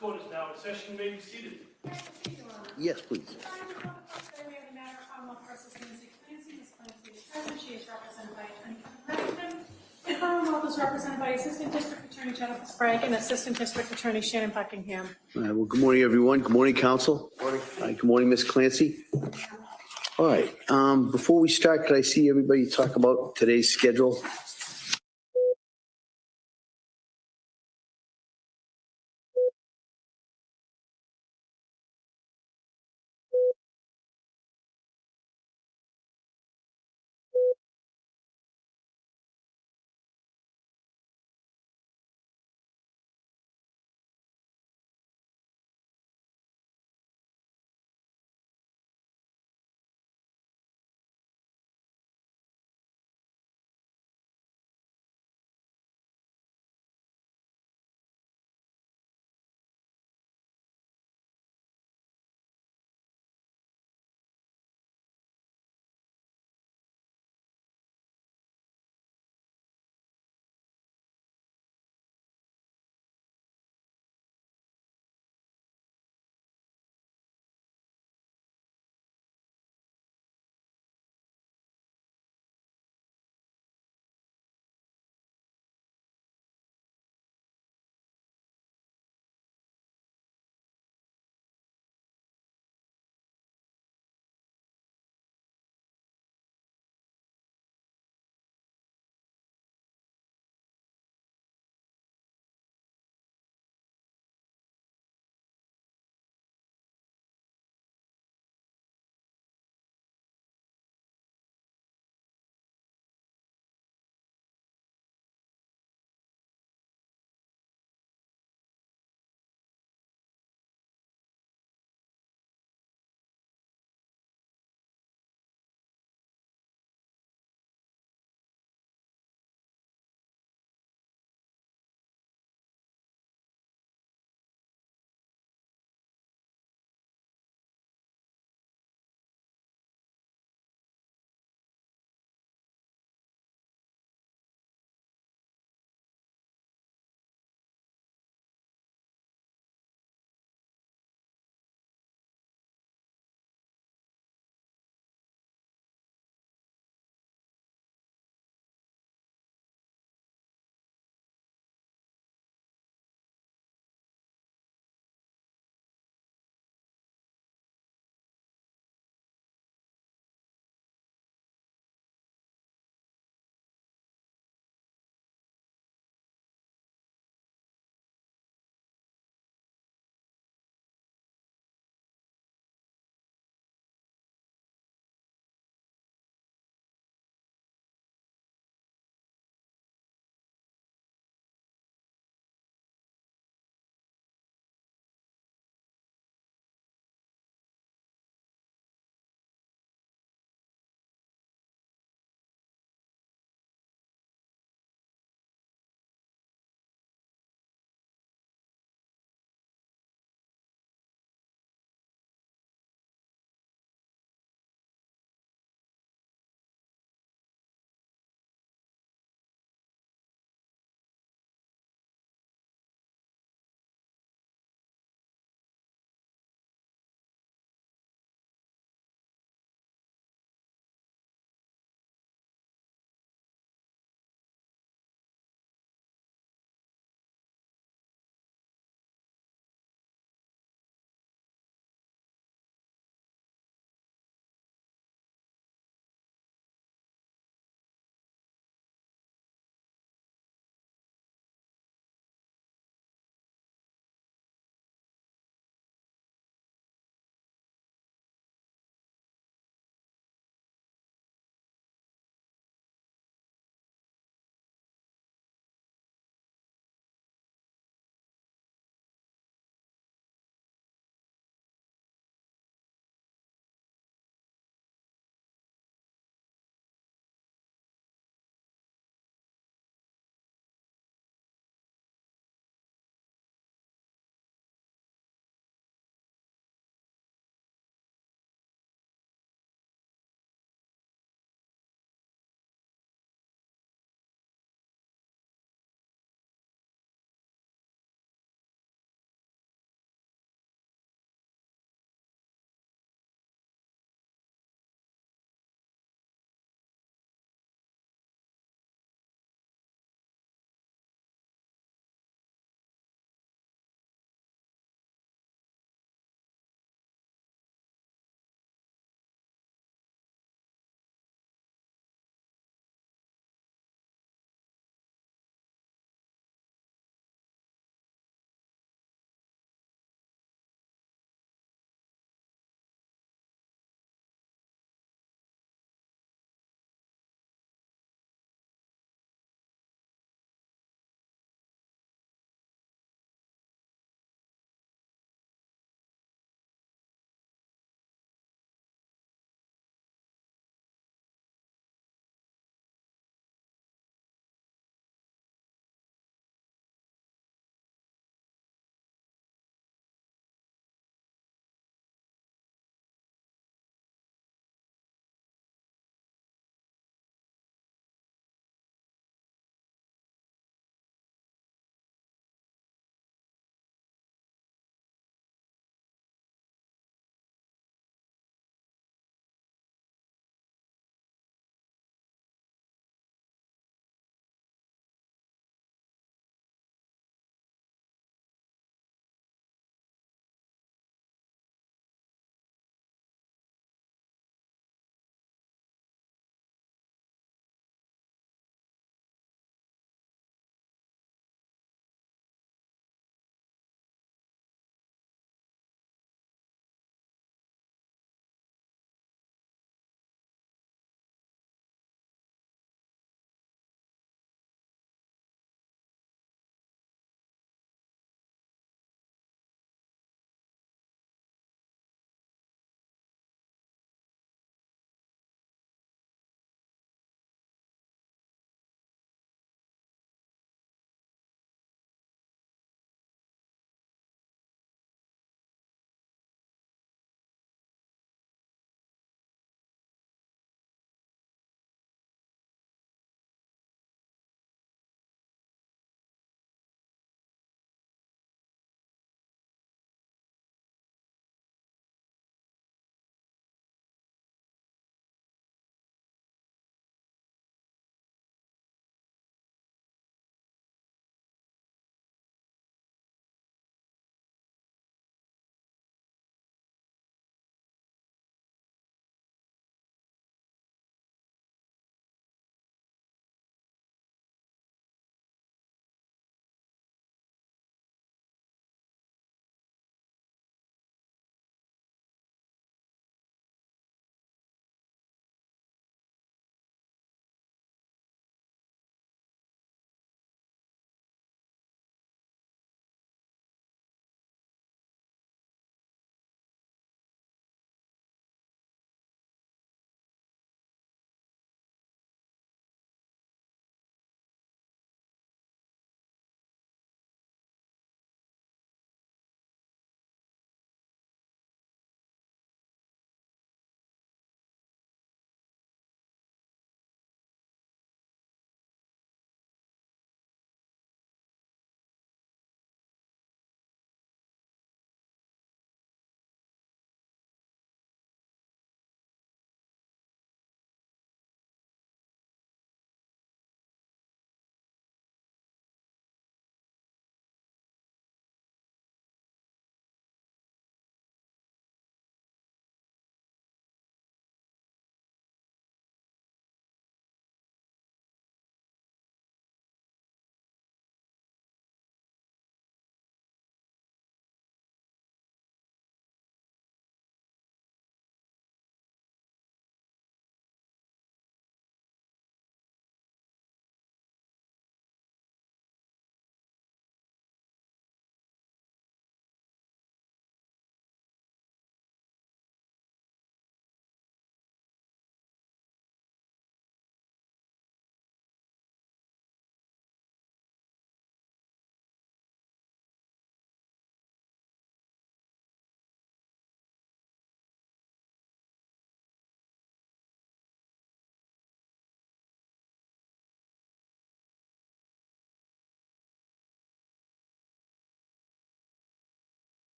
court is now in session. You may be seated. Yes, please. We have a matter of Commonwealth versus Lindsay Clancy. Ms. Clancy is present. She is represented by Attorney Kevin Remington. The Commonwealth is represented by Assistant District Attorney Jennifer Sprague and Assistant District Attorney Shannon Buckingham. All right, well, good morning, everyone. Good morning, council. Morning. Good morning, Ms. Clancy. All right, before we start, could I see everybody talk about today's schedule?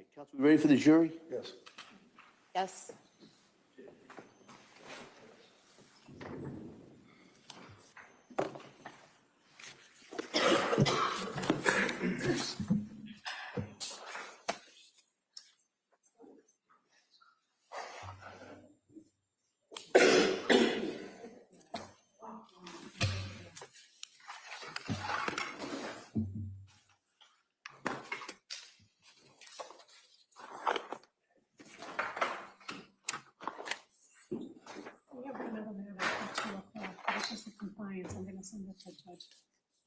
right, counsel, we ready for the jury? Yes. Yes. We have another matter at 2 o'clock, but it's just the compliance, I'm gonna send it to Judge.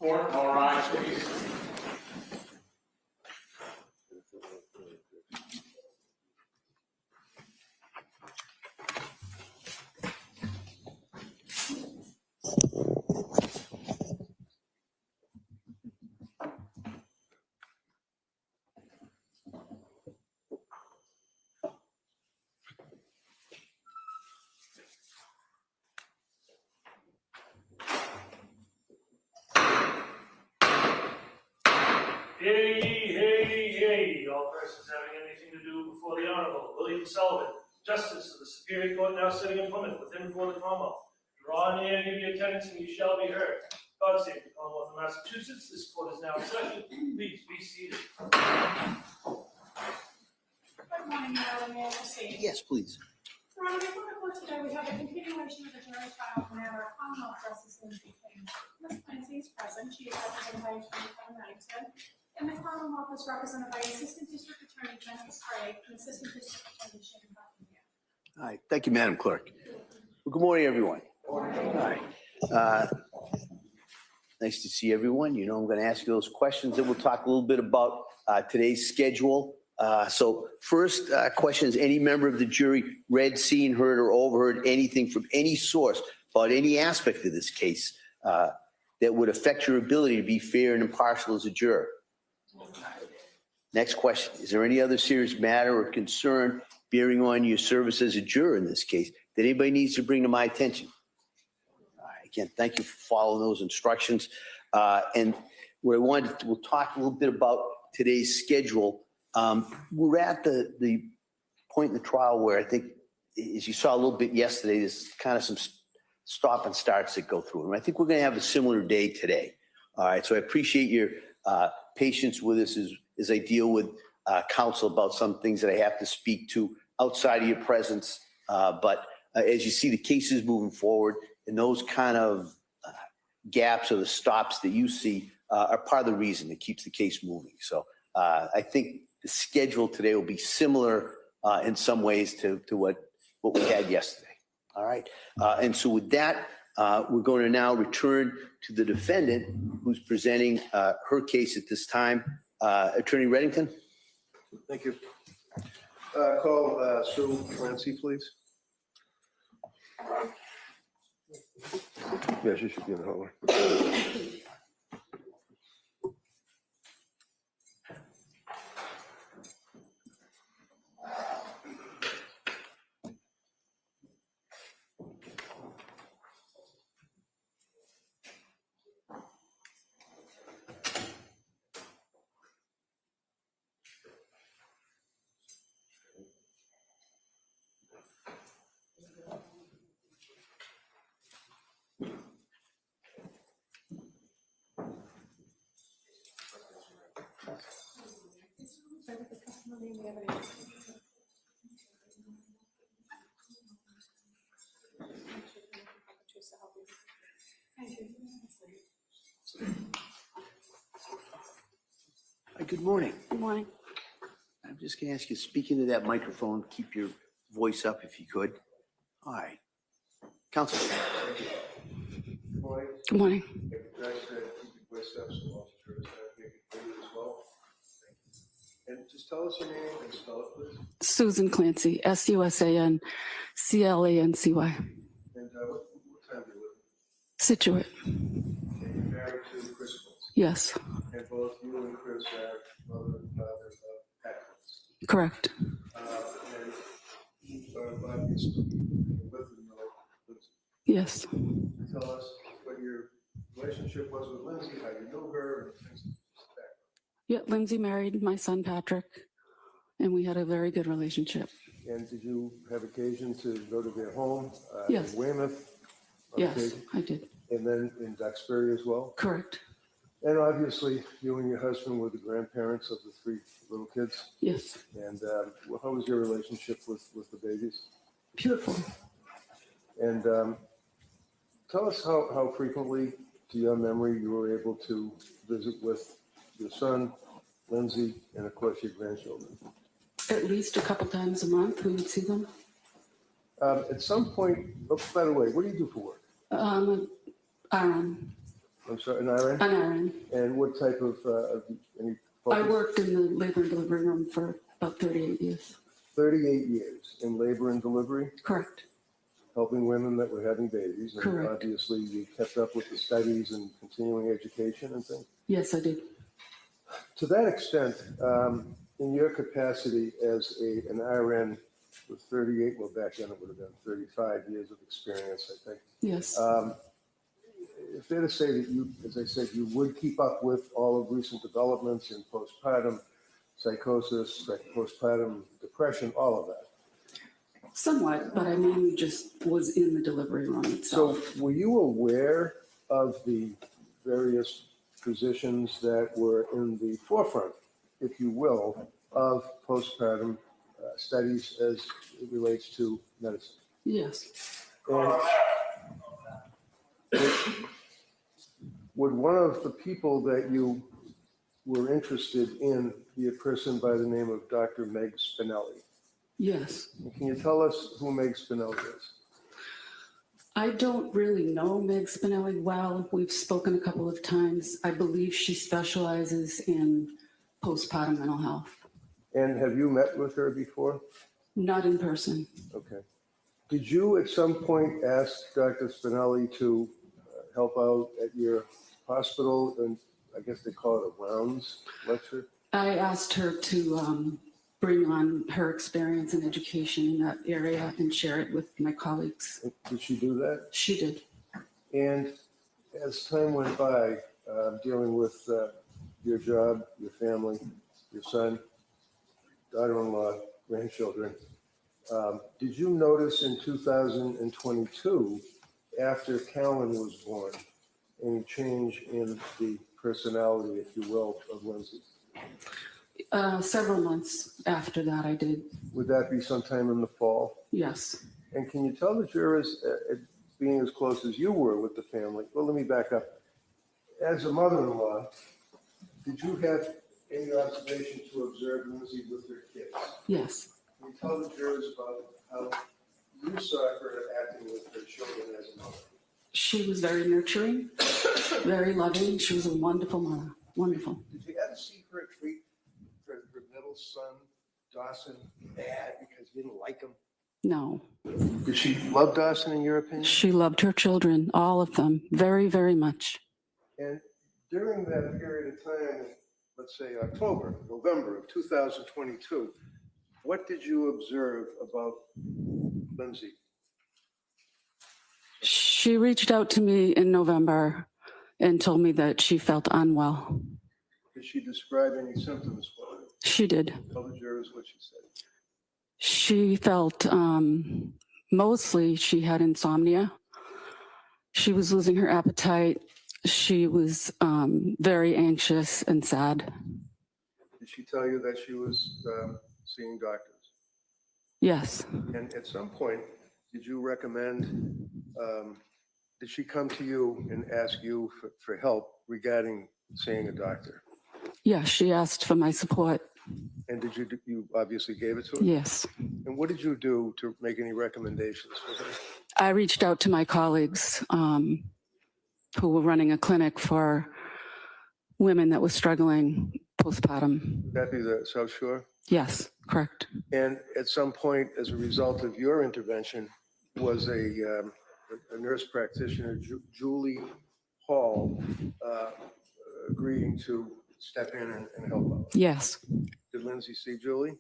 All right, please. Hey, all persons having anything to do before the Honorable William Sullivan, Justice of the Superior Court now sitting in Plymouth, within before the Commonwealth. Draw near and give your attendance, and you shall be heard. God save the Commonwealth of Massachusetts. This court is now in session. Please be seated. Good morning, Madam Mayor, proceed. Yes, please. Your Honor, before the court today, we have a continuation of the jury trial matter of Commonwealth versus Lindsay Clancy. Ms. Clancy is present, she is represented by Attorney Kevin Reddington, and the Commonwealth is represented by Assistant District Attorney Jennifer Sprague and Assistant District Attorney Shane Buckingham. All right, thank you, Madam Clerk. Well, good morning, everyone. All right. Nice to see everyone. You know, I'm going to ask you those questions, and we'll talk a little bit about today's schedule. So first question is, any member of the jury read, seen, heard, or overheard anything from any source about any aspect of this case that would affect your ability to be fair and impartial as a juror? Next question, is there any other serious matter or concern bearing on your service as a juror in this case that anybody needs to bring to my attention? Again, thank you for following those instructions. And what I wanted to, we'll talk a little bit about today's schedule. We're at the point in the trial where I think, as you saw a little bit yesterday, there's kind of some stop and starts that go through. And I think we're going to have a similar day today. All right, so I appreciate your patience with us as I deal with counsel about some things that I have to speak to outside of your presence. But as you see the cases moving forward, and those kind of gaps or the stops that you see are part of the reason that keeps the case moving. So I think the schedule today will be similar in some ways to what we had yesterday. All right. And so with that, we're going to now return to the defendant who's presenting her case at this time. Attorney Reddington. Thank you. Call Sue Clancy, please. Yeah, she should be in the hallway. Hi, good morning. Good morning. I'm just going to ask you to speak into that microphone, keep your voice up if you could. All right. Counsel. Good morning. Good morning. Guys, keep your voice up so officers make it clear as well. Thank you. And just tell us your name and spell it, please. Susan Clancy, SUSAN CLANCY. And what time do you live? Situate. And you're married to Chris Clancy. Yes, And both you and Chris are mother and father of Patrick's. correct. And obviously, you're with them, Lindsay. Yes. Tell us what your relationship was with Lindsay, how you know her, and things like that. Yeah, Lindsay married my son Patrick and we had a very good relationship. And did you have occasion to go to their home? Yes. In Weymouth? on Yes, occasion? I did. And then in Duxbury as well? Correct. And obviously, you and your husband were the grandparents of the 3 little kids. Yes. And how was your relationship with the babies? Beautiful. And tell us how frequently, to your memory, you were able to visit with your son, Lindsay, and of course your grandchildren. At least a couple times a month, we would see them. At some point, oh, by the way, what do you do for work? RN. I'm sorry, an RN? An RN. And what type of any I focus? worked in the labor and delivery room for about 38 years. 38 years in labor and delivery, Correct. helping women that were having babies. And Correct. obviously, you kept up with the studies and continuing education and things. Yes, I did. To that extent, in your capacity as an RN with 38, well, back then it would have been 35 years of experience, I think. Yes. Fair to say that you, as I said, you would keep up with all of recent developments in postpartum psychosis, postpartum depression, all of that. Somewhat, but I mainly just was in the delivery room So itself. were you aware of the various physicians that were in the forefront, if you will, of postpartum studies as it relates to medicine? Yes. And would one of the people that you were interested in be a person by the name of Dr. Meg Spinelli? Yes. Can you tell us who Meg Spinelli is? I don't really know Meg Spinelli well. We've spoken a couple of times. I believe she specializes in postpartum mental health. And have you met with her before? Not in person. Okay. Did you at some point ask Dr. Spinelli to help out at your hospital, and I guess they call it a rounds lecture? I asked her to bring on her experience and education in that area and share it with my colleagues. Did she do that? She did. And as time went by, dealing with your job, your family, your son, daughter-in-law, grandchildren, did you notice in 2022, after Callan was born, any change in the personality, if you will, of Lindsay? Several months after that, I did. Would that be sometime in the fall? Yes. And can you tell the jurors, being as close as you were with the family, well, let me back up. As a mother-in-law, did you have any observation to observe Lindsay with her kids? Yes. Can you tell the jurors about how you saw her acting with her children as a mother? She was very nurturing, very loving. She was a wonderful mother. Wonderful. Did you ever see her treat her middle son, Dawson, bad because you didn't like him? No. Did she love Dawson, in your opinion? She loved her children, all of them, very, very much. And during that period of time, let's say October, November of 2022, what did you observe about Lindsay? She reached out to me in November and told me that she felt unwell. Did she describe any symptoms for you? She did. Tell the jurors what she said. She felt mostly she had insomnia. She was losing her appetite. She was very anxious and sad. Did she tell you that she was seeing doctors? Yes. And at some point, did you recommend, did she come to you and ask you for help regarding seeing a doctor? Yeah, she asked for my support. And did you obviously gave it to her? Yes. And what did you do to make any recommendations for her? I reached out to my colleagues who were running a clinic for women that were struggling postpartum. Would that be the South Shore? Yes, correct. And at some point, as a result of your intervention, was a nurse practitioner, Julie Hall, agreeing to step in and help out. Yes, Did Lindsay see Julie?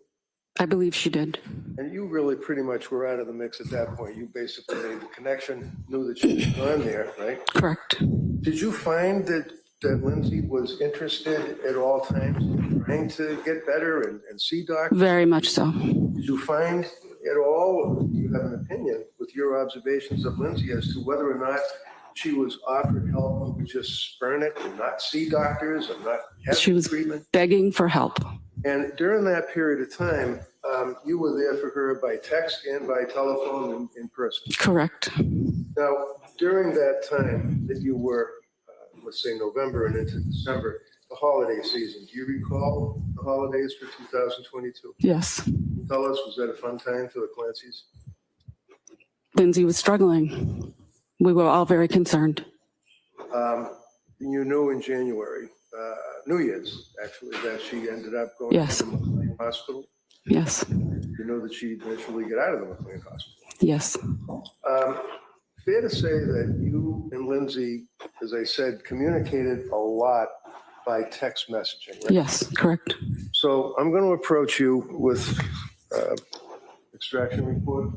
I believe she did. And you really pretty much were out of the mix at that point. You basically made the connection, knew that she was gone there, right? Correct. Did you find that that Lindsay was interested at all times in trying to get better and see doctors? Very much so. Did you find at all, do you have an opinion with your observations of Lindsay as to whether or not she was offered help and would just spurn it and not see doctors and not have She was treatment? begging for help. And during that period of time, you were there for her by text and by telephone and in person. Correct. Now, during that time that you were, let's say November and into December, the holiday season, do you recall the holidays for 2022? Yes. Can you tell us, was that a fun time for the Clancys? Lindsay was struggling. We were all very concerned. You knew in January, New Year's, actually, that she ended up going Yes. to the McLean Hospital. Yes. You know that she'd eventually get out of the McLean Hospital. Yes. Fair to say that you and Lindsay, as I said, communicated a lot by text messaging, right? Yes. Correct. So I'm going to approach you with extraction report.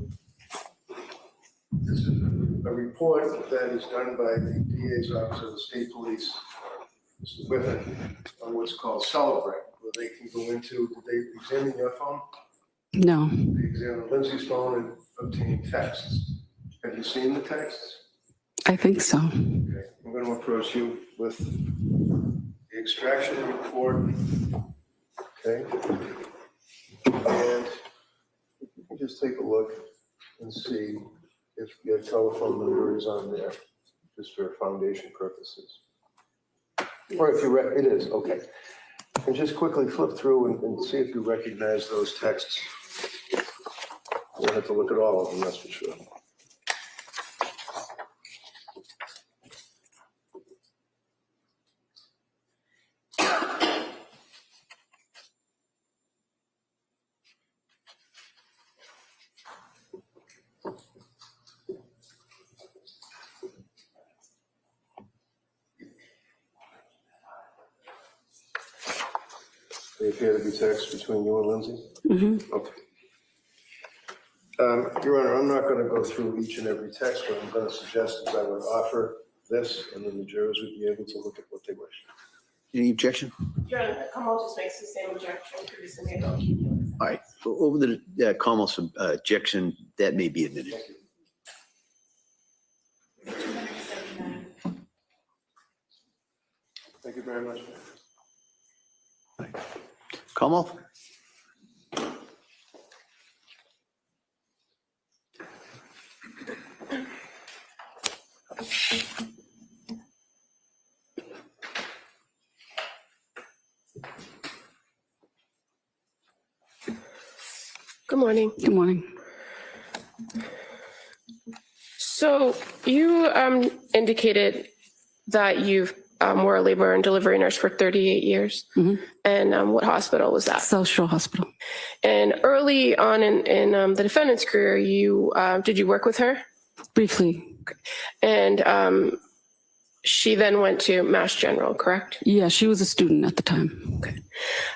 This is a report that is done by the DA's office of the state police, Mr. Whiffen, on what's called Celebrate, where they can go into, did they examine your phone? No. They examined Lindsay's phone and obtained texts. Have you seen the texts? I think so. Okay, I'm going to approach you with the extraction report. Okay. And you can just take a look and see if your telephone number is on there, just for foundation purposes. Or if you, it is, okay. And just quickly flip through and see if you recognize those texts. We'll have to look at all of them, that's for sure. They appear to be texts between you and Lindsay? Mm-hmm. Okay. Your Honor, I'm not going to go through each and every text. What I'm going to suggest is I would offer this, and then the jurors would be able to look at what they wish. Any objection? Your Honor, Kamal just makes the same objection previously made. I'll keep you. All right, over the Kamal's objection, that may be admitted. Thank you. 279. Thank you very much. Kamal? Good morning. Good morning. So you indicated that you were a labor and delivery nurse for 38 years. Mhm. And what hospital was that? South Shore Hospital. And early on in the defendant's career, you did you work with her? Briefly. And she then went to Mass General, correct? Yeah, she was a student at the time.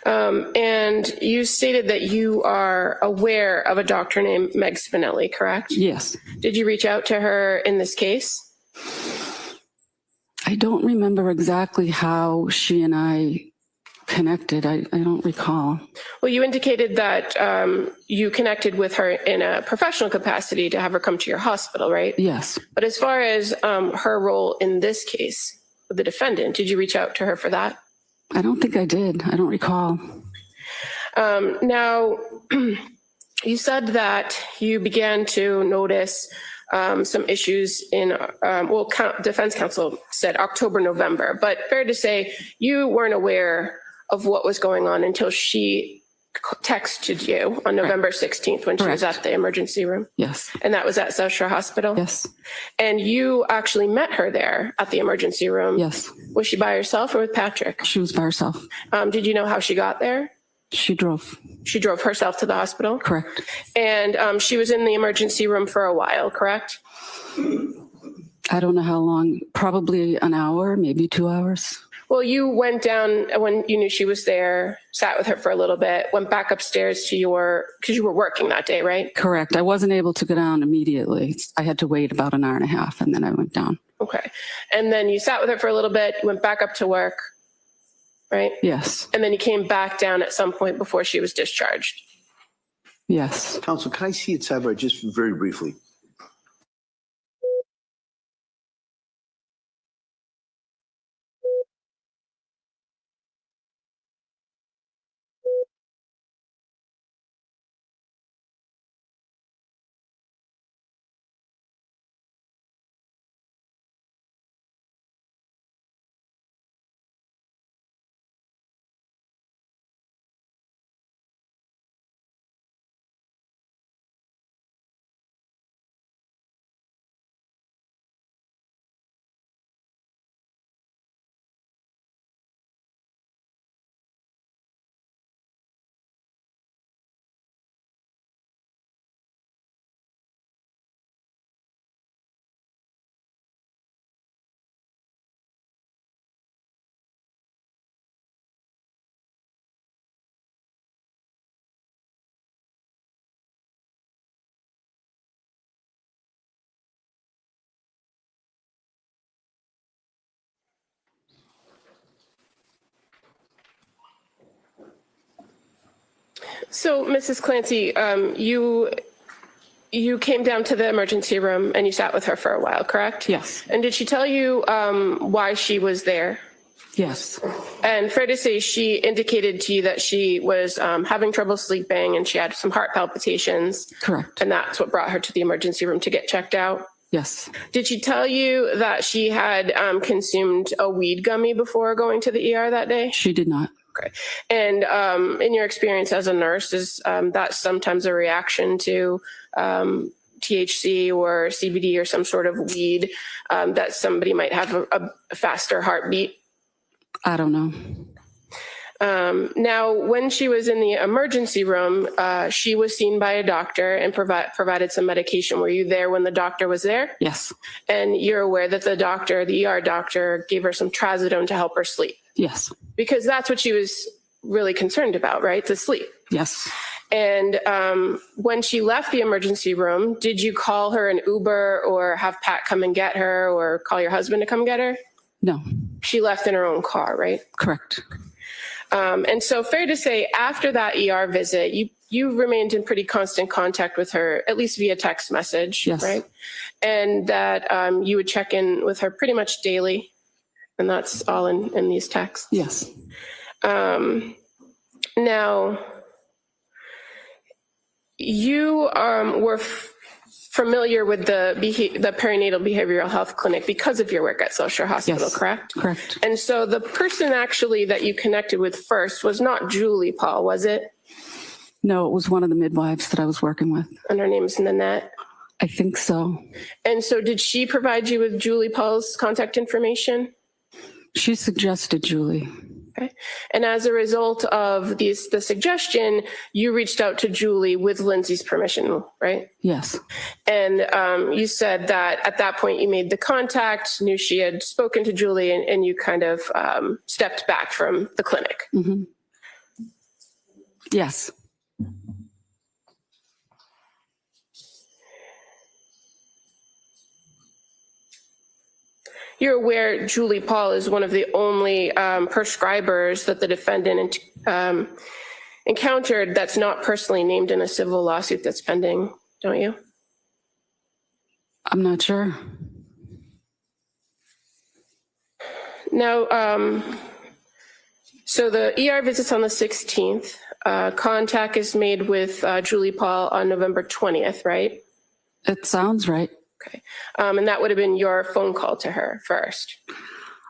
And you stated that you are aware of a doctor named Meg Spinelli, correct? Yes. Did you reach out to her in this case? I don't remember exactly how she and I connected. I don't recall. Well, you indicated that you connected with her in a professional capacity to have her come to your hospital, right? Yes. But as far as her role in this case, with the defendant, did you reach out to her for that? I don't think I did. I don't recall. Now, you said that you began to notice some issues in, defense counsel said October, November, but fair to say you weren't aware of what was going on until she texted you on November 16th when she was Correct. at the emergency room. Yes. And that was at South Shore Hospital? Yes. And you actually met her there at the emergency room? Yes. Was she by herself or with Patrick? She was by herself. Did you know how she got there? She drove. She drove herself to the hospital? Correct. And she was in the emergency room for a while, correct? I don't know how long, probably an hour, maybe 2 hours. Well, you went down when you knew she was there, sat with her for a little bit, went back upstairs to because you were working that day, right? Correct. I wasn't able to go down immediately. I had to wait about an hour and a half and then I went down. Okay. And then you sat with her for a little bit, went back up to work, right? Yes, And then you came back down at some point before she was discharged. yes. Counsel, can I see it sidebar just very briefly? So, Mrs. Clancy, you came down to the emergency room and you sat with her for a while, correct? Yes, And did she tell you why she was there? yes, And fair to say, she indicated to you that she was having trouble sleeping and she had some heart palpitations, correct. and that's what brought her to the emergency room to get checked out. Yes, Did she tell you that she had consumed a weed gummy before going to the ER that day? she did not. Okay. And in your experience as a nurse, is that sometimes a reaction to THC or CBD or some sort of weed that somebody might have a faster heartbeat? I don't know. Now, when she was in the emergency room, she was seen by a doctor and provided some medication. Were you there when the doctor was there? Yes, And you're aware that the doctor, the ER doctor, gave her some trazodone to help her sleep? yes, Because that's what she was really concerned about, right? The sleep. yes. And when she left the emergency room, did you call her an Uber or have Pat come and get her or call your husband to come get her? No, She left in her own car, right? correct. And so fair to say, after that ER visit, you remained in pretty constant contact with her, at least via text message, Yes. right? And that you would check in with her pretty much daily. And that's all in these texts. Yes, Now, you were familiar with the perinatal behavioral health clinic because of your work at South Shore Hospital, Yes. correct? correct. And so the person actually that you connected with first was not Julie Paul, was it? No, it was one of the midwives that I was working with. And her name's Nanette. I think so. And so did she provide you with Julie Paul's contact information? She suggested Julie. Okay. And as a result of the suggestion, you reached out to Julie with Lindsay's permission, right? Yes, And you said that at that point you made the contact, knew she had spoken to Julie, and you kind of stepped back from the clinic. hmm yes, You're aware Julie Paul is one of the only prescribers that the defendant encountered that's not personally named in a civil lawsuit that's pending, don't you? I'm not sure. Now, so the ER visit's on the 16th. Contact is made with Julie Paul on November 20th, right? It sounds right. Okay. And that would have been your phone call to her first.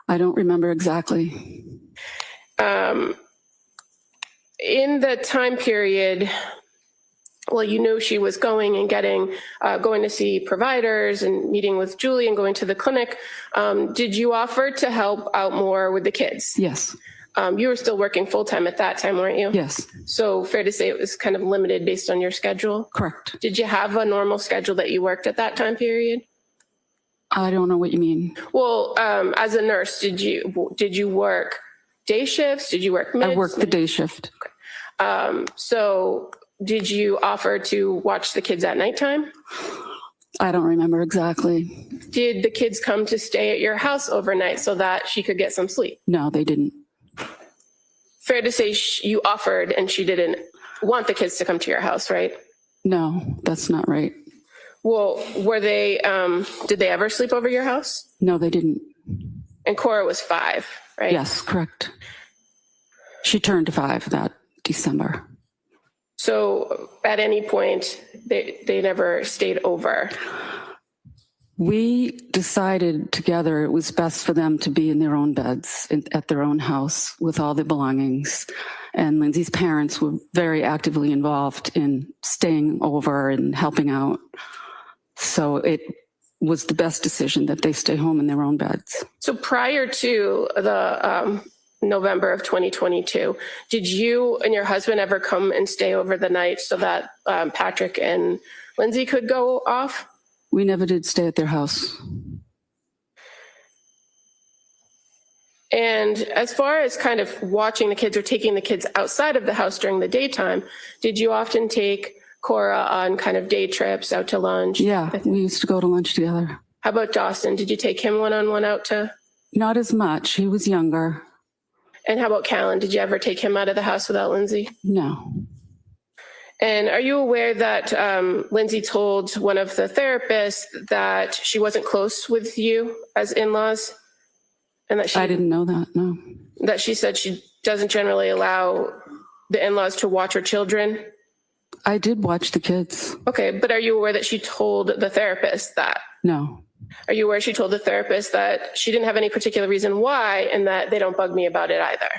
I don't remember exactly. In the time period, well, you knew she was going and going to see providers and meeting with Julie and going to the clinic. Did you offer to help out more with the kids? Yes, You were still working full-time at that time, weren't you? yes, So fair to say it was kind of limited based on your schedule? correct. Did you have a normal schedule that you worked at that time period? I don't know what you mean. Well, as a nurse, did you work day shifts? Did you work mids? I worked the day shift. So did you offer to watch the kids at nighttime? I don't remember exactly. Did the kids come to stay at your house overnight so that she could get some sleep? No, they didn't. Fair to say you offered and she didn't want the kids to come to your house, right? No, that's not right. Well, were they, did they ever sleep over your house? No, they didn't. And Cora was 5, right? Yes, correct. She turned 5 that December. So at any point, they never stayed over. We decided together it was best for them to be in their own beds at their own house with all their belongings. And Lindsay's parents were very actively involved in staying over and helping out. So it was the best decision that they stay home in their own beds. So prior to the November of 2022, did you and your husband ever come and stay over the night so that Patrick and Lindsay could go off? We never did stay at their house. And as far as kind of watching the kids or taking the kids outside of the house during the daytime, did you often take Cora on kind of day trips out to lunch? Yeah, we used to go to lunch together. How about Dawson? Did you take him one-on-one out to? Not as much. He was younger. And how about Callan? Did you ever take him out of the house without Lindsay? No. And are you aware that Lindsay told one of the therapists that she wasn't close with you as in-laws? And that I didn't know that, no. That she said she doesn't generally allow the in-laws to watch her children? I did watch the kids. Okay, but are you aware that she told the therapist that? No. Are you aware she told the therapist that she didn't have any particular reason why and that they don't bug me about it either?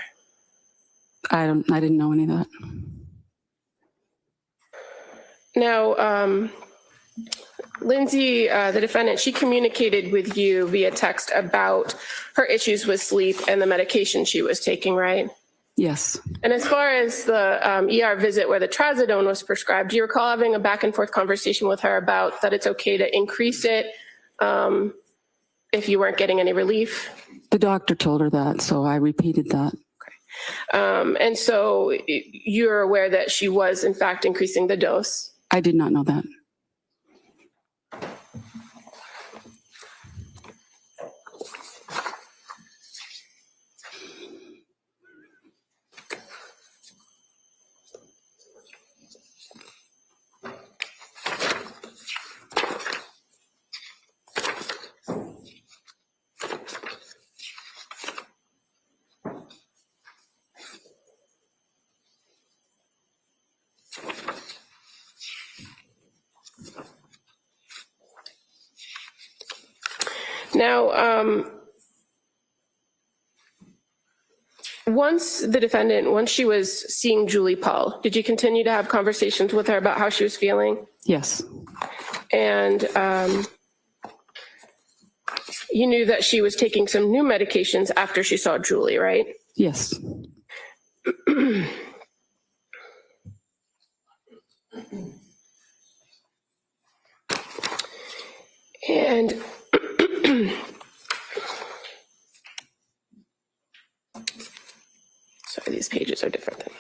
I didn't know any of that. Now, Lindsay, the defendant, she communicated with you via text about her issues with sleep and the medication she was taking, right? Yes. And as far as the ER visit where the trazodone was prescribed, do you recall having a back and forth conversation with her about that it's okay to increase it if you weren't getting any relief? The doctor told her that, so I repeated that. And so you're aware that she was, in fact, increasing the dose? I did not know that. Now, once she was seeing Julie Paul, did you continue to have conversations with her about how she was feeling? Yes. And you knew that she was taking some new medications after she saw Julie, right? Yes. And sorry, these pages are different than mine.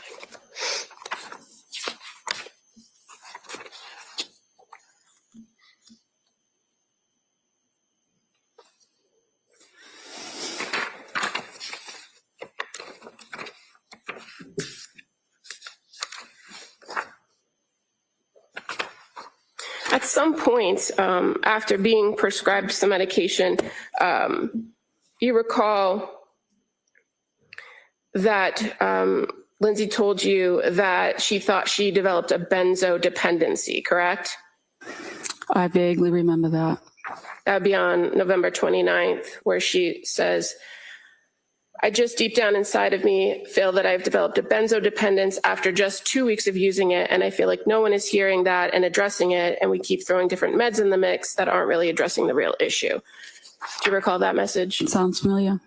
At some point, after being prescribed some medication, you recall that Lindsay told you that she thought she developed a benzo dependency, correct? I vaguely remember that. That would be on November 29th, where she says, I just deep down inside of me feel that I've developed a benzo dependence after just 2 weeks of using it. And I feel like no one is hearing that and addressing it. And we keep throwing different meds in the mix that aren't really addressing the real issue. Do you recall that message? It sounds familiar.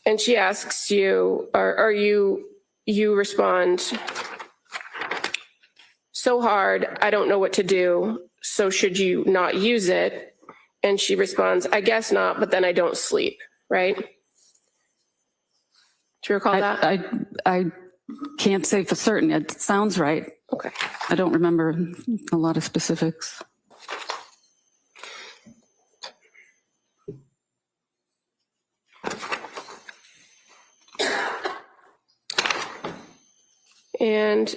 And she asks you, or you respond, so hard, I don't know what to do. So should you not use it? And she responds, I guess not, but then I don't sleep, right? Do you recall that? I can't say for certain. It sounds right. Okay. I don't remember a lot of specifics. And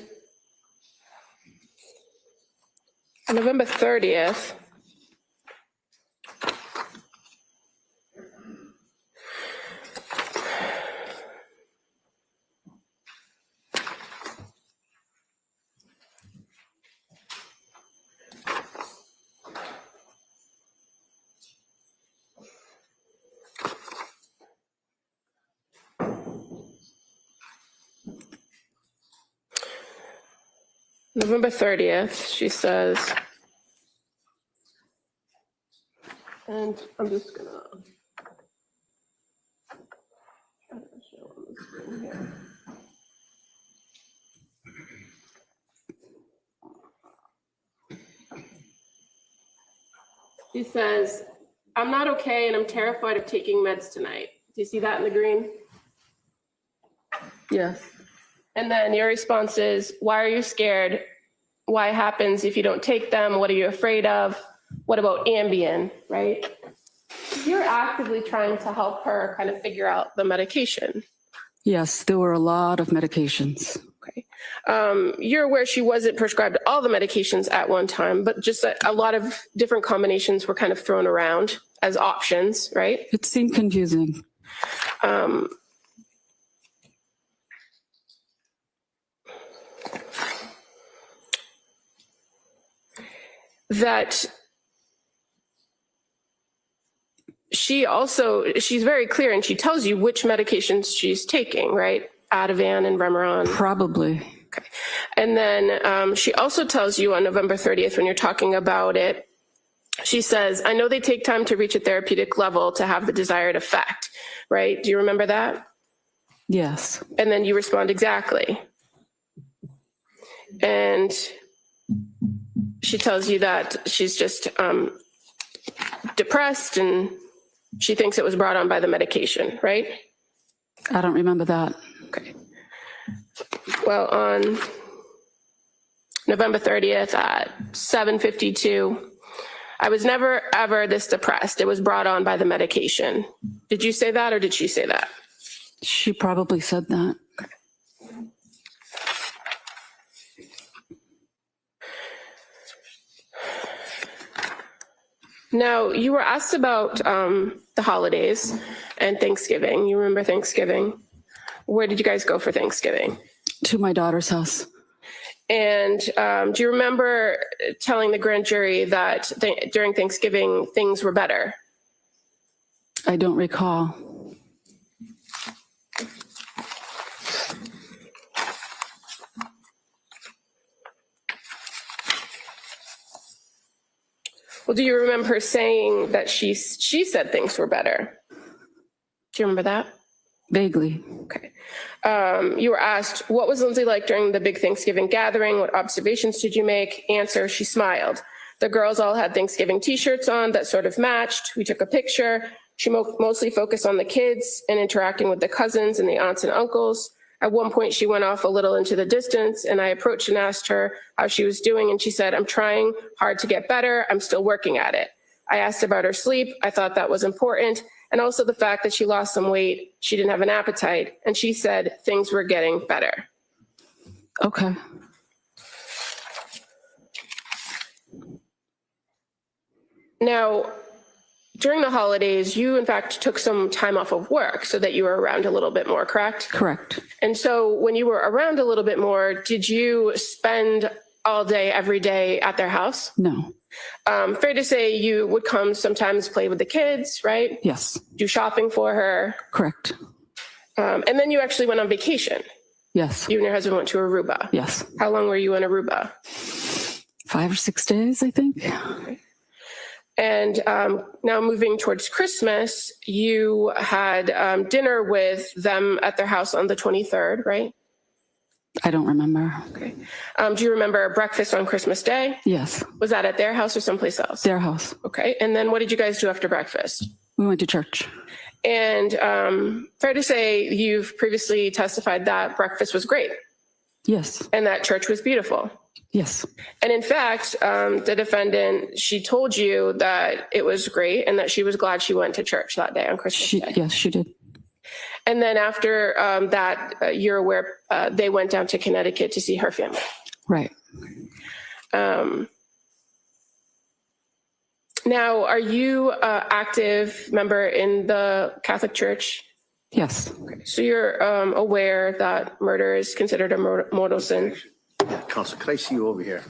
on November 30th, she says, and I'm just gonna show on the screen here. She says, I'm not okay and I'm terrified of taking meds tonight. Do you see that in the green? Yes. And then your response is, why are you scared? Why happens if you don't take them? What are you afraid of? What about Ambien, right? You're actively trying to help her kind of figure out the medication. Yes, there were a lot of medications. Okay. You're aware she wasn't prescribed all the medications at one time, but just a lot of different combinations were kind of thrown around as options, right? It seemed confusing. That she's very clear and she tells you which medications she's taking, right? Ativan and Remeron. Probably. Okay. And then she also tells you on November 30th, when you're talking about it, she says, I know they take time to reach a therapeutic level to have the desired effect, right? Do you remember that? Yes. And then you respond, exactly. And she tells you that she's just depressed and she thinks it was brought on by the medication, right? I don't remember that. Okay. Well, on November 30th at 7:52, I was never ever this depressed. It was brought on by the medication. Did you say that or did she say that? She probably said that. Now, you were asked about the holidays and Thanksgiving. You remember Thanksgiving? Where did you guys go for Thanksgiving? To my daughter's house. And do you remember telling the grand jury that during Thanksgiving, things were better? I don't recall. Well, do you remember her saying that she said things were better? Do you remember that? Vaguely. Okay. You were asked, what was Lindsay like during the big Thanksgiving gathering? What observations did you make? Answer, she smiled. The girls all had Thanksgiving t-shirts on that sort of matched. We took a picture. She mostly focused on the kids and interacting with the cousins and the aunts and uncles. At one point, she went off a little into the distance, and I approached and asked her how she was doing, and she said, I'm trying hard to get better. I'm still working at it. I asked about her sleep. I thought that was important, and also the fact that she lost some weight. She didn't have an appetite, and she said things were getting better. Okay. Now, during the holidays, you, in fact, took some time off of work so that you were around a little bit more, correct? Correct. And so when you were around a little bit more, did you spend all day, every day at their house? No. Fair to say you would come sometimes play with the kids, right? Yes. Do shopping for her. Correct. And then you actually went on vacation. Yes. You and your husband went to Aruba. Yes. How long were you in Aruba? 5 or 6 days, I think. Okay. And now moving towards Christmas, you had dinner with them at their house on the 23rd, right? I don't remember. Okay. Do you remember breakfast on Christmas Day? Yes. Was that at their house or someplace else? Their house. Okay. And then what did you guys do after breakfast? We went to church. And fair to say you've previously testified that breakfast was great. Yes, and that church was beautiful. yes, And in fact, the defendant, she told you that it was great and that she was glad she went to church that day on Christmas Day. yes, she did. And then after that, you're aware they went down to Connecticut to see her family. Right. Now, are you an active member in the Catholic Church? Yes, So you're aware that murder is considered a mortal sin? Yeah, Counsel, could I see you over here?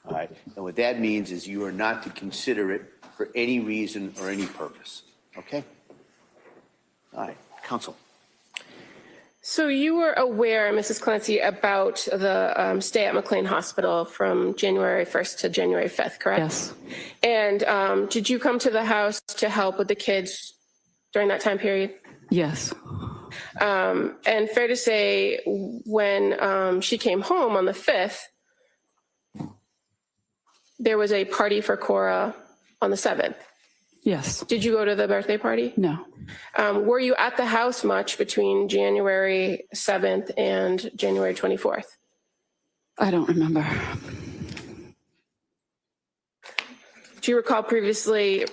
All right, and what that means is you are not to consider it for any reason or any purpose, okay? All right, Counsel. So you were aware, Mrs. Clancy, about the stay at McLean Hospital from January 1st to January 5th, correct? yes, And did you come to the house to help with the kids during that time period? yes, And fair to say, when she came home on the 5th, there was a party for Cora on the 7th. yes, Did you go to the birthday party? no, Were you at the house much between January 7th and January 24th? I don't remember. Do you recall previously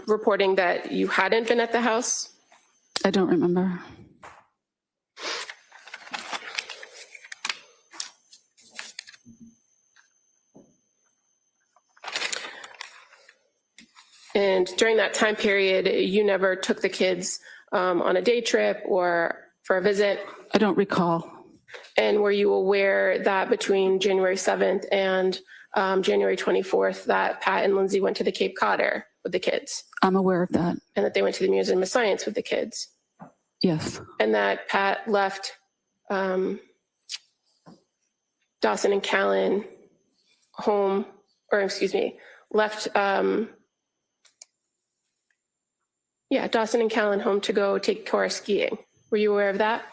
reporting that you hadn't been at the house? I don't remember. And during that time period, you never took the kids on a day trip or for a visit? I don't recall. And were you aware that between January 7th and January 24th that Pat and Lindsay went to the Cape Codder with the kids? I'm aware of that. And that they went to the Museum of Science with the kids? Yes, And that Pat left Dawson and Callan home, or excuse me, left Dawson and Callan home to go take Cora skiing. Were you aware of that?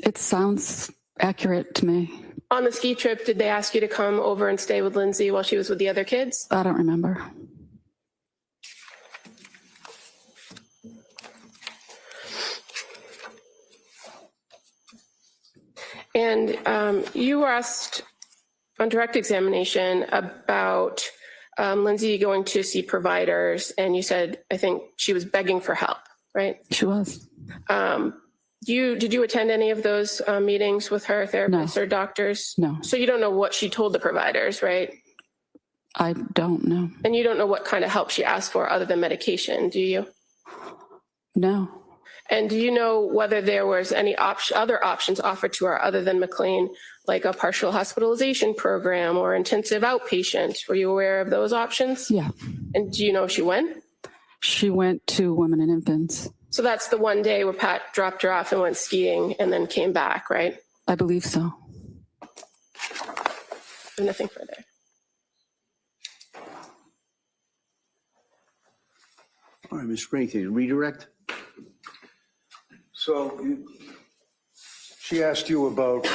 it sounds accurate to me. On the ski trip, did they ask you to come over and stay with Lindsay while she was with the other kids? I don't remember. And you were asked on direct examination about Lindsay going to see providers, and you said, I think she was begging for help, right? She was. Did you attend any of those meetings with her, therapists or doctors? No. So you don't know what she told the providers, right? I don't know. And you don't know what kind of help she asked for other than medication, do you? No. And do you know whether there was any other options offered to her other than McLean, like a partial hospitalization program or intensive outpatient? Were you aware of those options? Yeah. And do you know if she went? She went to Women and Infants. So that's the one day where Pat dropped her off and went skiing and then came back, right? I believe so. Nothing further. All right, Ms. Springton, redirect? She asked you about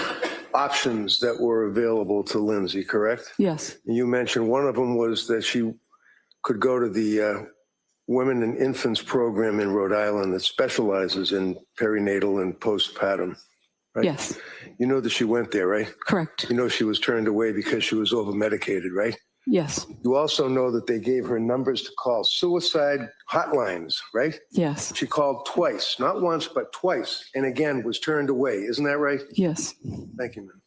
options that were available to Lindsay, correct? Yes. And you mentioned one of them was that she could go to the Women and Infants program in Rhode Island that specializes in perinatal and postpartum, right? Yes. You know that she went there, right? Correct. You know she was turned away because she was over-medicated, right? Yes. You also know that they gave her numbers to call suicide hotlines, right? Yes. She called twice, not once, but twice, and again was turned away. Isn't that right? Yes. Thank you, ma'am.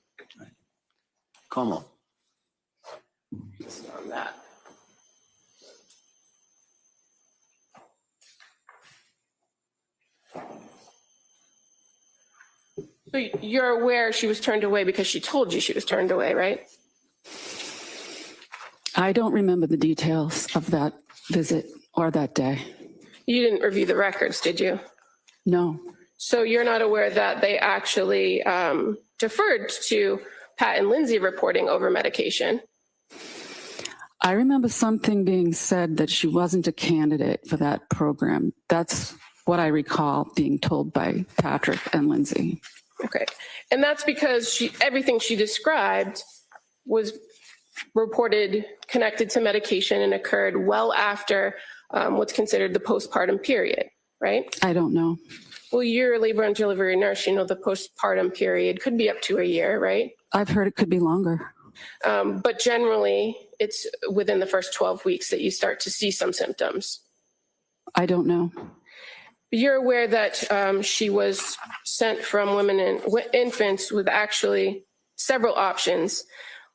Come on. On that. So you're aware she was turned away because she told you she was turned away, right? I don't remember the details of that visit or that day. You didn't review the records, did you? No. So you're not aware that they actually deferred to Pat and Lindsay reporting over medication? I remember something being said that she wasn't a candidate for that program. That's what I recall being told by Patrick and Lindsay. Okay. And that's because everything she described was reported connected to medication and occurred well after what's considered the postpartum period, right? I don't know. Well, you're a labor and delivery nurse. You know the postpartum period could be up to a year, right? I've heard it could be longer. But generally, it's within the first 12 weeks that you start to see some symptoms. I don't know. You're aware that she was sent from Women and Infants with actually several options,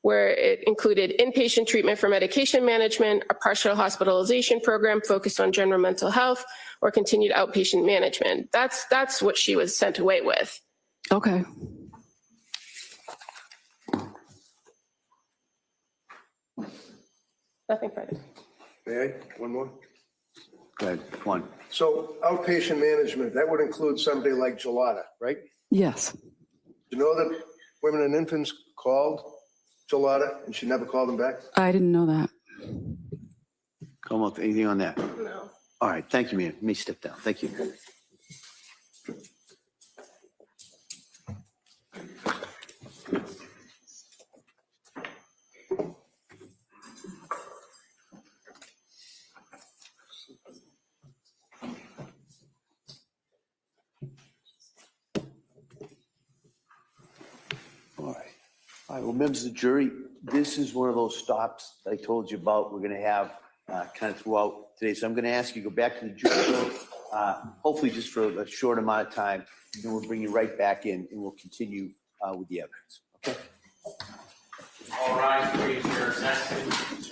where it included inpatient treatment for medication management, a partial hospitalization program focused on general mental health, or continued outpatient management. That's what she was sent away with. Okay. Nothing further. May I? One more? Go ahead, one. So outpatient management, that would include somebody like Gelada, right? Yes. You know that Women and Infants called Gelada and she never called them back? I didn't know that. Come up, anything on that? No. All right, thank you, ma'am. Let me step down. Thank you. All right, well, members of the jury, this is one of those stops I told you about we're going to have kind of throughout today. So I'm going to ask you to go back to the jury room, hopefully just for a short amount of time. Then we'll bring you right back in and we'll continue with the evidence. Okay? All rise, please, for assessment.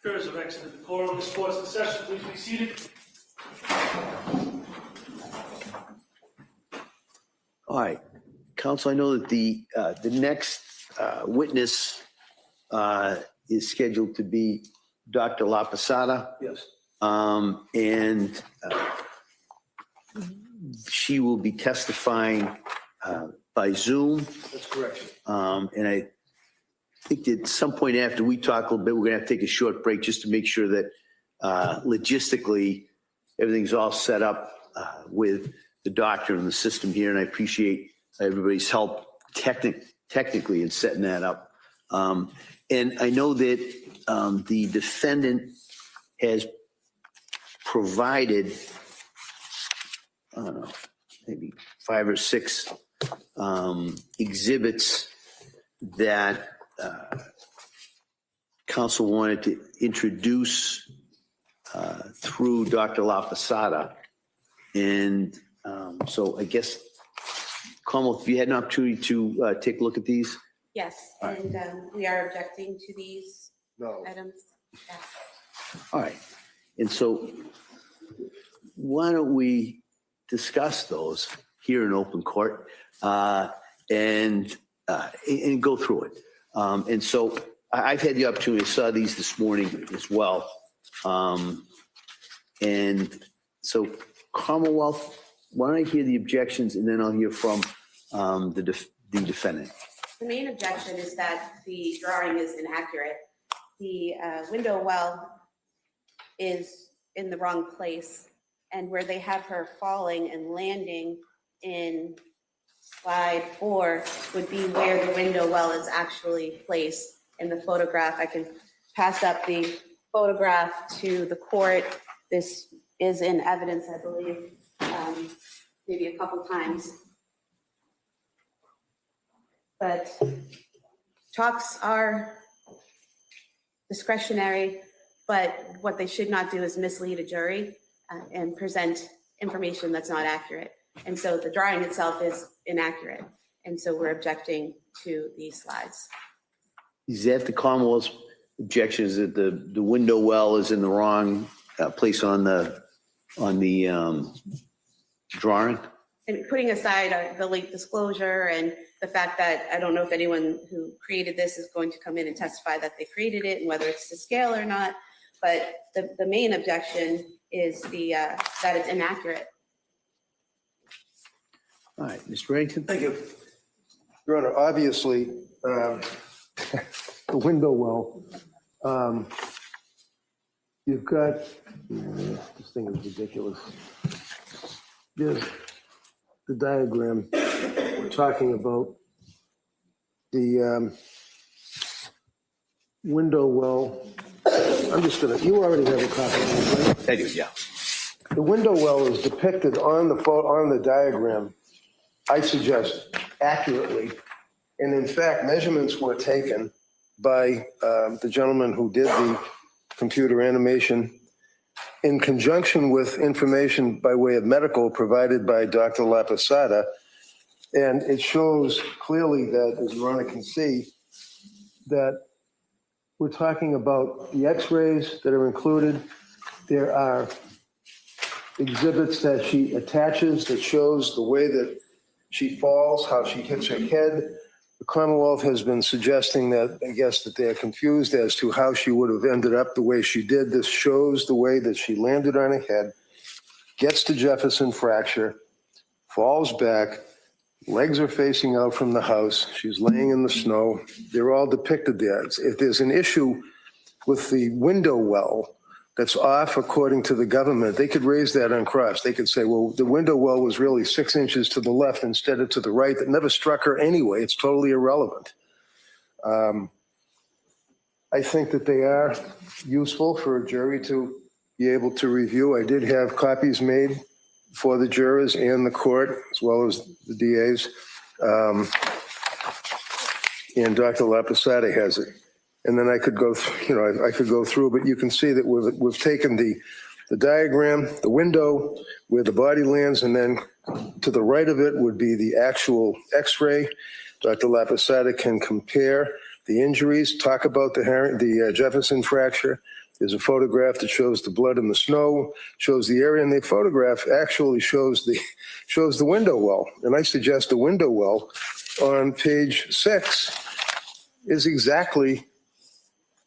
Jurors have exited the courtroom. This court's in session. Please be seated. All right, counsel, I know that the next witness is scheduled to be Dr. La Posada. Yes. And she will be testifying by Zoom. That's correct. And I think at some point after we talk a little bit, we're going to have to take a short break just to make sure that logistically everything's all set up with the doctor and the system here. And I appreciate everybody's help technically in setting that up. And I know that the defendant has provided, I don't know, maybe 5 or 6 exhibits that council wanted to introduce through Dr. La Posada. And so I guess, Commonwealth, if you had an opportunity to take a look at these? Yes, All right. and we are objecting to these No. items. Yes. All right. And so why don't we discuss those here in open court and go through it. And so I've had the opportunity, I saw these this morning as well. And so Commonwealth, why don't I hear the objections and then I'll hear from the defendant. The main objection is that the drawing is inaccurate. The window well is in the wrong place, and where they have her falling and landing in slide 4 would be where the window well is actually placed in the photograph. I can pass up the photograph to the court. This is in evidence, I believe, maybe a couple times. But talks are discretionary, but what they should not do is mislead a jury and present information that's not accurate. And so the drawing itself is inaccurate. And so we're objecting to these slides. Is that the Commonwealth's objection, is that the window well is in the wrong place on the drawing? And putting aside the late disclosure and the fact that I don't know if anyone who created this is going to come in and testify that they created it and whether it's to scale or not, but the main objection is that it's inaccurate. All right, Mr. Reddington? Thank you. Your Honor, obviously, the window well, you've got, this thing is ridiculous. There's the diagram we're talking about. The window well, I'm just gonna, you already have a copy of it, right? I do, yeah. The window well is depicted on the diagram, I suggest, accurately. And in fact, measurements were taken by the gentleman who did the computer animation in conjunction with information by way of medical provided by Dr. La Posada. And it shows clearly that, as Your Honor can see, that we're talking about the x-rays that are included. There are exhibits that she attaches that shows the way that she falls, how she hits her head. The Commonwealth has been suggesting that, I guess, that they're confused as to how she would have ended up the way she did. This shows the way that she landed on her head, gets to Jefferson fracture, falls back, legs are facing out from the house. She's laying in the snow. They're all depicted there. If there's an issue with the window well that's off according to the government, they could raise that on cross. They could say, well, the window well was really 6 inches to the left instead of to the right. That never struck her anyway. It's totally irrelevant. I think that they are useful for a jury to be able to review. I did have copies made for the jurors and the court, as well as the DAs. And Dr. La Posada has it. And then I could go through, I could go through, but you can see that we've taken the diagram, the window, where the body lands, and then to the right of it would be the actual x-ray. Dr. La Posada can compare the injuries, talk about the Jefferson fracture. There's a photograph that shows the blood in the snow, shows the area, and the photograph actually shows the window well. And I suggest the window well on page 6 is exactly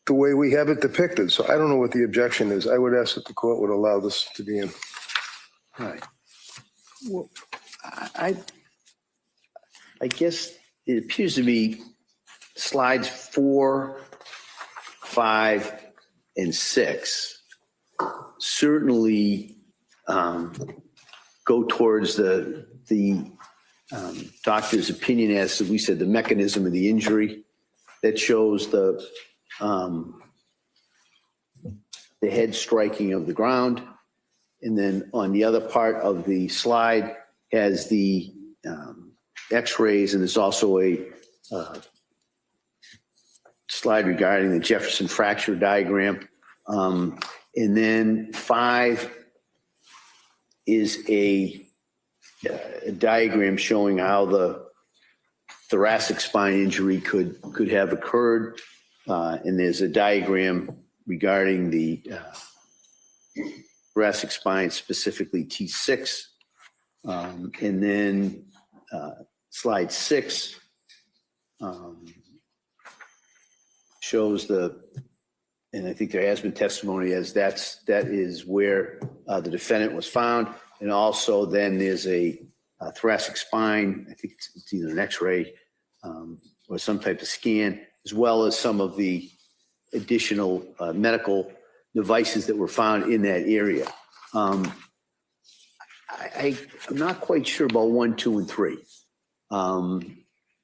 the way we have it depicted. So I don't know what the objection is. I would ask that the court would allow this to be in. All right. Well, I guess it appears to be slides 4, 5, and 6 certainly go towards the doctor's opinion as to, we said, the mechanism of the injury that shows the the head striking of the ground. And then on the other part of the slide has the x-rays, and there's also a slide regarding the Jefferson fracture diagram. And then 5 is a diagram showing how the thoracic spine injury could have occurred. And there's a diagram regarding the thoracic spine, specifically T6. And then slide 6 shows and I think there has been testimony as that is where the defendant was found. And also then there's a thoracic spine, I think it's either an x-ray or some type of scan, as well as some of the additional medical devices that were found in that area. I'm not quite sure about 1, 2, and 3.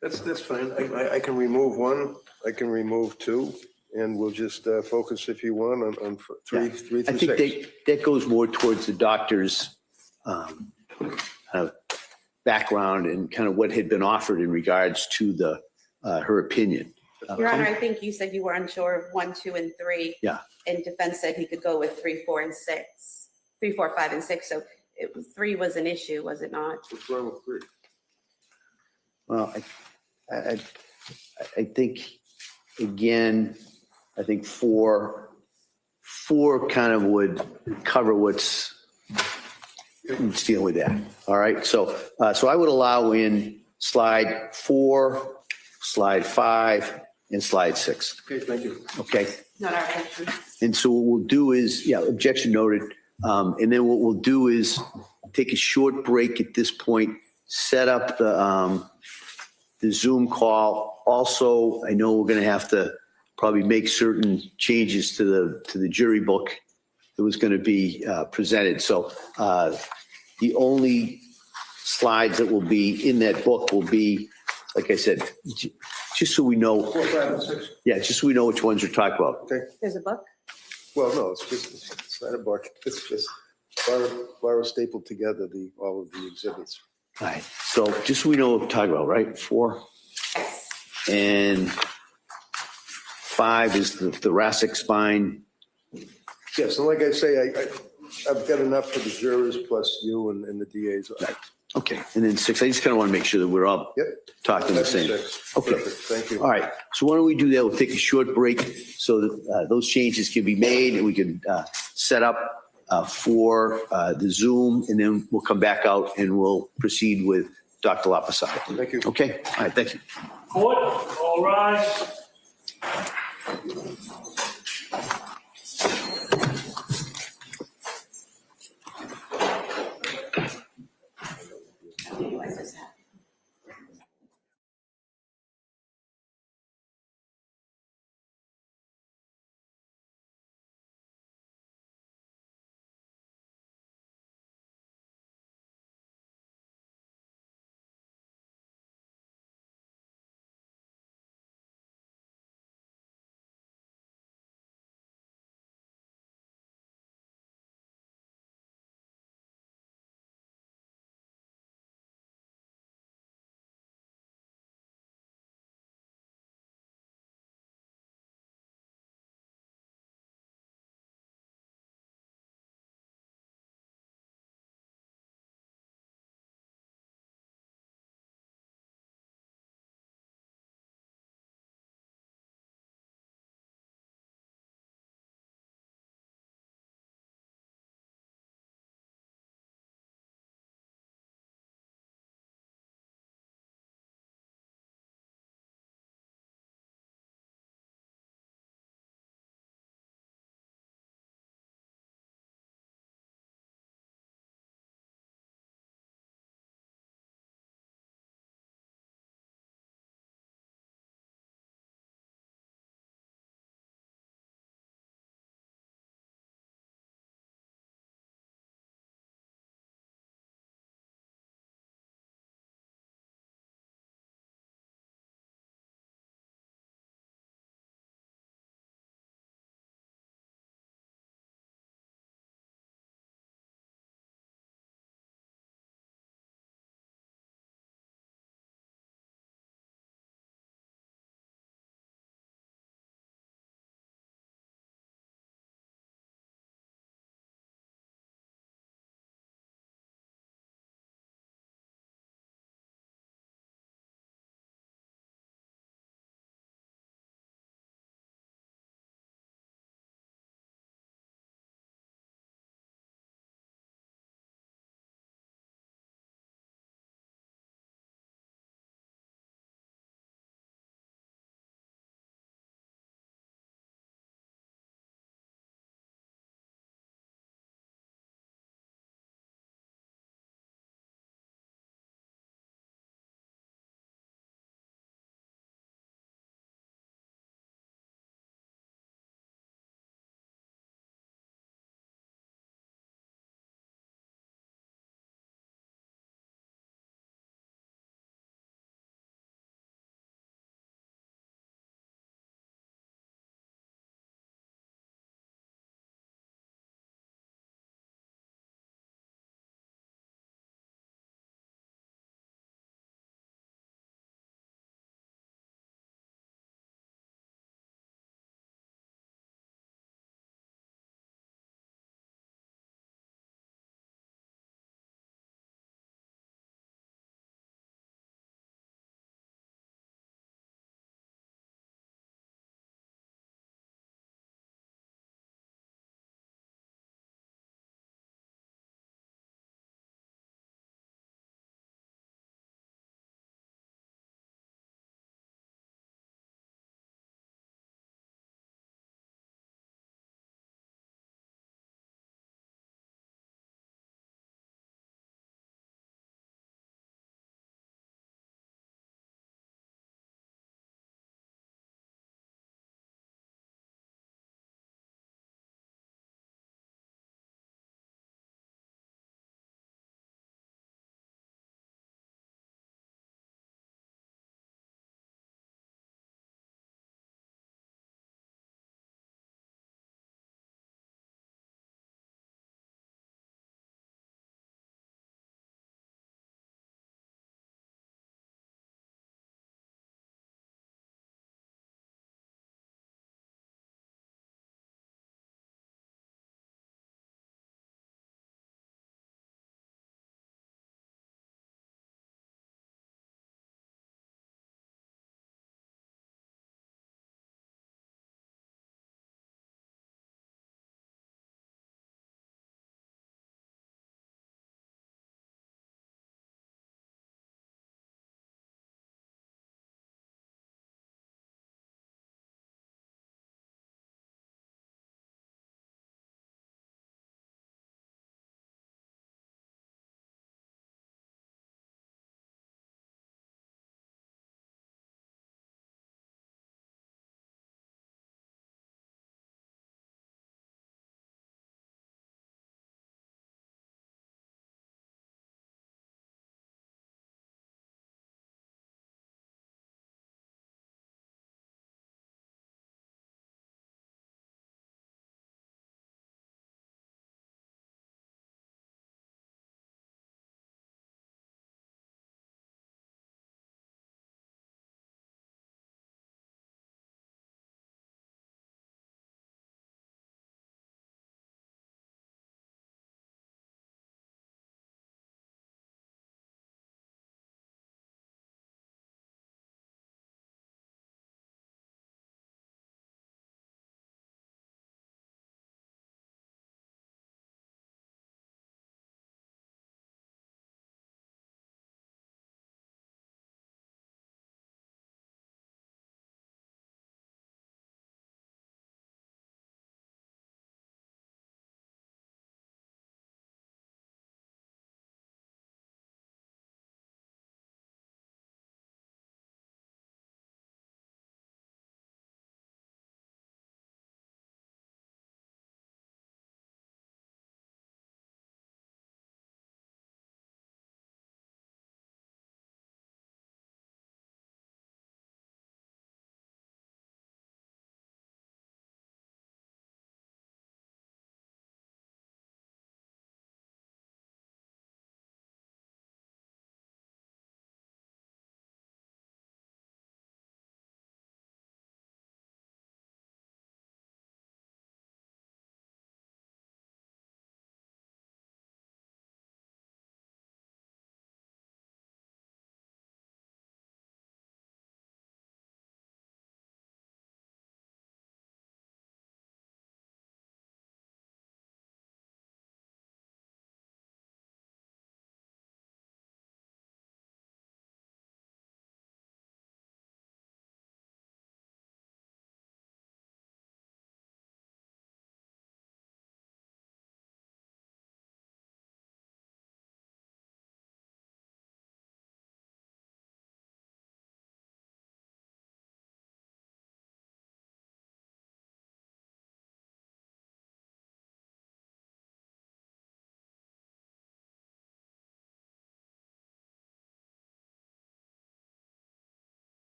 That's fine. I can remove 1, I can remove 2, and we'll just focus, if you want, on 3 through 6. I think that goes more towards the doctor's background and kind of what had been offered in regards to her opinion. Your Honor, I think you said you were unsure of 1, 2, and 3. Yeah. And defense said he could go with 3, 4, and 6. 3, 4, 5, and 6. So 3 was an issue, was it not? What's wrong with 3? Well, I think, again, I think 4 kind of would cover what's dealing with that. All right. So I would allow in slide 4, slide 5, and slide 6. Okay, thank you. Okay. Not our objection. And so what we'll do is, objection noted. And then what we'll do is take a short break at this point, set up the Zoom call. Also, I know we're going to have to probably make certain changes to the jury book that was going to be presented. So the only slides that will be in that book will be, like I said, just so we know. 4, 5, and 6. Yeah, just so we know which ones we're talking about. Okay. There's a book? Well, no, it's not a book. It's just Laura stapled together all of the exhibits. All right. So just so we know what we're talking about, right? 4 and 5 is the thoracic spine. Yes, and like I say, I've got enough for the jurors plus you and the DAs. Right. Okay. And then 6, I just kind of want to make sure that we're all Yep. talking the same. 6. Okay. Perfect. Thank you. All right. So why don't we do that? We'll take a short break so that those changes can be made and we can set up for the Zoom, and then we'll come back out and we'll proceed with Dr. Lapasada. Thank you. Okay. All right. Thank you. Court, all rise.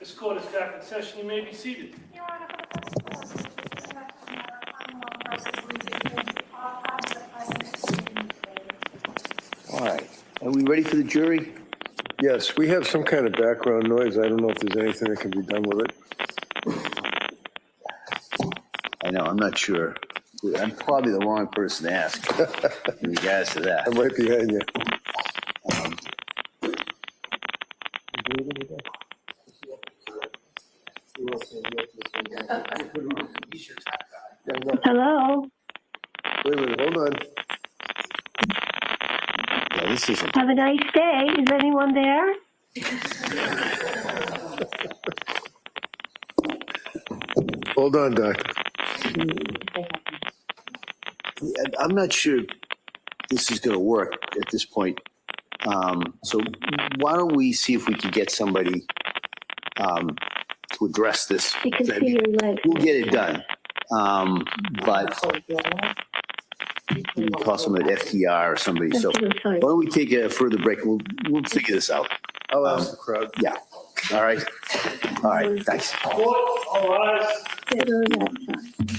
This court is back in session. You may be seated. Your Honor, for the purpose of the matter, Commonwealth versus Lindsay Clancy, all parties are present to speak in the All right. Are we ready for the jury? Yes, we have some kind of background noise. I don't know if there's anything that can be done with it. I know, I'm not sure. I'm probably the wrong person to ask in regards to that. I'm right behind you. Hello, Wait a minute, hold on. Yeah, this isn't. have a nice day. Is anyone there? Hold on, Doc. I'm not sure this is going to work at this point. So why don't we see if we can get somebody to address this? You can see your legs. We'll get it done. But we can call somebody at FTR or somebody. So why don't we take a further break? We'll figure this out. I'll ask the crowd. Yeah. All right. All right. Thanks. Court, all rise. Sit on that side.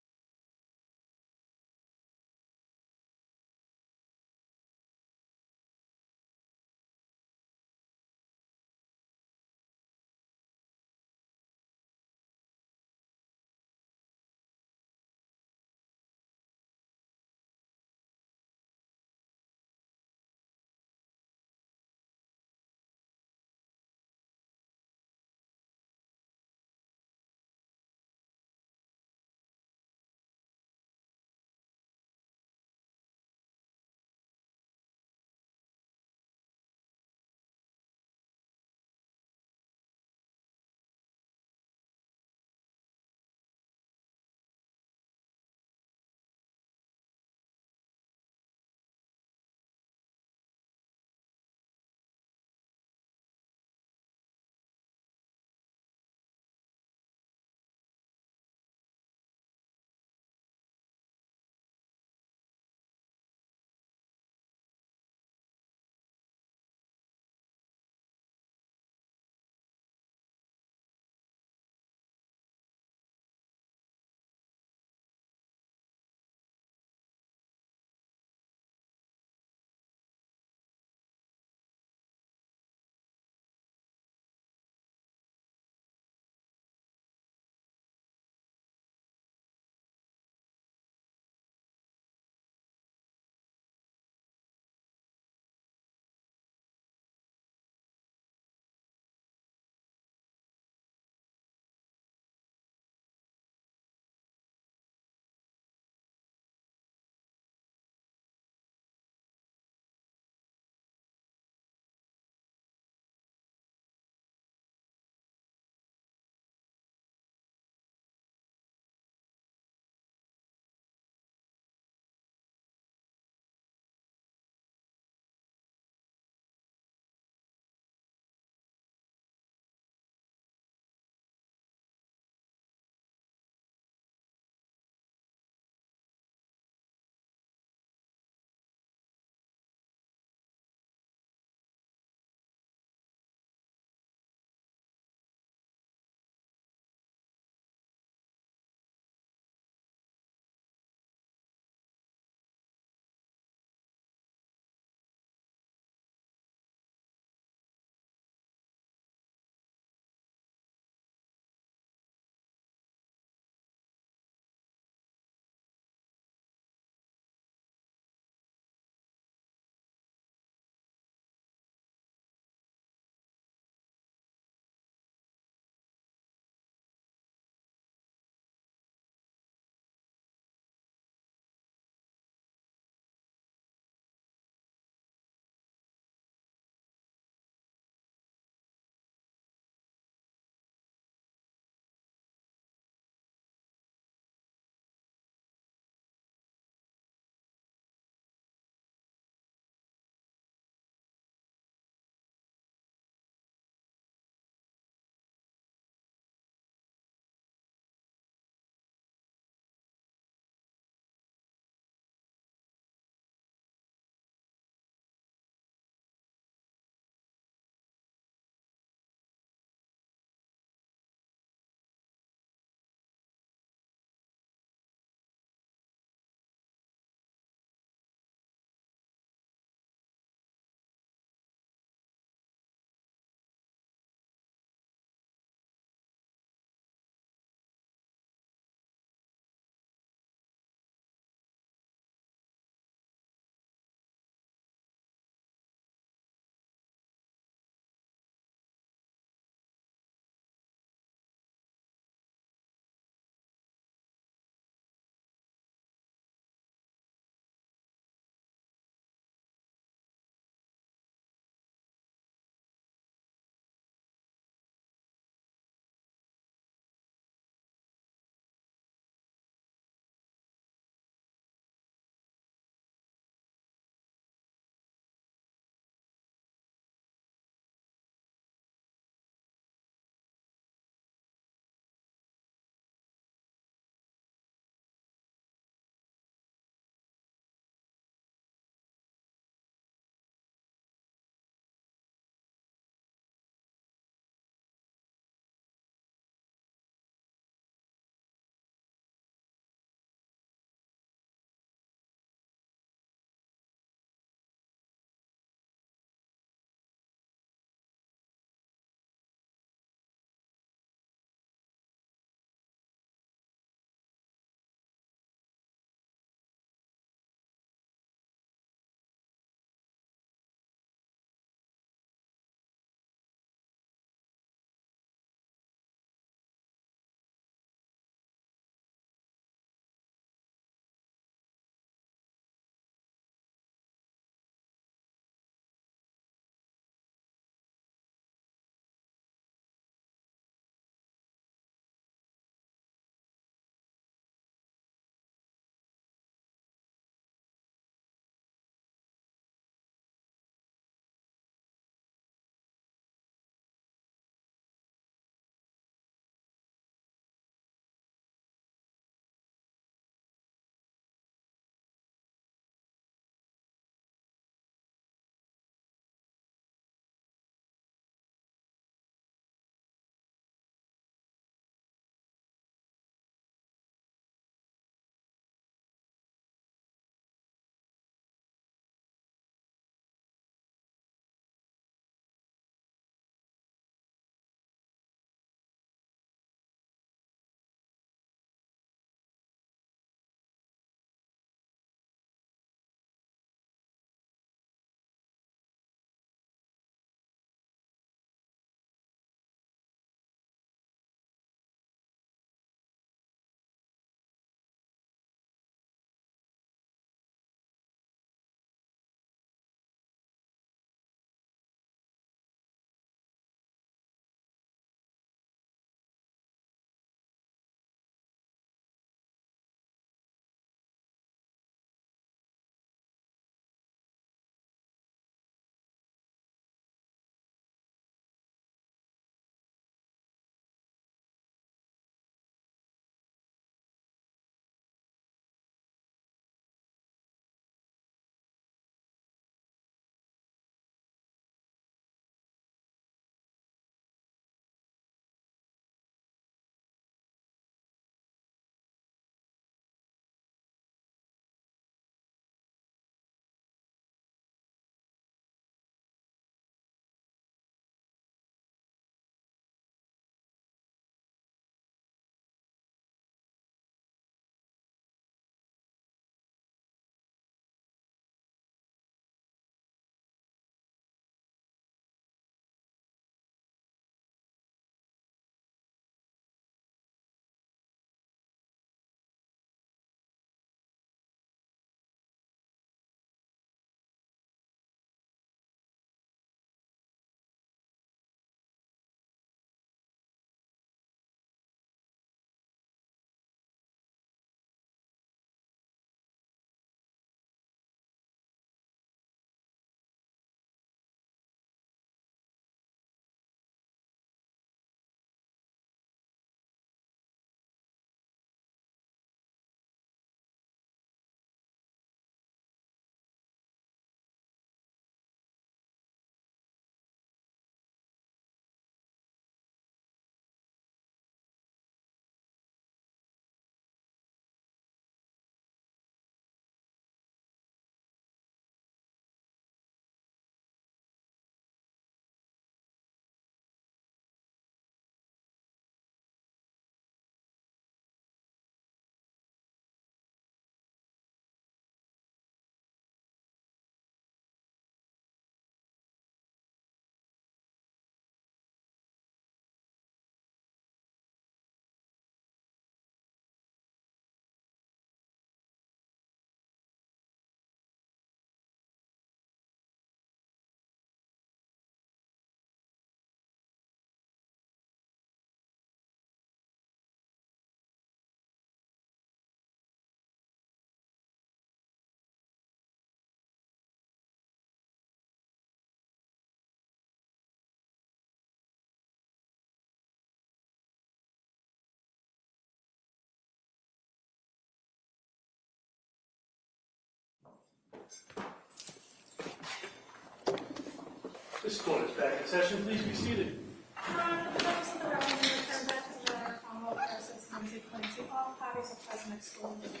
This court is back in session. Please be seated. For the purpose of the record, we return back to the matter Commonwealth versus Lindsay Clancy. All parties are present excluding the jury.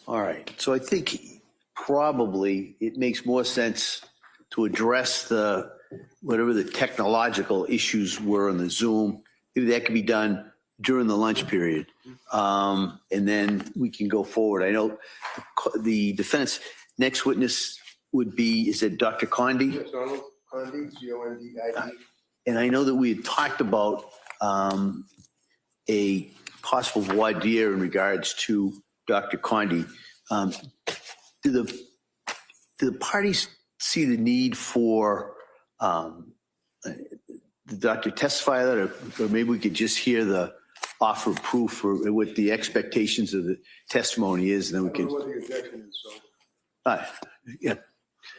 All right, so I think probably it makes more sense to address the, whatever the technological issues were on the Zoom. Maybe that could be done during the lunch period. And then we can go forward. I know the defense, next witness would be, is it Dr. Condi? Yes, Donald Condi, Condid. And I know that we had talked about a possible voir dire in regards to Dr. Condi. Do the parties see the need for the doctor testify that, or maybe we could just hear the offer of proof or what the expectations of the testimony is, and then we I don't can. know what the objection is, so. Yeah,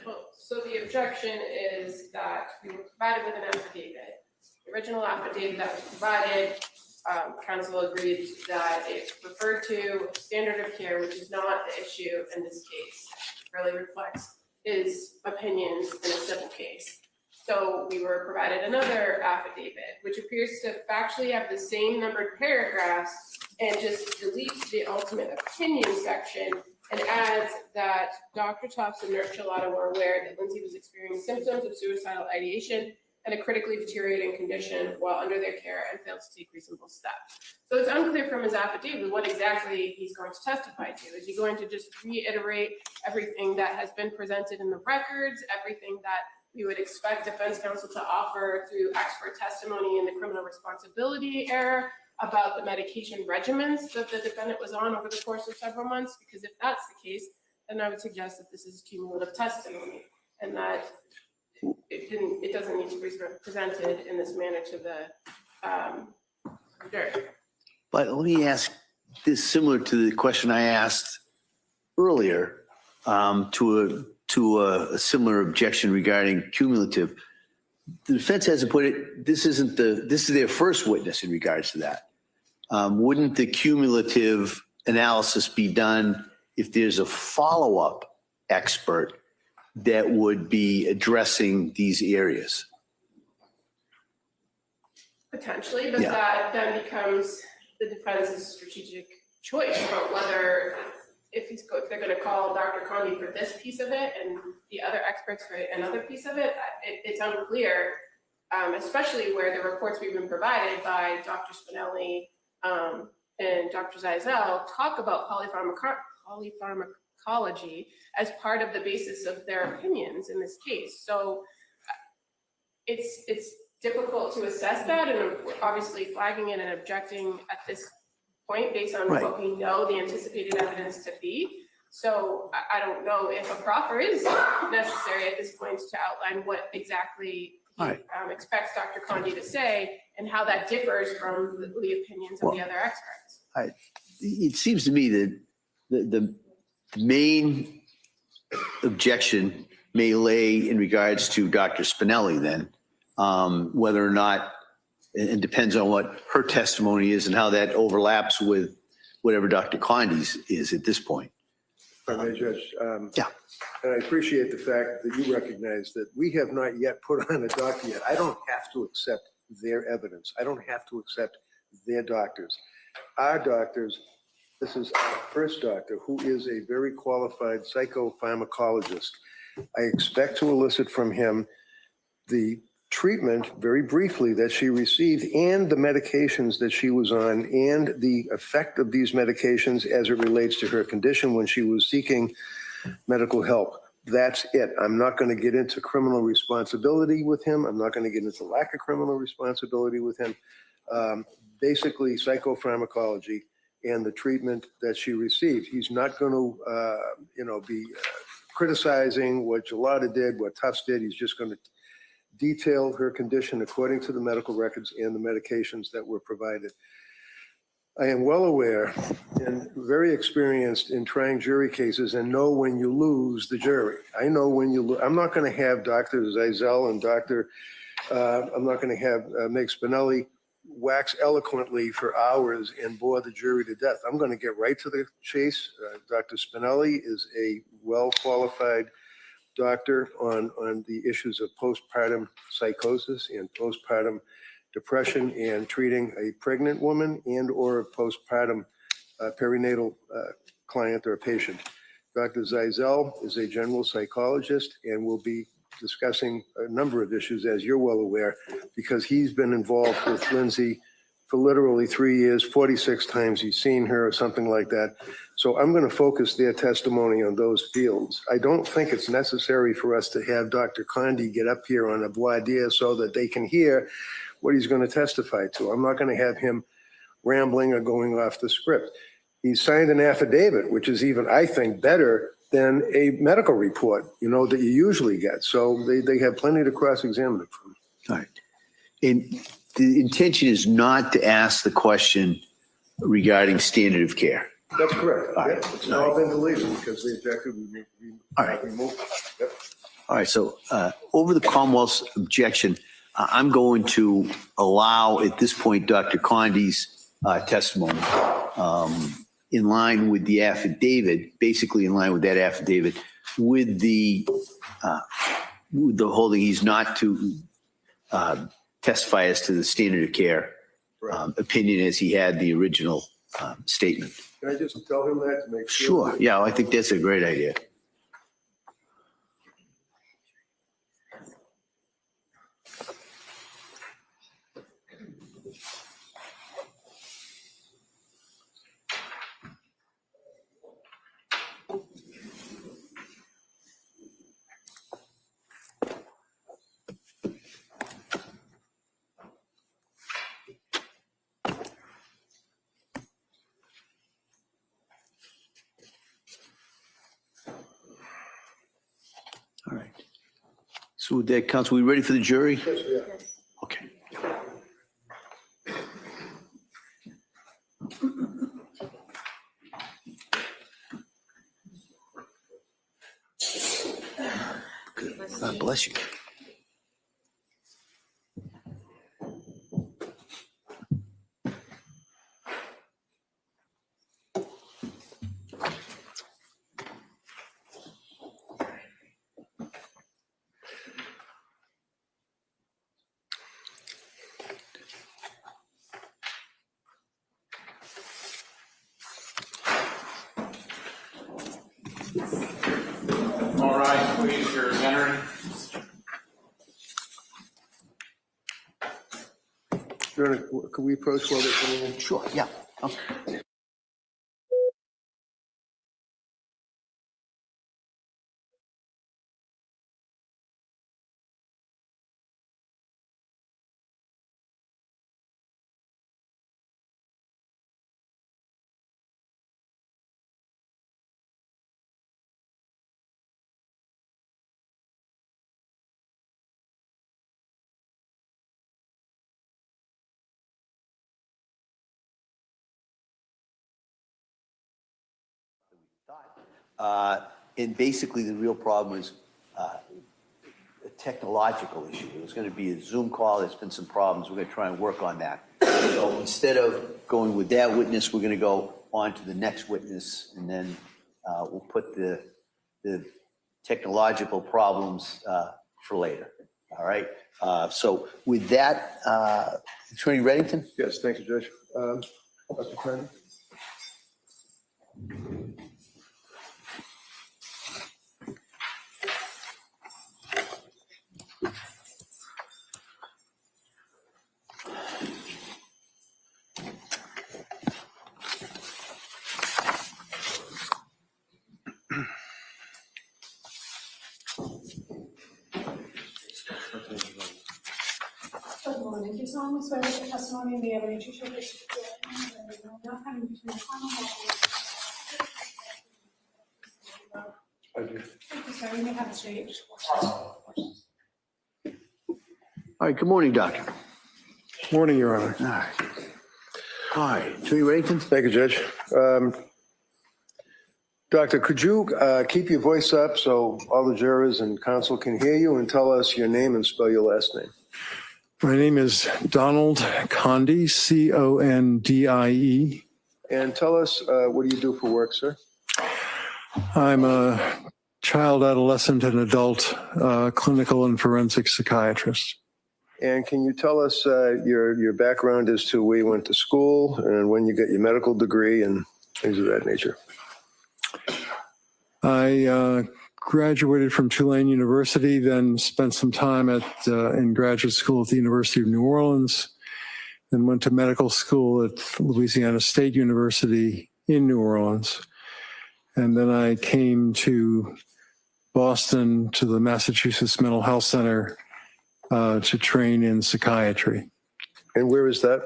Well, so the objection is that we were provided with an affidavit. The original affidavit that was provided, counsel agreed that it referred to standard of care, which is not the issue in this case. It really reflects his opinions in a civil case. So we were provided another affidavit, which appears to factually have the same numbered paragraphs and just deletes the ultimate opinion section and adds that Dr. Tufts and Nurse Chilada were aware that Lindsay was experiencing symptoms of suicidal ideation and a critically deteriorating condition while under their care and failed to take reasonable steps. So it's unclear from his affidavit what exactly he's going to testify to. Is he going to just reiterate everything that has been presented in the records, everything that we would expect defense counsel to offer through expert testimony in the criminal responsibility era about the medication regimens that the defendant was on over the course of several months? Because if that's the case, then I would suggest that this is cumulative testimony and that it doesn't need to be presented in this manner to the jury. but let me ask this, similar to the question I asked earlier, to a similar objection regarding cumulative. The defense hasn't put it, this is their first witness in regards to that. Wouldn't the cumulative analysis be done if there's a follow-up expert that would be addressing these areas? Potentially, but Yeah. that then becomes the defense's strategic choice about whether if they're going to call Dr. Condi for this piece of it and the other experts for another piece of it. It's unclear, especially where the reports we've been provided by Dr. Spinelli and Dr. Zeisel talk about polypharmacology as part of the basis of their opinions in this case. So it's difficult to assess that, and we're obviously flagging it and objecting at this point based on Right. what we know the anticipated evidence to be. So I don't know if a proffer is necessary at this point to outline what exactly he Right. expects Dr. Condi to say and how that differs from the opinions of the other experts. It seems to me that the main objection may lay in regards to Dr. Spinelli then, whether or not, and depends on what her testimony is and how that overlaps with whatever Dr. Condi's is at this point. If I may, Judge. Yeah. And I appreciate the fact that you recognize that we have not yet put on a doctor yet. I don't have to accept their evidence. I don't have to accept their doctors. Our doctors, this is our first doctor, who is a very qualified psychopharmacologist. I expect to elicit from him the treatment, very briefly, that she received and the medications that she was on and the effect of these medications as it relates to her condition when she was seeking medical help. That's it. I'm not going to get into criminal responsibility with him. I'm not going to get into lack of criminal responsibility with him. Basically, psychopharmacology and the treatment that she received. He's not going to, be criticizing what Chilada did, what Tufts did. He's just going to detail her condition according to the medical records and the medications that were provided. I am well aware and very experienced in trying jury cases and know when you lose the jury. I know when you lose. I'm not going to have Dr. Zeisel and I'm not going to have Meg Spinelli wax eloquently for hours and bore the jury to death. I'm going to get right to the chase. Dr. Spinelli is a well-qualified doctor on the issues of postpartum psychosis and postpartum depression and treating a pregnant woman and/or a postpartum perinatal client or patient. Dr. Zeisel is a general psychologist and will be discussing a number of issues, as you're well aware, because he's been involved with Lindsay for literally 3 years, 46 times he's seen her or something like that. So I'm going to focus their testimony on those fields. I don't think it's necessary for us to have Dr. Condi get up here on a voir dire so that they can hear what he's going to testify to. I'm not going to have him rambling or going off the script. He signed an affidavit, which is even, I think, better than a medical report, that you usually get. So they have plenty to cross-examine it from. All right. And the intention is not to ask the question regarding standard of care. That's correct. All right. Yeah, it's all been deleted because the objective we All right. removed. Yep. All right, so over the Commonwealth's objection, I'm going to allow at this point Dr. Condi's testimony in line with the affidavit, basically in line with that affidavit, with the holding he's not to testify as to the standard of care opinion as he had the original statement. Can I just tell him that to make sure? Sure, yeah, I think that's a great idea. All right. So with that, counsel, we ready for the jury? Yes, we are. Okay. Good. God bless you. All right, please, you're entering. Could we approach while they're coming in? Sure, yeah. And basically, the real problem is a technological issue. It was going to be a Zoom call. There's been some problems. We're going to try and work on that. So instead of going with that witness, we're going to go on to the next witness, and then we'll put the technological problems for later. All right. So with that, Attorney Reddington? Yes, thank you, Judge. Dr. Condi? Good morning. Do you solemnly swear that the testimony in the evidence you shall give is the truth and the whole truth, and nothing between the Commonwealth and the I do. Thank you, sir. You may have a seat. All right. Good morning, Doctor. Morning, Your Honor. All right. All right. Attorney Reddington? Thank you, Judge. Doctor, could you keep your voice up so all the jurors and counsel can hear you, and tell us your name and spell your last name? My name is Donald Condi, C-O-N-D-I-E. And tell us, what do you do for work, sir? I'm a child, adolescent, and adult clinical and forensic psychiatrist. And can you tell us your background as to where you went to school and when you got your medical degree and things of that nature? I graduated from Tulane University, then spent some time in graduate school at the University of New Orleans, then went to medical school at Louisiana State University in New Orleans. And then I came to Boston to the Massachusetts Mental Health Center to train in psychiatry. And where is that?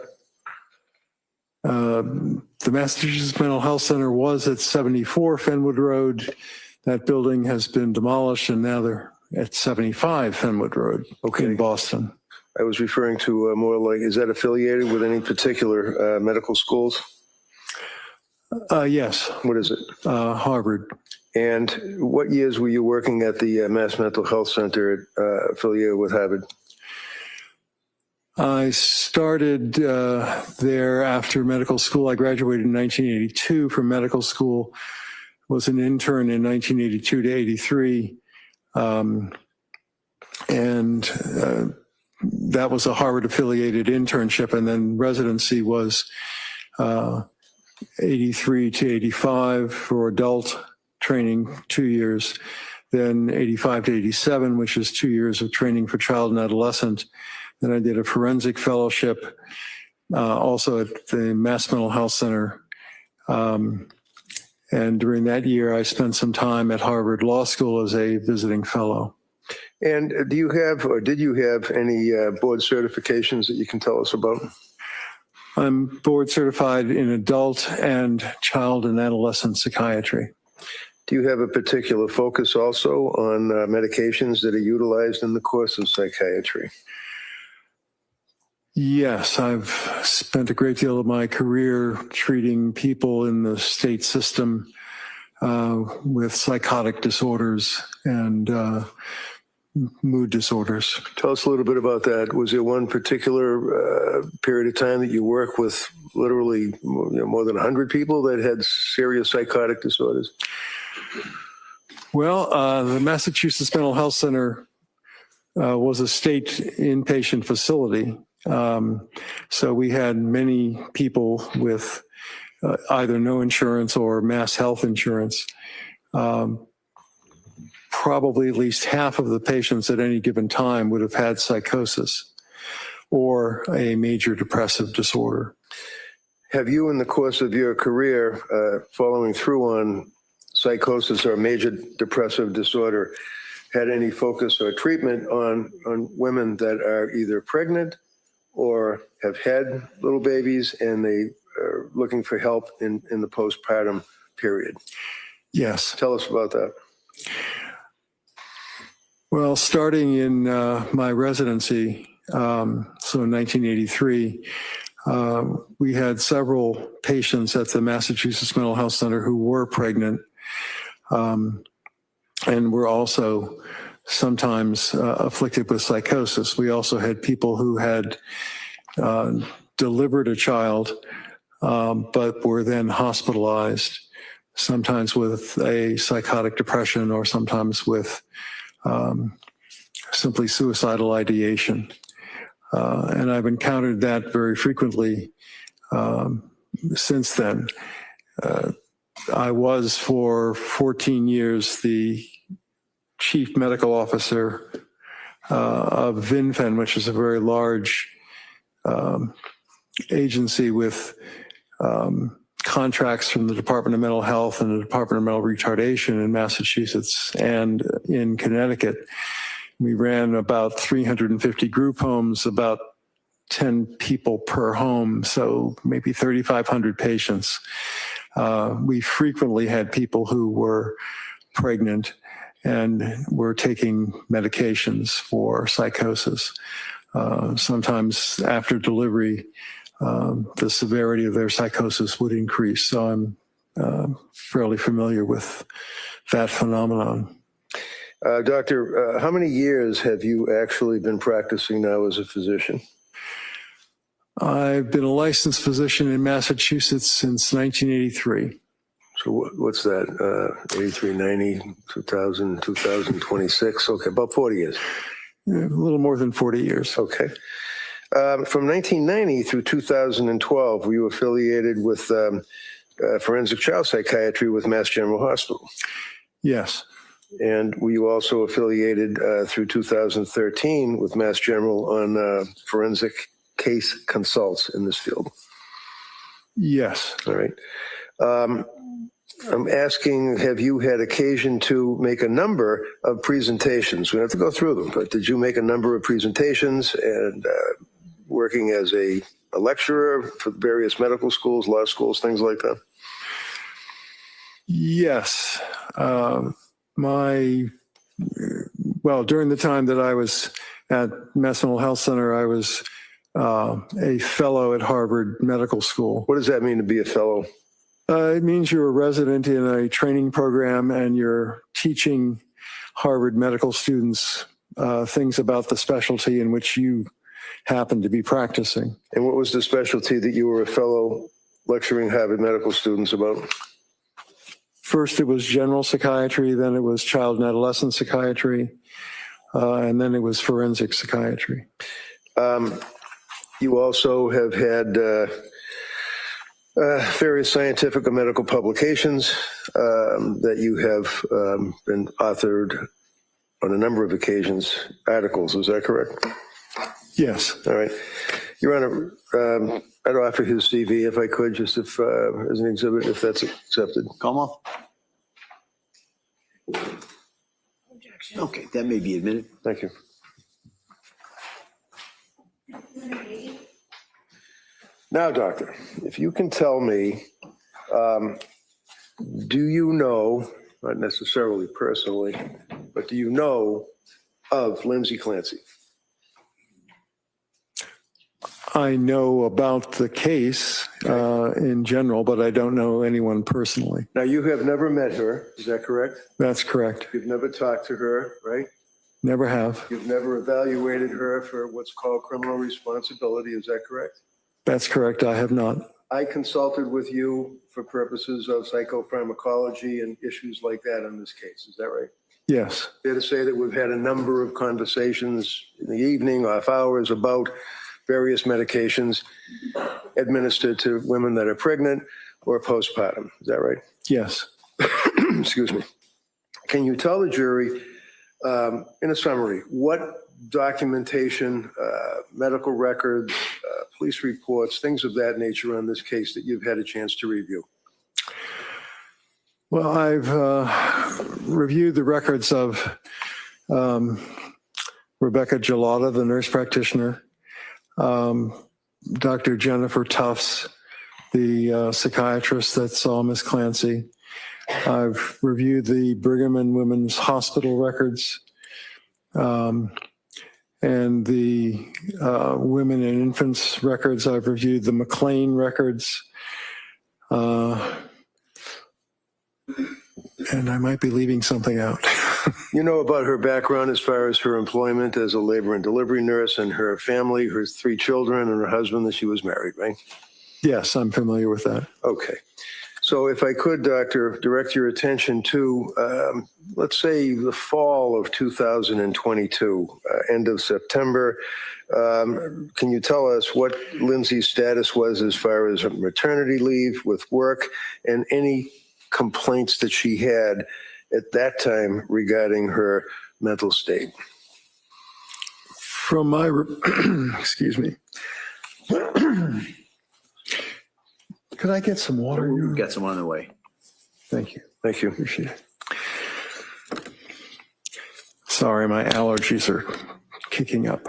The Massachusetts Mental Health Center was at 74 Fenwood Road. That building has been demolished, and now they're at 75 Fenwood Road in Boston. I was referring to more like, is that affiliated with any particular medical schools? Yes. What is it? Harvard. And what years were you working at the Mass Mental Health Center affiliated with Harvard? I started there after medical school. I graduated in 1982 from medical school, was an intern in 1982 to 83. That was a Harvard affiliated internship. And then residency was 83 to 85 for adult training, 2 years. Then 85 to 87, which is 2 years of training for child and adolescent. Then I did a forensic fellowship, also at the Mass Mental Health Center. And during that year, I spent some time at Harvard Law School as a visiting fellow. And do you have, or did you have any board certifications that you can tell us about? I'm board certified in adult and child and adolescent psychiatry. Do you have a particular focus also on medications that are utilized in the course of psychiatry? Yes, I've spent a great deal of my career treating people in the state system with psychotic disorders and mood disorders. Tell us a little bit about that. Was there one particular period of time that you worked with literally more than 100 people that had serious psychotic disorders? Well, the Massachusetts Mental Health Center was a state inpatient facility. So we had many people with either no insurance or mass health insurance. Probably at least half of the patients at any given time would have had psychosis or a major depressive disorder. Have you, in the course of your career, following through on psychosis or major depressive disorder, had any focus or treatment on women that are either pregnant or have had little babies and they are looking for help in the postpartum period? Yes. Tell us about that. Well, starting in my residency, so in 1983, we had several patients at the Massachusetts Mental Health Center who were pregnant and were also sometimes afflicted with psychosis. We also had people who had delivered a child, but were then hospitalized, sometimes with a psychotic depression or sometimes with simply suicidal ideation. And I've encountered that very frequently since then. I was for 14 years the chief medical officer of VinFen, which is a very large agency with contracts from the Department of Mental Health and the Department of Mental Retardation in Massachusetts and in Connecticut. We ran about 350 group homes, about 10 people per home, so maybe 3,500 patients. We frequently had people who were pregnant and were taking medications for psychosis. Sometimes after delivery, the severity of their psychosis would increase. So I'm fairly familiar with that phenomenon. Doctor, how many years have you actually been practicing now as a physician? I've been a licensed physician in Massachusetts since 1983. So what's that? 83, 90, 2000, 2026. Okay, about 40 years. A little more than 40 years. Okay. From 1990 through 2012, were you affiliated with forensic child psychiatry with Mass General Hospital? Yes. And were you also affiliated through 2013 with Mass General on forensic case consults in this field? Yes. All right. I'm asking, have you had occasion to make a number of presentations? We don't have to go through them, but did you make a number of presentations and working as a lecturer for various medical schools, law schools, things like that? Yes. During the time that I was at Mass Mental Health Center, I was a fellow at Harvard Medical School. What does that mean to be a fellow? It means you're a resident in a training program and you're teaching Harvard medical students things about the specialty in which you happen to be practicing. And what was the specialty that you were a fellow lecturing Harvard medical students about? First, it was general psychiatry, then it was child and adolescent psychiatry, and then it was forensic psychiatry. You also have had various scientific or medical publications that you have been authored on a number of occasions, articles, is that correct? Yes. All right. Your Honor, I'd offer his CV if I could, just if as an exhibit, if that's accepted. Como? Okay, that may be admitted. Thank you. Now, doctor, if you can tell me, do you know, not necessarily personally, but do you know of Lindsay Clancy? I know about the case in general, but I don't know anyone personally. Now, you have never met her, is that correct? That's correct. You've never talked to her, right? Never have. You've never evaluated her for what's called criminal responsibility, is that correct? That's correct. I have not. I consulted with you for purposes of psychopharmacology and issues like that in this case, is that right? Yes. Fair to say that we've had a number of conversations in the evening, off hours, about various medications administered to women that are pregnant or postpartum. Is that right? Yes. Excuse me. Can you tell the jury, in a summary, what documentation, medical records, police reports, things of that nature on this case that you've had a chance to review? Well, I've reviewed the records of Rebecca Gelada, the nurse practitioner, Dr. Jennifer Tufts, the psychiatrist that saw Miss Clancy. I've reviewed the Brigham and Women's Hospital records and the women and infants records. I've reviewed the McLean records. And I might be leaving something out. You know about her background as far as her employment as a labor and delivery nurse and her family, her 3 children and her husband, that she was married, right? Yes, I'm familiar with that. Okay. So if I could, doctor, direct your attention to, let's say, the fall of 2022, end of September. Can you tell us what Lindsay's status was as far as maternity leave with work and any complaints that she had at that time regarding her mental state? From my, excuse me. Could I get some water? We've got some on the way. Thank you. Thank you. Appreciate it. Sorry, my allergies are kicking up.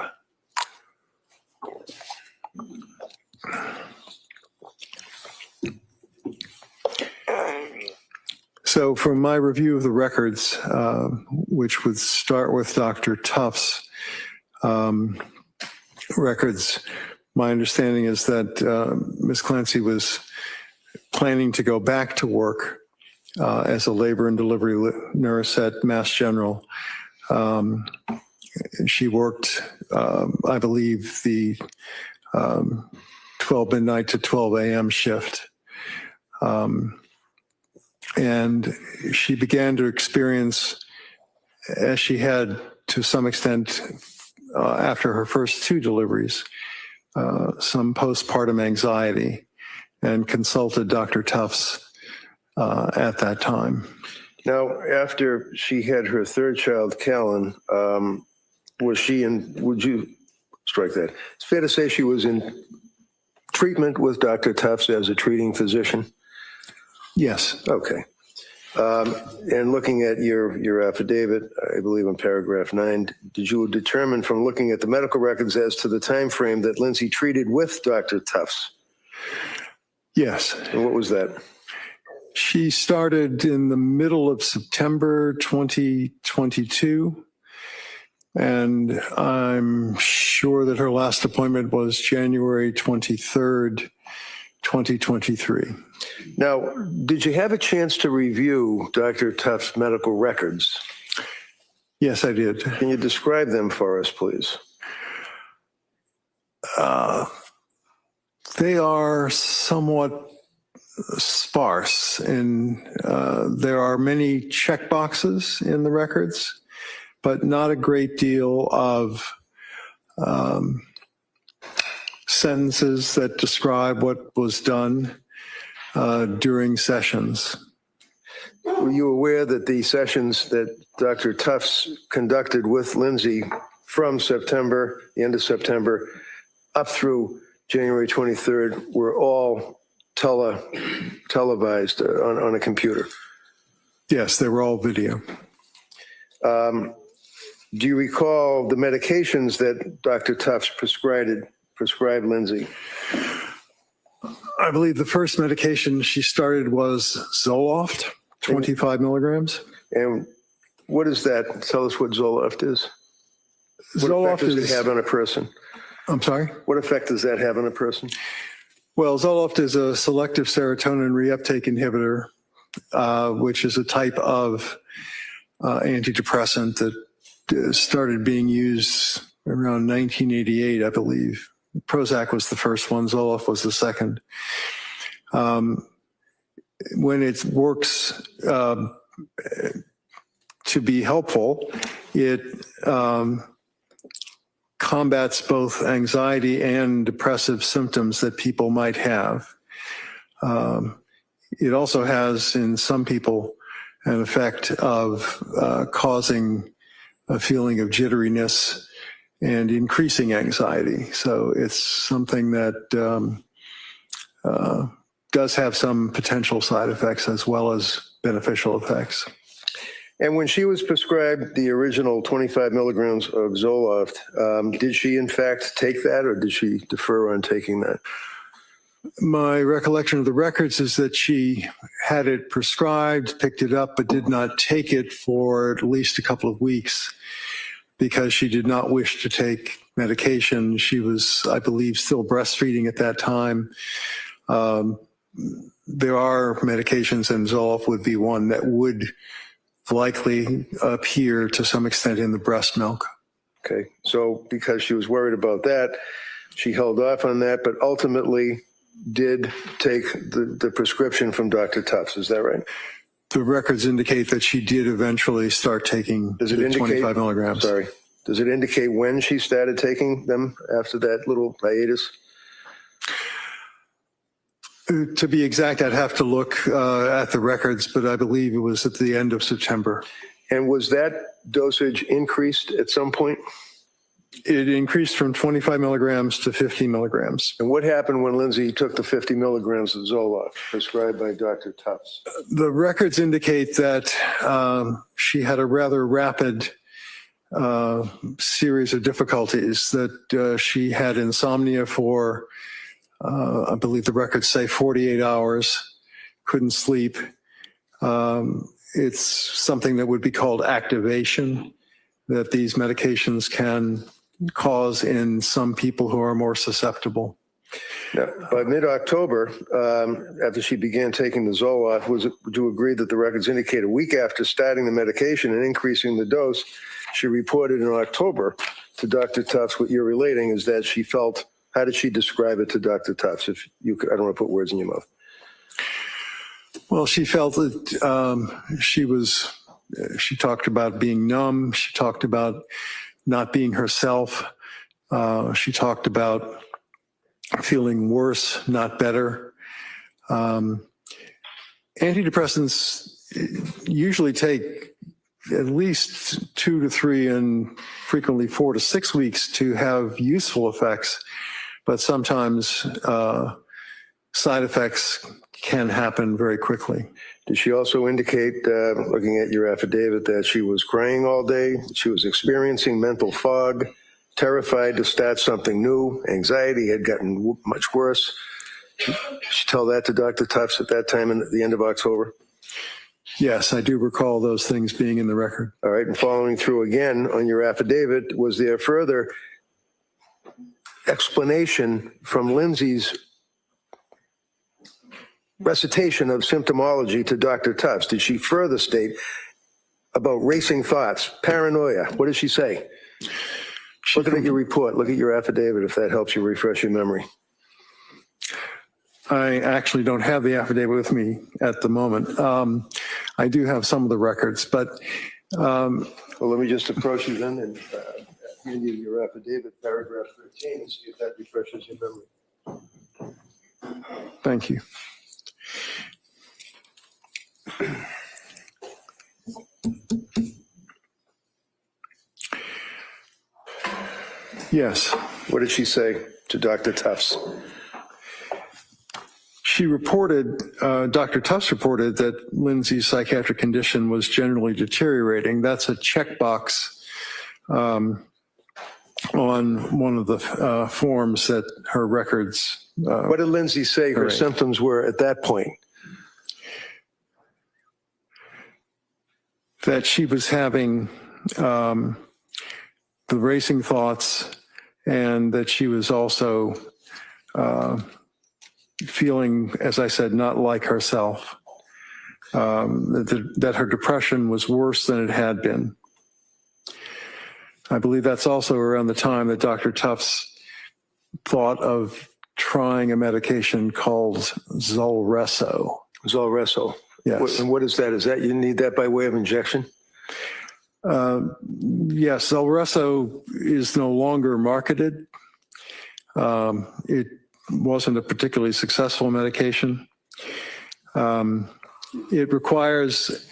So from my review of the records, which would start with Dr. Tufts' records, my understanding is that Ms. Clancy was planning to go back to work as a labor and delivery nurse at Mass General. She worked, I believe, the 12 midnight to 12 a.m. shift. And she began to experience, as she had to some extent after her first 2 deliveries, some postpartum anxiety, and consulted Dr. Tufts at that time. Now, after she had her 3rd child, Callan, was she in, would you strike that? It's fair to say she was in treatment with Dr. Tufts as a treating physician? Yes. Okay. And looking at your affidavit, I believe in paragraph 9, did you determine from looking at the medical records as to the time frame that Lindsay treated with Dr. Tufts? Yes. And what was that? She started in the middle of September 2022, and I'm sure that her last appointment was January 23rd, 2023. Now, did you have a chance to review Dr. Tufts' medical records? Yes, I did. Can you describe them for us, please? They are somewhat sparse, and there are many check boxes in the records, but not a great deal of sentences that describe what was done during sessions. Were you aware that the sessions that Dr. Tufts conducted with Lindsay from September, the end of September, up through January 23rd were all televised on a computer? Yes, they were all video. Do you recall the medications that Dr. Tufts prescribed Lindsay? I believe the first medication she started was Zoloft, 25 milligrams. And what is that? Tell us what Zoloft is. What effect does it have on a person? I'm sorry? What effect does that have on a person? Well, Zoloft is a selective serotonin reuptake inhibitor, which is a type of antidepressant that started being used around 1988, I believe. Prozac was the first one, Zoloft was the second. When it works to be helpful, it combats both anxiety and depressive symptoms that people might have. It also has, in some people, an effect of causing a feeling of jitteriness and increasing anxiety. So it's something that does have some potential side effects as well as beneficial effects. And when she was prescribed the original 25 milligrams of Zoloft, did she in fact take that, or did she defer on taking that? My recollection of the records is that she had it prescribed, picked it up, but did not take it for at least a couple of weeks because she did not wish to take medication. She was, I believe, still breastfeeding at that time. There are medications, and Zoloft would be one that would likely appear to some extent in the breast milk. Okay, so because she was worried about that, she held off on that, but ultimately did take the prescription from Dr. Tufts. Is that right? The records indicate that she did eventually start taking the 25 milligrams. Sorry. Does it indicate when she started taking them after that little hiatus? To be exact, I'd have to look at the records, but I believe it was at the end of September. And was that dosage increased at some point? It increased from 25 milligrams to 50 milligrams. And what happened when Lindsay took the 50 milligrams of Zoloft prescribed by Dr. Tufts? The records indicate that she had a rather rapid series of difficulties, that she had insomnia for, I believe the records say 48 hours, couldn't sleep. It's something that would be called activation, that these medications can cause in some people who are more susceptible. Now, by mid-October, after she began taking the Zoloft, would you agree that the records indicate a week after starting the medication and increasing the dose, she reported in October to Dr. Tufts, what you're relating is that she felt, how did she describe it to Dr. Tufts? If you could, I don't want to put words in your mouth. Well, she felt that she talked about being numb. She talked about not being herself. She talked about feeling worse, not better. Antidepressants usually take at least 2 to 3 and frequently 4 to 6 weeks to have useful effects, but sometimes side effects can happen very quickly. Did she also indicate, looking at your affidavit, that she was crying all day, she was experiencing mental fog, terrified to start something new, anxiety had gotten much worse? Did she tell that to Dr. Tufts at that time at the end of October? Yes, I do recall those things being in the record. All right, and following through again on your affidavit, was there further explanation from Lindsay's recitation of symptomology to Dr. Tufts? Did she further state about racing thoughts, paranoia? What did she say? Look at your report, look at your affidavit, if that helps you refresh your memory. I actually don't have the affidavit with me at the moment. I do have some of the records, but Well, let me just approach you then and hand you your affidavit, paragraph 13, and see if that refreshes your memory. thank you. Yes. What did she say to Dr. Tufts? She reported, Dr. Tufts reported that Lindsay's psychiatric condition was generally deteriorating. That's a checkbox on one of the forms that her records. What did Lindsay say her symptoms were at that point? That she was having the racing thoughts, and that she was also feeling, as I said, not like herself, that her depression was worse than it had been. I believe that's also around the time that Dr. Tufts thought of trying a medication called Zulresso. Zulresso. Yes. And what is that? Is that you need that by way of injection? Yes, Zulresso is no longer marketed. It wasn't a particularly successful medication. It requires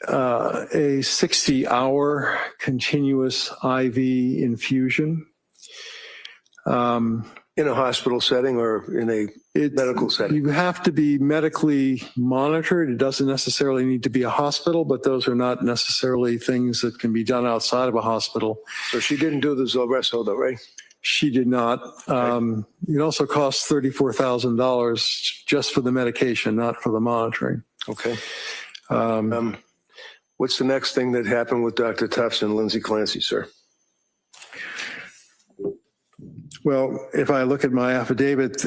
a 60-hour continuous IV infusion. In a hospital setting or in a medical setting? You have to be medically monitored. It doesn't necessarily need to be a hospital, but those are not necessarily things that can be done outside of a hospital. So she didn't do the Zulresso though, right? She did not. It also costs $34,000 just for the medication, not for the monitoring. Okay. What's the next thing that happened with Dr. Tufts and Lindsay Clancy, sir? Well, if I look at my affidavit,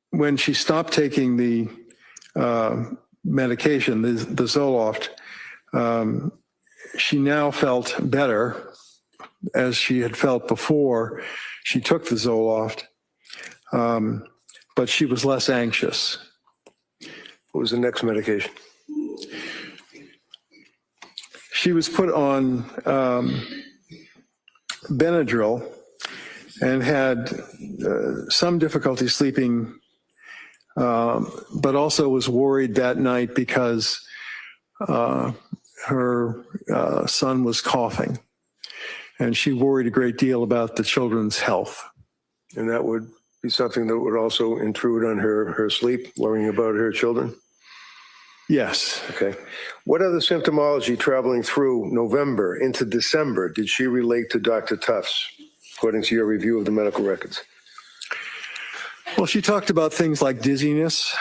when she stopped taking the medication, the Zoloft, she now felt better, as she had felt before she took the Zoloft, but she was less anxious. What was the next medication? She was put on Benadryl and had some difficulty sleeping, but also was worried that night because her son was coughing, and she worried a great deal about the children's health. And that would be something that would also intrude on her sleep, worrying about her children? Yes. Okay. What other symptomology traveling through November into December did she relate to Dr. Tufts, according to your review of the medical records? Well, she talked about things like dizziness,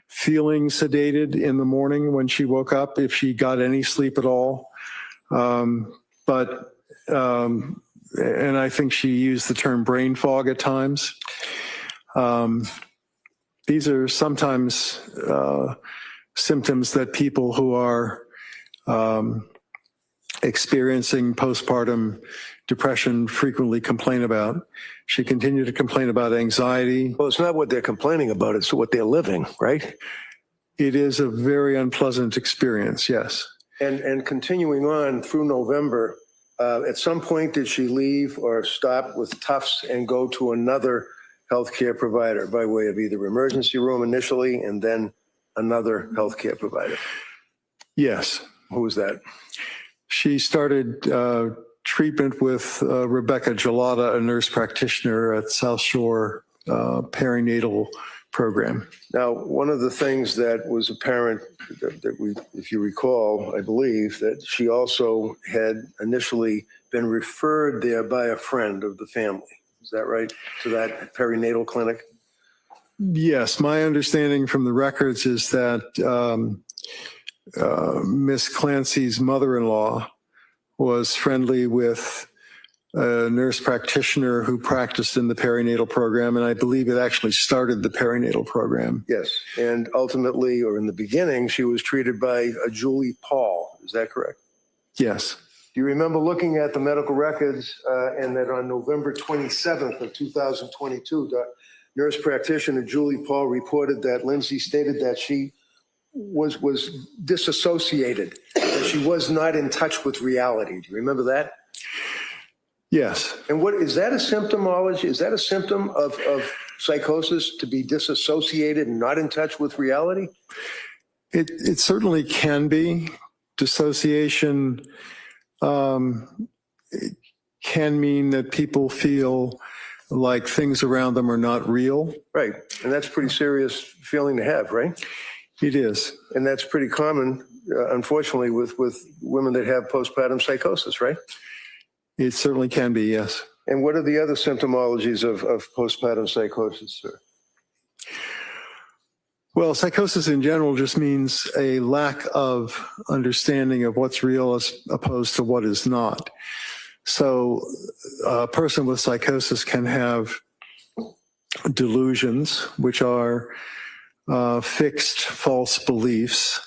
feeling sedated in the morning when she woke up, if she got any sleep at all. And I think she used the term brain fog at times. These are sometimes symptoms that people who are experiencing postpartum depression frequently complain about. She continued to complain about anxiety. Well, it's not what they're complaining about, it's what they're living, right? It is a very unpleasant experience, yes. And continuing on through November, at some point did she leave or stop with Tufts and go to another healthcare provider by way of either emergency room initially and then another healthcare provider? Yes. Who was that? She started treatment with Rebecca Gelada, a nurse practitioner at South Shore perinatal program. Now, one of the things that was apparent that we, if you recall, I believe that she also had initially been referred there by a friend of the family. Is that right? To that perinatal clinic? Yes, my understanding from the records is that Miss Clancy's mother-in-law was friendly with a nurse practitioner who practiced in the perinatal program, and I believe it actually started the perinatal program. Yes, and ultimately, or in the beginning, she was treated by a Julie Paul. Is that correct? Yes. Do you remember looking at the medical records and that on November 27th of 2022, the nurse practitioner Julie Paul reported that Lindsay stated that she was disassociated, that she was not in touch with reality. Do you remember that? Yes. And what is that a symptomology? Is that a symptom of psychosis, to be disassociated and not in touch with reality? It certainly can be. Dissociation it can mean that people feel like things around them are not real. Right. And that's a pretty serious feeling to have, right? It is. And that's pretty common, unfortunately, with women that have postpartum psychosis, right? It certainly can be, yes. And what are the other symptomologies of postpartum psychosis, sir? Well, psychosis in general just means a lack of understanding of what's real as opposed to what is not. So a person with psychosis can have delusions, which are fixed false beliefs.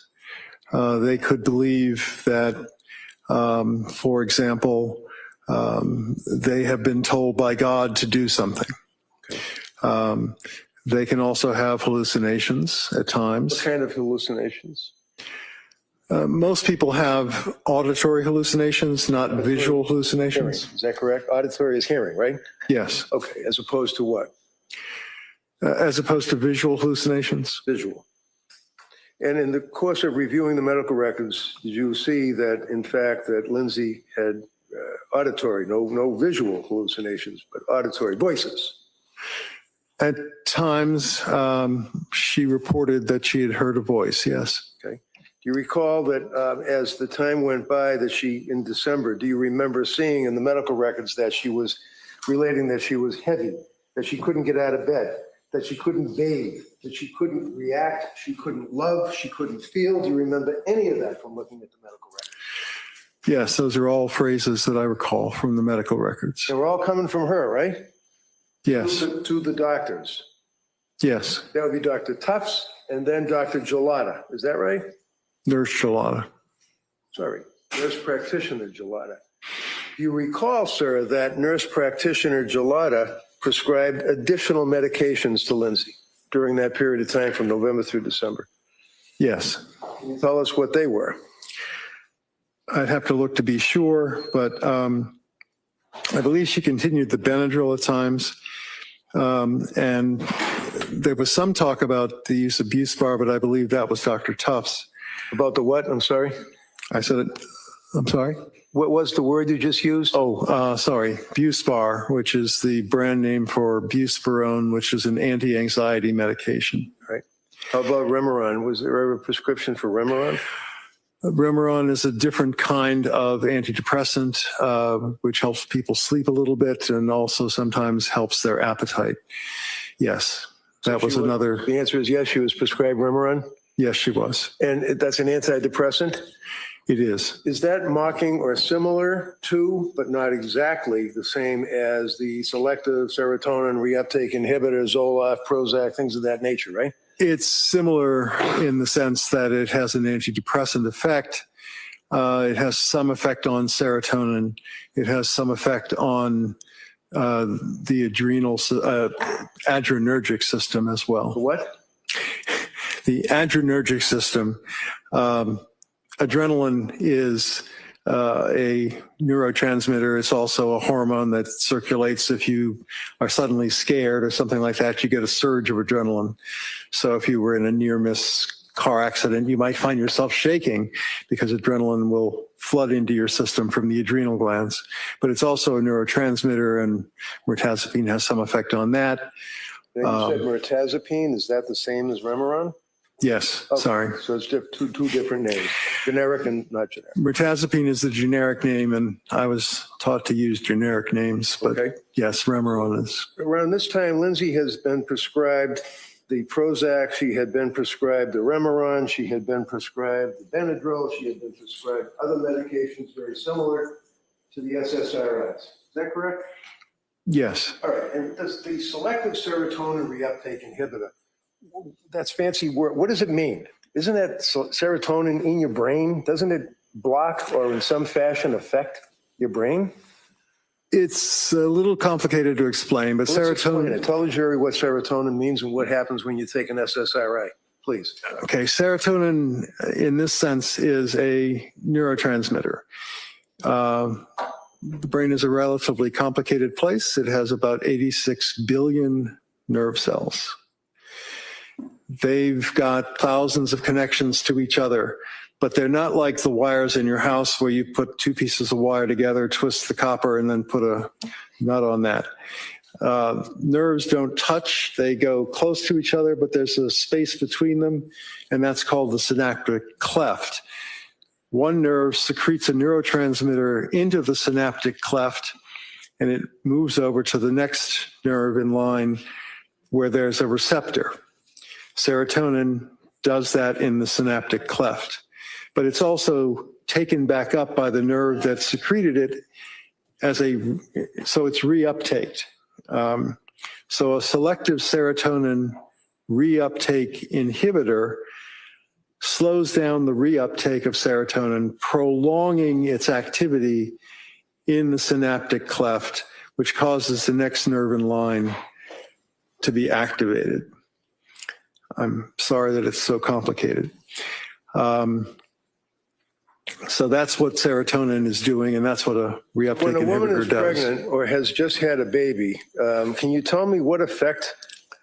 They could believe that, for example, they have been told by God to do something. Okay. They can also have hallucinations at times. What kind of hallucinations? Most people have auditory hallucinations, not visual hallucinations. Hearing. Is that correct? Auditory is hearing, right? Yes. Okay, as opposed to what? As opposed to visual hallucinations. Visual. And in the course of reviewing the medical records, did you see that, in fact, that Lindsay had auditory, no visual hallucinations, but auditory voices? At times, she reported that she had heard a voice, yes. Okay. Do you recall that as the time went by that she, in December, do you remember seeing in the medical records that she was relating that she was heavy, that she couldn't get out of bed, that she couldn't bathe, that she couldn't react, she couldn't love, she couldn't feel? Do you remember any of that from looking at the medical records? Yes, those are all phrases that I recall from the medical records. They were all coming from her, right? Yes. To the doctors. Yes. That would be Dr. Tufts and then Dr. Gelada. Is that right? Nurse Gelada. Sorry, nurse practitioner Gelada. Do you recall, sir, that nurse practitioner Gelada prescribed additional medications to Lindsay during that period of time from November through December? Yes. Can you tell us what they were? I'd have to look to be sure, but I believe she continued the Benadryl at times. And there was some talk about the use of Buspar, but I believe that was Dr. Tufts. About the what? I'm sorry. I said it. I'm sorry. What was the word you just used? Sorry. Buspar, which is the brand name for Buspirone, which is an anti-anxiety medication. Right. How about Remeron? Was there ever a prescription for Remeron? Remeron is a different kind of antidepressant, which helps people sleep a little bit and also sometimes helps their appetite. Yes, that was another. The answer is yes, she was prescribed Remeron? Yes, she was. And that's an antidepressant? It is. Is that mocking or similar to, but not exactly the same as the selective serotonin reuptake inhibitor, Zoloft, Prozac, things of that nature, right? It's similar in the sense that it has an antidepressant effect, It has some effect on serotonin. It has some effect on the adrenal, adrenergic system as well. What? The adrenergic system. Adrenaline is a neurotransmitter. It's also a hormone that circulates if you are suddenly scared or something like that. You get a surge of adrenaline. So if you were in a near-miss car accident, you might find yourself shaking because adrenaline will flood into your system from the adrenal glands. But it's also a neurotransmitter, and mirtazapine has some effect on that. And you said mirtazapine, is that the same as Remeron? Yes, Okay, sorry. So it's two different names, generic and not generic. Mirtazapine is the generic name, and I was taught to use generic names, but Okay. yes, Remeron is. Around this time, Lindsay has been prescribed the Prozac, she had been prescribed the Remeron, she had been prescribed the Benadryl, she had been prescribed other medications very similar to the SSRIs. Is that correct? Yes. All right, and does the selective serotonin reuptake inhibitor, that's fancy word, what does it mean? Isn't that serotonin in your brain? Doesn't it block or in some fashion affect your brain? It's a little complicated to explain, but Let's explain serotonin. it. Tell the jury what serotonin means and what happens when you take an SSRI, please. Okay, serotonin in this sense is a neurotransmitter. The brain is a relatively complicated place. It has about 86 billion nerve cells. They've got thousands of connections to each other, but they're not like the wires in your house where you put two pieces of wire together, twist the copper, and then put a nut on that. Nerves don't touch. They go close to each other, but there's a space between them, and that's called the synaptic cleft. One nerve secretes a neurotransmitter into the synaptic cleft, and it moves over to the next nerve in line where there's a receptor. Serotonin does that in the synaptic cleft, but it's also taken back up by the nerve that secreted it so it's reuptaked. So a selective serotonin reuptake inhibitor slows down the reuptake of serotonin, prolonging its activity in the synaptic cleft, which causes the next nerve in line to be activated. I'm sorry that it's so complicated. So that's what serotonin is doing, and that's what a reuptake When a woman inhibitor is does. pregnant or has just had a baby, can you tell me what effect,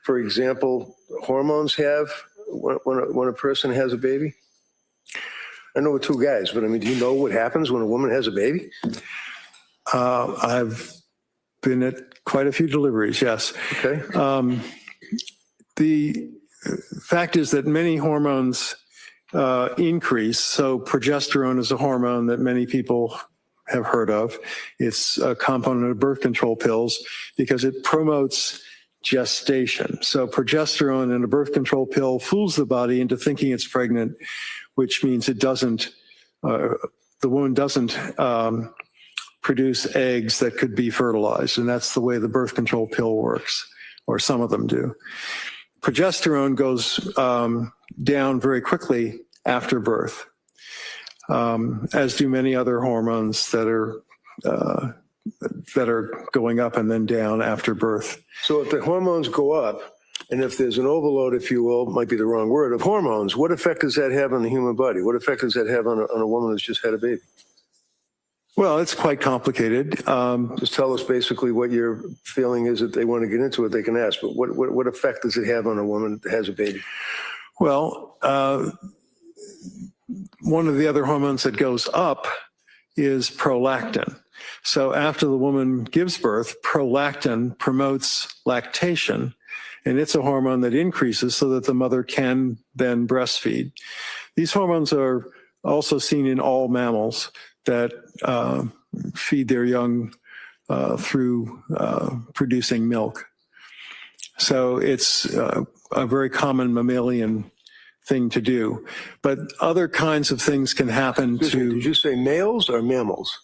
for example, hormones have when a person has a baby? I know we're two guys, but I mean, do you know what happens when a woman has a baby? I've been at quite a few deliveries, yes. Okay. The fact is that many hormones increase. So progesterone is a hormone that many people have heard of. It's a component of birth control pills because it promotes gestation. So progesterone in a birth control pill fools the body into thinking it's pregnant, which means it doesn't, the woman doesn't produce eggs that could be fertilized. And that's the way the birth control pill works, or some of them do. Progesterone goes down very quickly after birth, as do many other hormones that are going up and then down after birth. So if the hormones go up, and if there's an overload, if you will, might be the wrong word, of hormones, what effect does that have on the human body? What effect does that have on a woman who's just had a baby? Well, it's quite complicated. Just tell us basically what your feeling is. That they want to get into it, they can ask, but what effect does it have on a woman that has a baby? Well, one of the other hormones that goes up is prolactin. So after the woman gives birth, prolactin promotes lactation, and it's a hormone that increases so that the mother can then breastfeed. These hormones are also seen in all mammals that feed their young through producing milk. So it's a very common mammalian thing to do. But other kinds of things can happen Excuse me, to did you say males or mammals?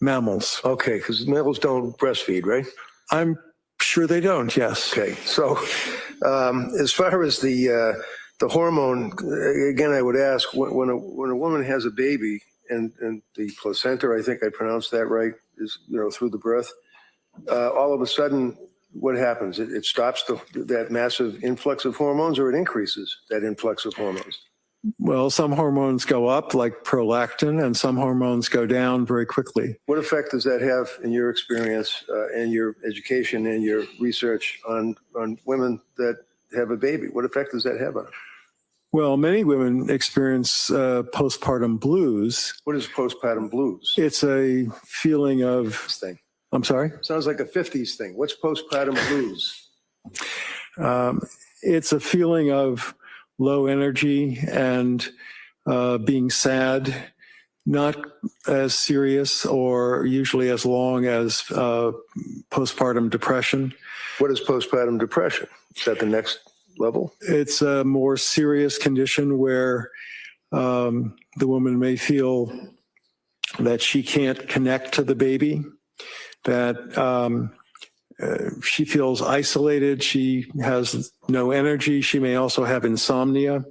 mammals. Okay, because mammals don't breastfeed, right? I'm sure they don't, yes. Okay, so as far as the hormone, again, I would ask, when a woman has a baby and the placenta, I think I pronounced that right, is, through the birth. All of a sudden, what happens? It stops that massive influx of hormones, or it increases that influx of hormones? Well, some hormones go up, like prolactin, and some hormones go down very quickly. What effect does that have in your experience and your education and your research on women that have a baby? What effect does that have on them? Well, many women experience postpartum blues. What is postpartum blues? It's a feeling of, Thing. I'm sorry? Sounds like a 50s thing. What's postpartum blues? It's a feeling of low energy and being sad, not as serious or usually as long as postpartum depression. What is postpartum depression? Is that the next level? It's a more serious condition where the woman may feel that she can't connect to the baby, that she feels isolated, she has no energy, she may also have insomnia.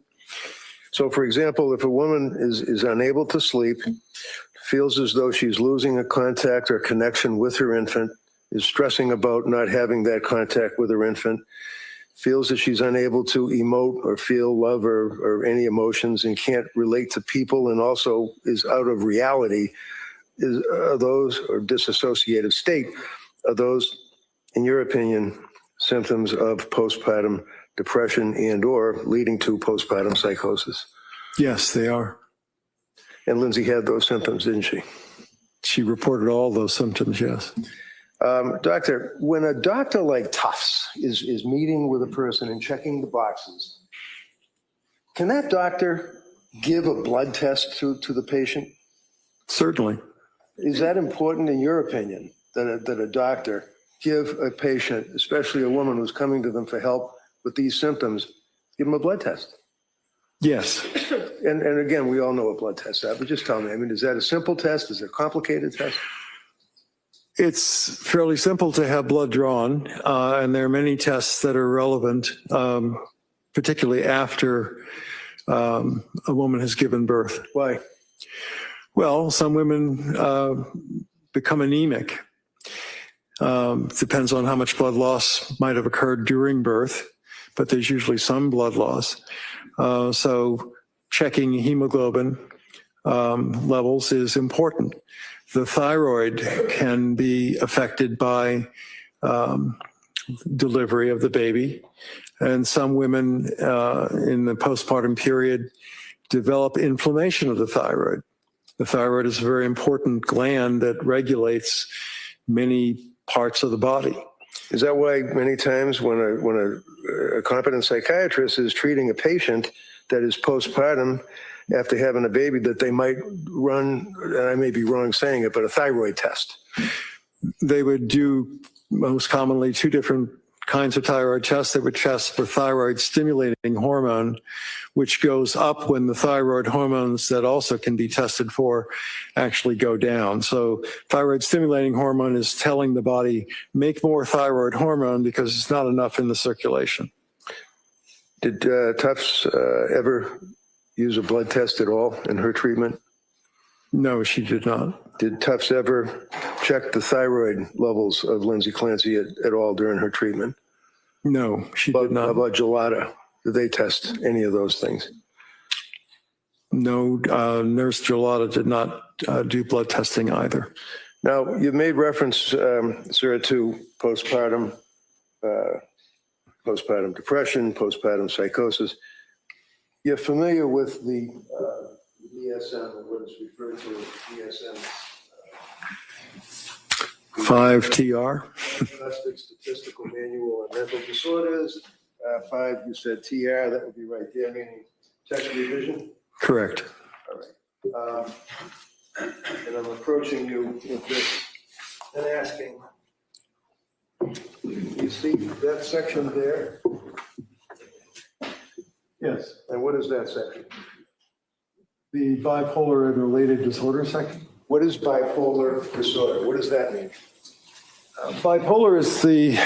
So, for example, if a woman is unable to sleep, feels as though she's losing a contact or connection with her infant, is stressing about not having that contact with her infant, feels that she's unable to emote or feel love or any emotions and can't relate to people, and also is out of reality, are those, or disassociative state, are those, in your opinion, symptoms of postpartum depression and or leading to postpartum psychosis? Yes, they are. And Lindsay had those symptoms, didn't she? She reported all those symptoms, yes. Doctor, when a doctor like Tufts is meeting with a person and checking the boxes, can that doctor give a blood test to the patient? Certainly. Is that important in your opinion, that a doctor give a patient, especially a woman who's coming to them for help with these symptoms, give them a blood test? Yes. And again, we all know what blood tests are, but just tell me, is that a simple test? Is it a complicated test? It's fairly simple to have blood drawn, and there are many tests that are relevant, particularly after a woman has given birth. Why? Well, some women become anemic. Depends on how much blood loss might have occurred during birth, but there's usually some blood loss. So checking hemoglobin levels is important. The thyroid can be affected by delivery of the baby. And some women in the postpartum period develop inflammation of the thyroid. The thyroid is a very important gland that regulates many parts of the body. Is that why many times when a competent psychiatrist is treating a patient that is postpartum after having a baby, that they might run, and I may be wrong saying it, but a thyroid test? They would do most commonly two different kinds of thyroid tests. They would test for thyroid stimulating hormone, which goes up when the thyroid hormones that also can be tested for actually go down. So thyroid stimulating hormone is telling the body, make more thyroid hormone because it's not enough in the circulation. Did Tufts ever use a blood test at all in her treatment? No, she did not. Did Tufts ever check the thyroid levels of Lindsay Clancy at all during her treatment? No, she did not. How about Gelada? Did they test any of those things? No, Nurse Gelada did not do blood testing either. Now, you've made reference, sir, to postpartum depression, postpartum psychosis. You're familiar with the DSM, or what is referred to as DSM 5TR. Diagnostic Statistical Manual on Mental Disorders. 5, you said TR, that would be right there, meaning text revision. Correct. All right. And I'm approaching you with this and asking, you see that section there? Yes. And what is that section? The bipolar and related disorder section. What is bipolar disorder? What does that mean? Bipolar is the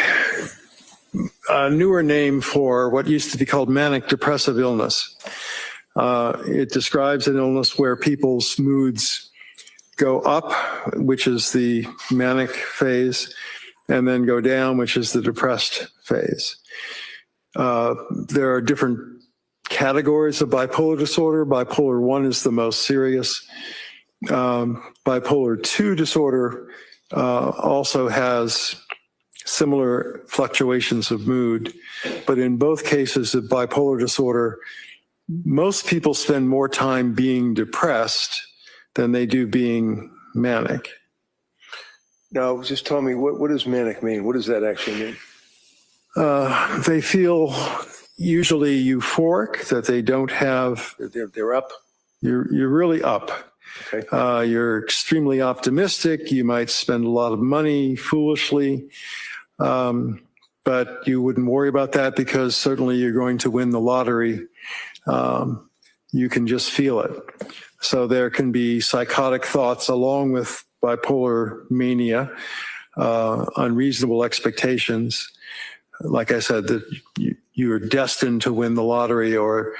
newer name for what used to be called manic depressive illness. It describes an illness where people's moods go up, which is the manic phase, and then go down, which is the depressed phase. There are different categories of bipolar disorder. Bipolar 1 is the most serious. Bipolar 2 disorder also has similar fluctuations of mood, but in both cases of bipolar disorder, most people spend more time being depressed than they do being manic. Now, just tell me, what does manic mean? What does that actually mean? They feel usually euphoric, that they don't have, They're up? you're really up. Okay. You're extremely optimistic. You might spend a lot of money foolishly, but you wouldn't worry about that because certainly you're going to win the lottery. You can just feel it. So there can be psychotic thoughts along with bipolar mania, unreasonable expectations. Like I said, that you are destined to win the lottery, or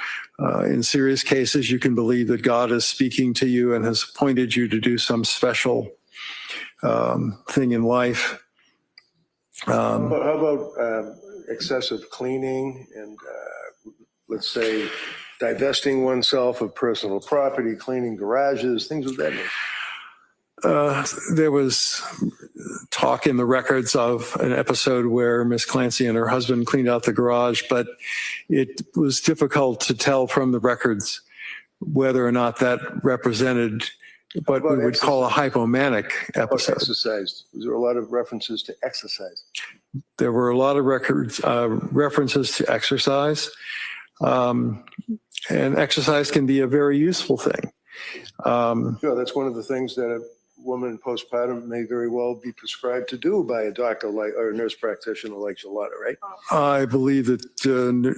in serious cases, you can believe that God is speaking to you and has appointed you to do some special thing in life. How about excessive cleaning and, let's say, divesting oneself of personal property, cleaning garages, things of that nature? There was talk in the records of an episode where Miss Clancy and her husband cleaned out the garage, but it was difficult to tell from the records whether or not that represented what we would call a hypomanic episode. Exercise. Was there a lot of references to exercise? There were a lot of references to exercise, and exercise can be a very useful thing. Sure, that's one of the things that a woman postpartum may very well be prescribed to do by a doctor like, or a nurse practitioner like Gelada, right? I believe that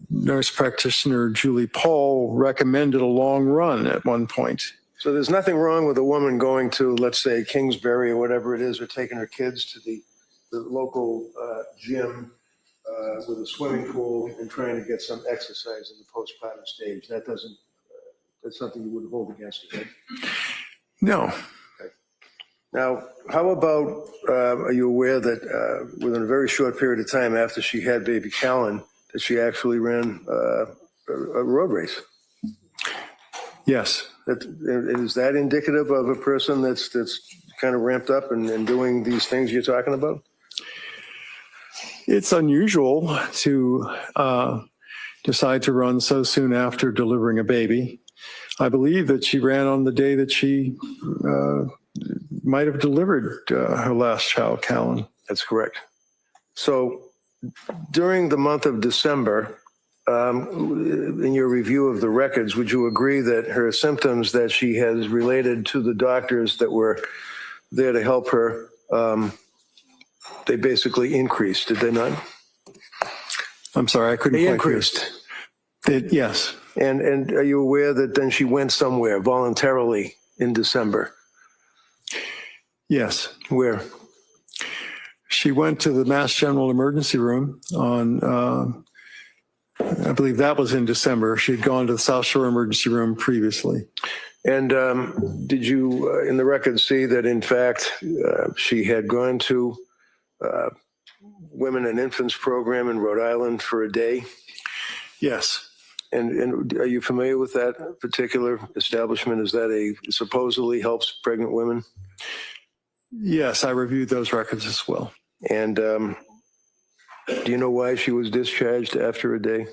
nurse practitioner Julie Paul recommended a long run at one point. So there's nothing wrong with a woman going to, let's say, Kingsbury or whatever it is, or taking her kids to the local gym with a swimming pool and trying to get some exercise in the postpartum stage. That doesn't, that's something you wouldn't hold against her, right? No. Okay. Now, how about, are you aware that within a very short period of time after she had baby Callan, that she actually ran a road race? Yes. Is that indicative of a person that's kind of ramped up and doing these things you're talking about? It's unusual to decide to run so soon after delivering a baby. I believe that she ran on the day that she might have delivered her last child, Callan. That's correct. So during the month of December, in your review of the records, would you agree that her symptoms that she has related to the doctors that were there to help her, they basically increased, did they not? I'm sorry, I couldn't They quite increased. Yes. And are you aware that then she went somewhere voluntarily in December? Yes. Where? She went to the Mass General Emergency Room on, I believe that was in December. She had gone to the South Shore Emergency Room previously. And did you, in the records, see that in fact she had gone to Women and Infants program in Rhode Island for a day? Yes. And are you familiar with that particular establishment? Is that supposedly helps pregnant women? Yes, I reviewed those records as well. And do you know why she was discharged after a day?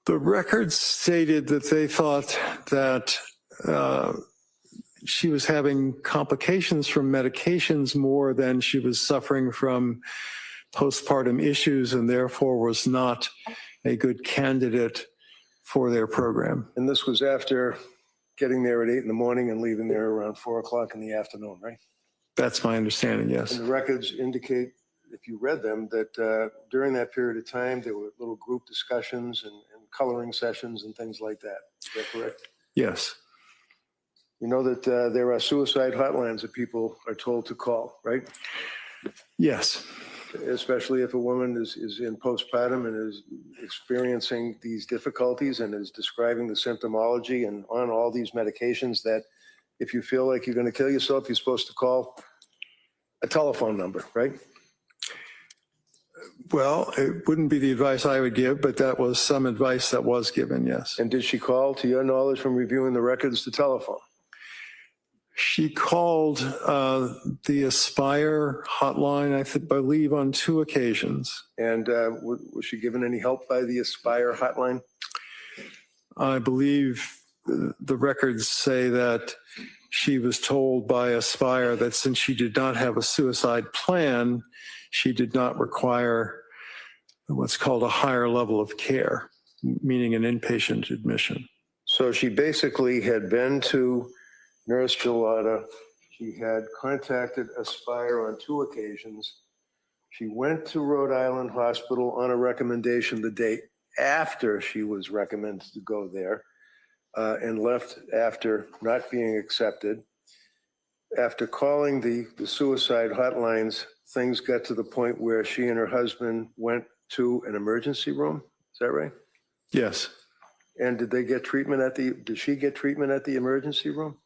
The records stated that they thought that she was having complications from medications more than she was suffering from postpartum issues, and therefore was not a good candidate for their program. And this was after getting there at 8 a.m. and leaving there around 4 o'clock in the afternoon, right? That's my understanding, yes. And the records indicate, if you read them, that during that period of time, there were little group discussions and coloring sessions and things like that. Is that correct? Yes. You know that there are suicide hotlines that people are told to call, right? Yes. especially if a woman is in postpartum and is experiencing these difficulties and is describing the symptomology and on all these medications, that if you feel like you're going to kill yourself, you're supposed to call a telephone number, right? Well, it wouldn't be the advice I would give, but that was some advice that was given, yes. And did she call, to your knowledge, from reviewing the records, the telephone? She called the Aspire hotline, I believe, on 2 occasions. And was she given any help by the Aspire hotline? I believe the records say that she was told by Aspire that since she did not have a suicide plan, she did not require what's called a higher level of care, meaning an inpatient admission. So she basically had been to Nurse Gelada. She had contacted Aspire on 2 occasions. She went to Rhode Island Hospital on a recommendation the day after she was recommended to go there, and left after not being accepted. After calling the suicide hotlines, things got to the point where she and her husband went to an emergency room. Is that right? Yes. And did they get treatment did she get treatment at the emergency room?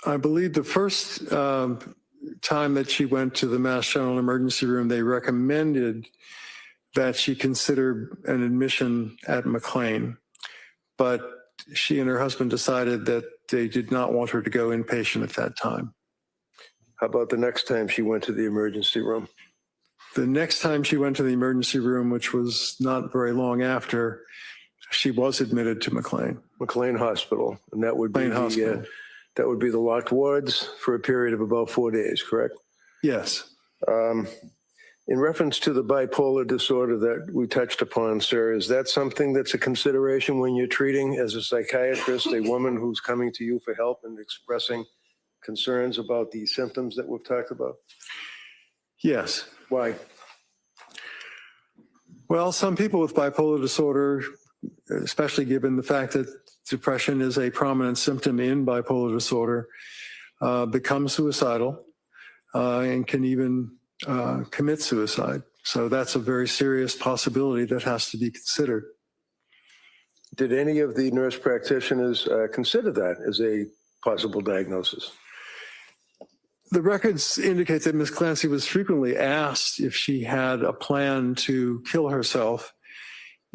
I believe the first time that she went to the Mass General Emergency Room, they recommended that she consider an admission at McLean, but she and her husband decided that they did not want her to go inpatient at that time. How about the next time she went to the emergency room? The next time she went to the emergency room, which was not very long after, she was admitted to McLean. McLean Hospital, and that would be McLean Hospital. That would be the locked wards for a period of about 4 days, correct? Yes. In reference to the bipolar disorder that we touched upon, sir, is that something that's a consideration when you're treating, as a psychiatrist, a woman who's coming to you for help and expressing concerns about the symptoms that we've talked about? Yes. Why? Well, some people with bipolar disorder, especially given the fact that depression is a prominent symptom in bipolar disorder, become suicidal and can even commit suicide. So that's a very serious possibility that has to be considered. Did any of the nurse practitioners consider that as a possible diagnosis? The records indicate that Ms. Clancy was frequently asked if she had a plan to kill herself,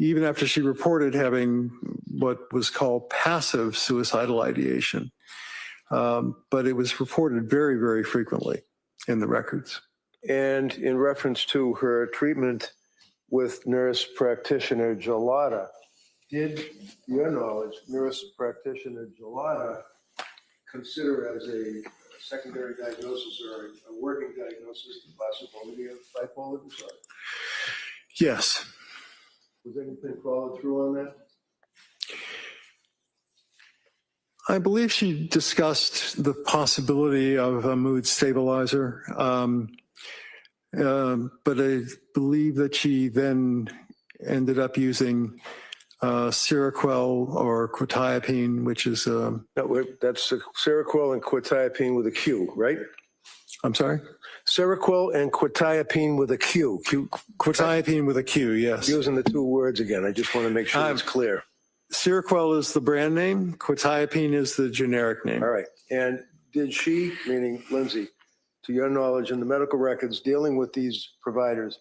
even after she reported having what was called passive suicidal ideation. But it was reported very, very frequently in the records. And in reference to her treatment with nurse practitioner Gelada, did, to your knowledge, nurse practitioner Gelada consider as a secondary diagnosis or a working diagnosis the possibility of bipolar disorder? Yes. Was anything followed through on that? I believe she discussed the possibility of a mood stabilizer, but I believe that she then ended up using Seroquel or quetiapine, which is... No, that's Seroquel and quetiapine with a Q, right? I'm sorry? Seroquel and quetiapine with a Q. Quetiapine with a Q, yes. Using the 2 words again. I just want to make sure it's clear. Seroquel is the brand name. Quetiapine is the generic name. All right. And did she, meaning Lindsay, to your knowledge in the medical records dealing with these providers,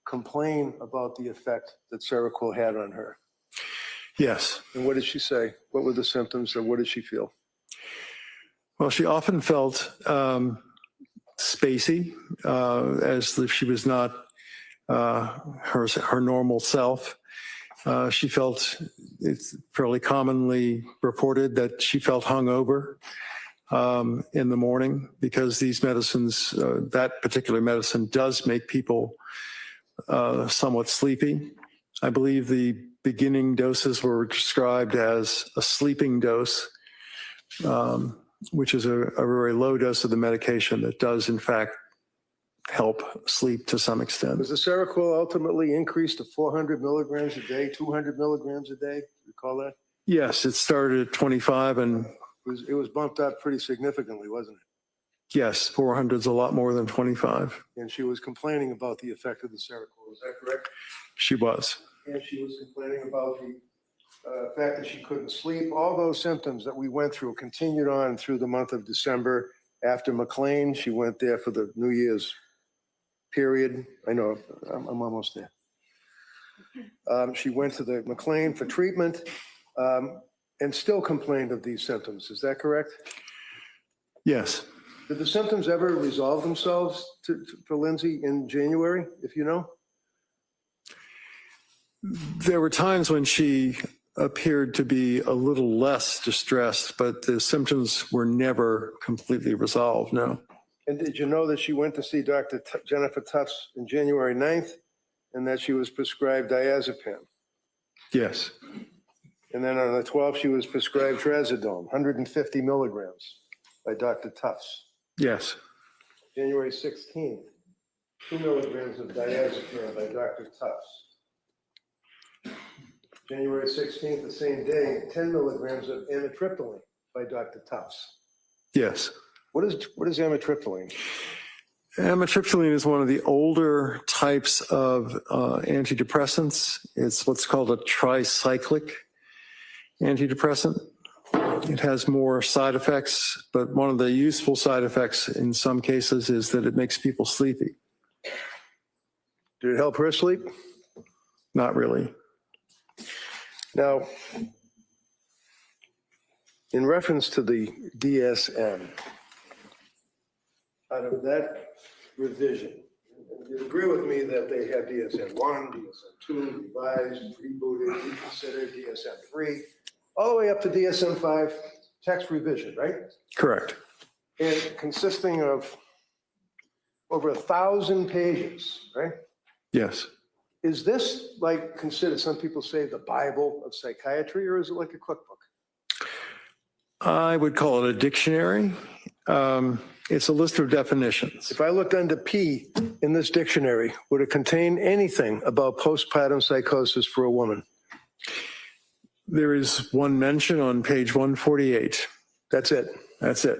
complain about the effect that Seroquel had on her? Yes. And what did she say? What were the symptoms, or what did she feel? Well, she often felt spacey, as if she was not her normal self. She felt, it's fairly commonly reported that she felt hungover in the morning because these medicines, that particular medicine does make people somewhat sleepy. I believe the beginning doses were described as a sleeping dose, which is a very low dose of the medication that does, in fact, help sleep to some extent. Was the Seroquel ultimately increased to 400 milligrams a day, 200 milligrams a day? Do you recall that? Yes, it started at 25 and... It was bumped up pretty significantly, wasn't it? Yes, 400 is a lot more than 25. And she was complaining about the effect of the Seroquel, is that correct? She was. And she was complaining about the fact that she couldn't sleep. All those symptoms that we went through continued on through the month of December. After McLean, she went there for the New Year's period. I know, I'm almost there. She went to the McLean for treatment and still complained of these symptoms. Is that correct? Yes. Did the symptoms ever resolve themselves for Lindsay in January, if you know? There were times when she appeared to be a little less distressed, but the symptoms were never completely resolved, no. And did you know that she went to see Dr. Jennifer Tufts on January 9th and that she was prescribed diazepam? Yes. And then on the 12th, she was prescribed trazodone, 150 milligrams by Dr. Tufts. Yes. January 16th, 2 milligrams of diazepam by Dr. Tufts. January 16th, the same day, 10 milligrams of amitriptyline by Dr. Tufts. Yes. What is amitriptyline? Amitriptyline is one of the older types of antidepressants. It's what's called a tricyclic antidepressant. It has more side effects, but one of the useful side effects in some cases is that it makes people sleepy. Did it help her sleep? Not really. Now, in reference to the DSM, out of that revision, you agree with me that they have DSM-1, DSM-2, revised, rebooted, reconsidered, DSM-3, all the way up to DSM-5 text revision, right? Correct. And consisting of over 1,000 pages, right? Yes. Is this like considered, some people say, the Bible of psychiatry, or is it like a cookbook? I would call it a dictionary. It's a list of definitions. If I looked under P in this dictionary, would it contain anything about postpartum psychosis for a woman? There is one mention on page 148. That's it. That's it.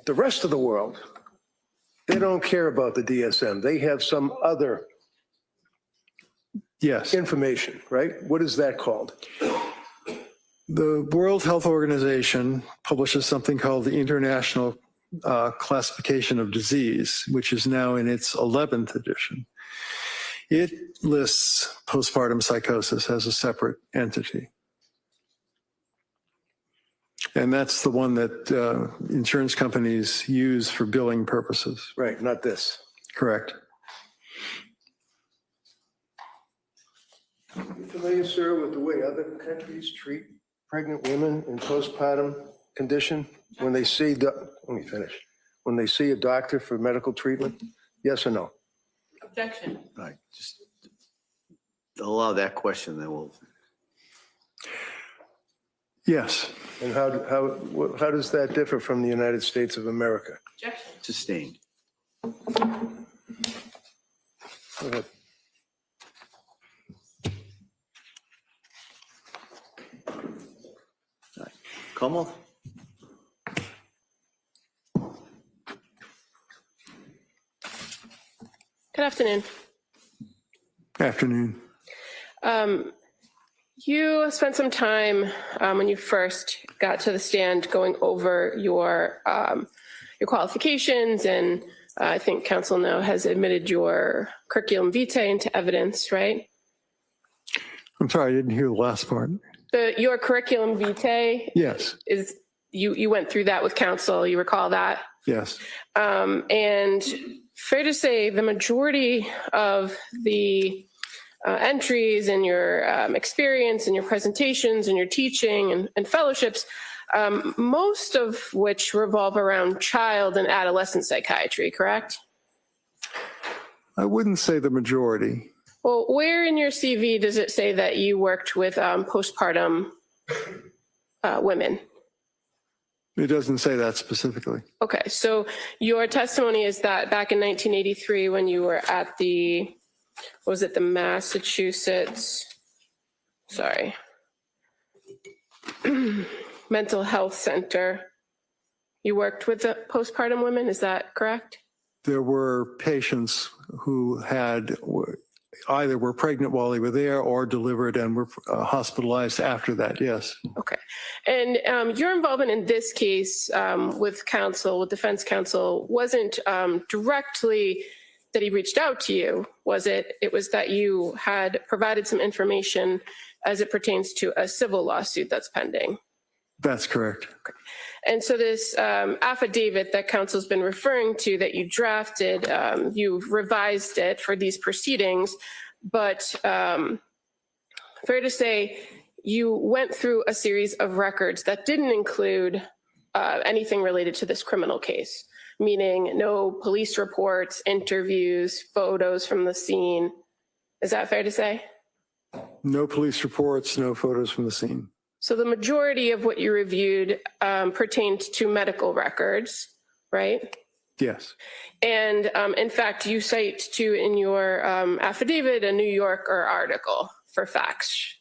The rest of the world, they don't care about the DSM. They have some other Yes. information, right? What is that called? The World Health Organization publishes something called the International Classification of Disease, which is now in its 11th edition. It lists postpartum psychosis as a separate entity. And that's the one that insurance companies use for billing purposes. Right, not this. Correct. You familiar, sir, with the way other countries treat pregnant women in postpartum condition when they see, let me finish, when they see a doctor for medical treatment? Yes or no? Objection. All right, just allow that question, then we'll. Yes. And how does that differ from the United States of America? Objection. Sustained. Go ahead. Como? Good afternoon. Afternoon. You spent some time when you first got to the stand going over your qualifications, and I think council now has admitted your curriculum vitae into evidence, right? I'm sorry, I didn't hear the last part. Your curriculum vitae Yes. is, you went through that with council, you recall that? Yes. And fair to say the majority of the entries and your experience and your presentations and your teaching and fellowships, most of which revolve around child and adolescent psychiatry, correct? I wouldn't say the majority. Well, where in your CV does it say that you worked with postpartum women? It doesn't say that specifically. Okay, so your testimony is that back in 1983 when you were at the, what was it, the Massachusetts, sorry, Mental Health Center, You worked with the postpartum women, is that correct? There were patients who either were pregnant while they were there or delivered and were hospitalized after that, yes. Okay. And your involvement in this case with defense counsel, wasn't directly that he reached out to you, was it? It was that you had provided some information as it pertains to a civil lawsuit that's pending. That's correct. Okay. And so this affidavit that counsel's been referring to that you drafted, you've revised it for these proceedings, but fair to say you went through a series of records that didn't include anything related to this criminal case, meaning no police reports, interviews, photos from the scene. Is that fair to say? No police reports, no photos from the scene. So the majority of what you reviewed pertained to medical records, right? Yes. And in fact, you cite too in your affidavit a New Yorker article for facts.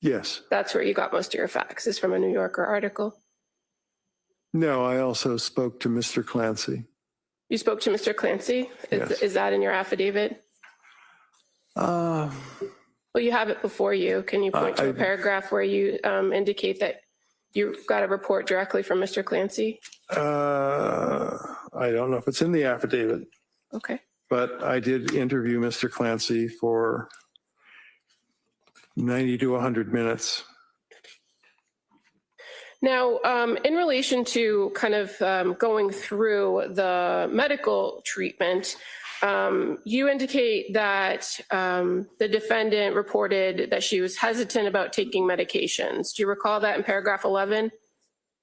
Yes. That's where you got most of your facts, is from a New Yorker article. No, I also spoke to Mr. Clancy. You spoke to Mr. Clancy? Yes. Is that in your affidavit? Well, you have it before you. Can you point to a paragraph where you indicate that you got a report directly from Mr. Clancy? I don't know if it's in the affidavit. Okay. But I did interview Mr. Clancy for 90 to 100 minutes. Now, in relation to kind of going through the medical treatment, you indicate that the defendant reported that she was hesitant about taking medications. Do you recall that in paragraph 11?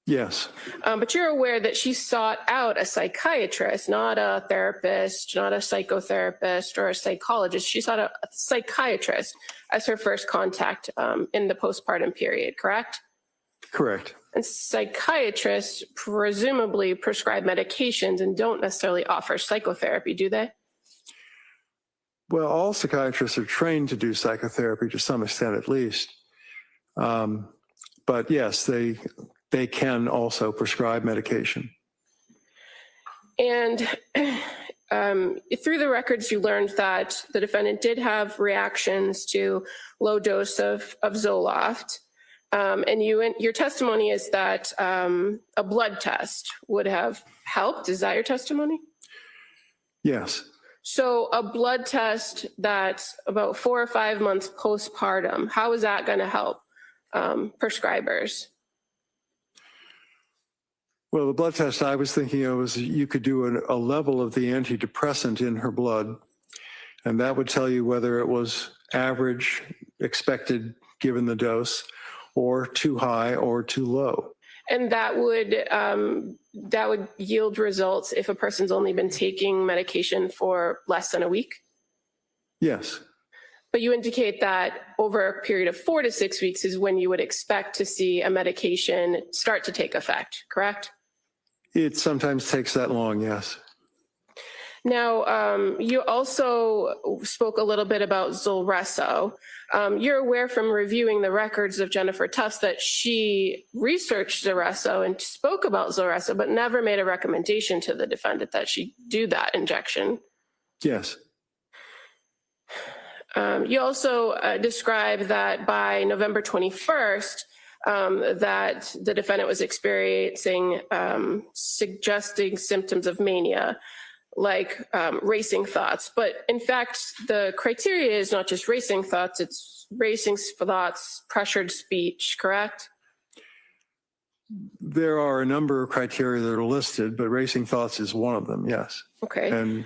Yes. But you're aware that she sought out a psychiatrist, not a therapist, not a psychotherapist or a psychologist. She sought a psychiatrist as her first contact in the postpartum period, correct? Correct. And psychiatrists presumably prescribe medications and don't necessarily offer psychotherapy, do they? Well, all psychiatrists are trained to do psychotherapy to some extent, at least. But yes, they can also prescribe medication. And through the records, you learned that the defendant did have reactions to low dose of Zoloft. And your testimony is that a blood test would have helped. Is that your testimony? Yes. So a blood test that's about 4 or 5 months postpartum, how is that going to help prescribers? Well, the blood test I was thinking of was you could do a level of the antidepressant in her blood, and that would tell you whether it was average, expected given the dose, or too high or too low. And that would yield results if a person's only been taking medication for less than a week? Yes. But you indicate that over a period of 4 to 6 weeks is when you would expect to see a medication start to take effect, correct? It sometimes takes that long, yes. Now, you also spoke a little bit about Zulresso. You're aware from reviewing the records of Jennifer Tufts that she researched Zulresso and spoke about Zulresso, but never made a recommendation to the defendant that she do that injection. Yes. You also describe that by November 21st, that the defendant was experiencing suggesting symptoms of mania, like racing thoughts. But in fact, the criteria is not just racing thoughts, it's racing thoughts, pressured speech, correct? There are a number of criteria that are listed, but racing thoughts is one of them, yes. Okay.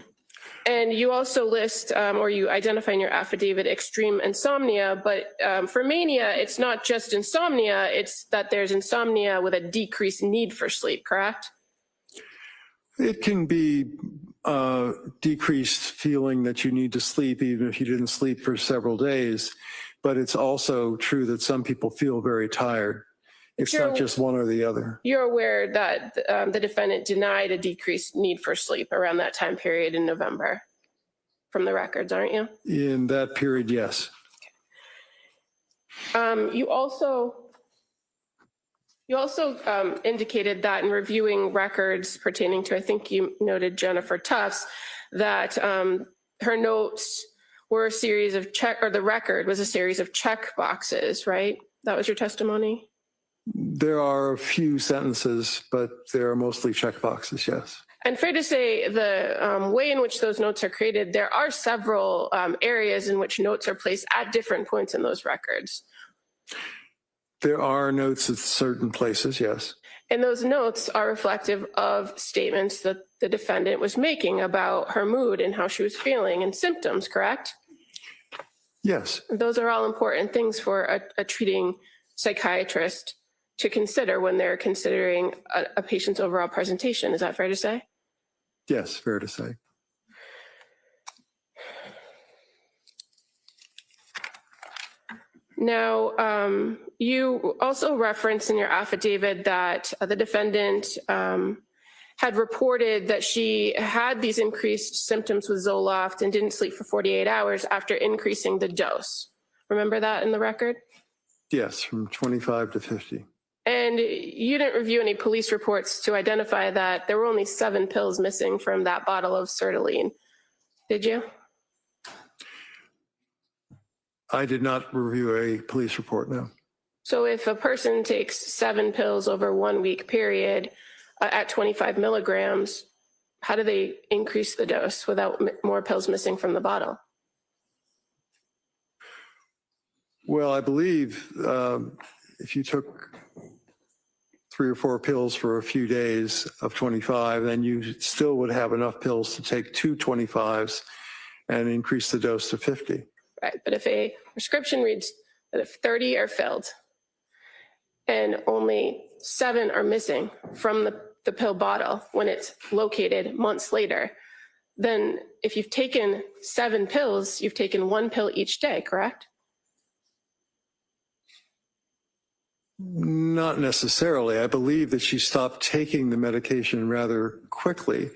And you also list, or you identify in your affidavit, extreme insomnia, but for mania, it's not just insomnia, it's that there's insomnia with a decreased need for sleep, correct? it can be decreased feeling that you need to sleep even if you didn't sleep for several days. But it's also true that some people feel very tired. It's not just one or the other. You're aware that the defendant denied a decreased need for sleep around that time period in November from the records, aren't you? In that period, yes. You also You also indicated that in reviewing records pertaining to, I think you noted Jennifer Tufts, that her notes were a series of the record was a series of check boxes, right? That was your testimony? There are a few sentences, but they're mostly check boxes, yes. And fair to say, the way in which those notes are created, there are several areas in which notes are placed at different points in those records. There are notes at certain places, yes. And those notes are reflective of statements that the defendant was making about her mood and how she was feeling and symptoms, correct? Yes, Those are all important things for a treating psychiatrist to consider when they're considering a patient's overall presentation. Is that fair to say? yes, fair to say. Now, you also referenced in your affidavit that the defendant had reported that she had these increased symptoms with Zoloft and didn't sleep for 48 hours after increasing the dose. Remember that in the record? Yes, from 25 to 50. And you didn't review any police reports to identify that there were only 7 pills missing from that bottle of sertraline, did you? I did not review a police report, no. So if a person takes 7 pills over 1 week period at 25 milligrams, how do they increase the dose without more pills missing from the bottle? Well, I believe if you took 3 or 4 pills for a few days of 25, then you still would have enough pills to take 2 25s and increase the dose to 50. Right, but if a prescription reads that if 30 are filled and only 7 are missing from the pill bottle when it's located months later, then if you've taken 7 pills, you've taken 1 pill each day, correct? Not necessarily. I believe that she stopped taking the medication rather quickly.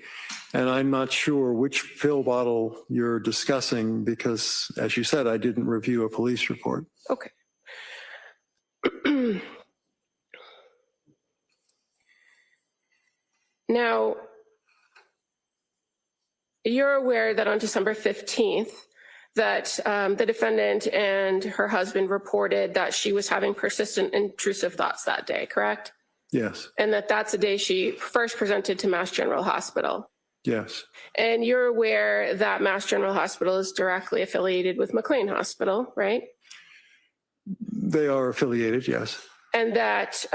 And I'm not sure which pill bottle you're discussing because, as you said, I didn't review a police report. Okay. Now, you're aware that on December 15th, that the defendant and her husband reported that she was having persistent intrusive thoughts that day, correct? Yes, And that's the day she first presented to Mass General Hospital. yes, And you're aware that Mass General Hospital is directly affiliated with McLean Hospital, right? they are affiliated, yes. And that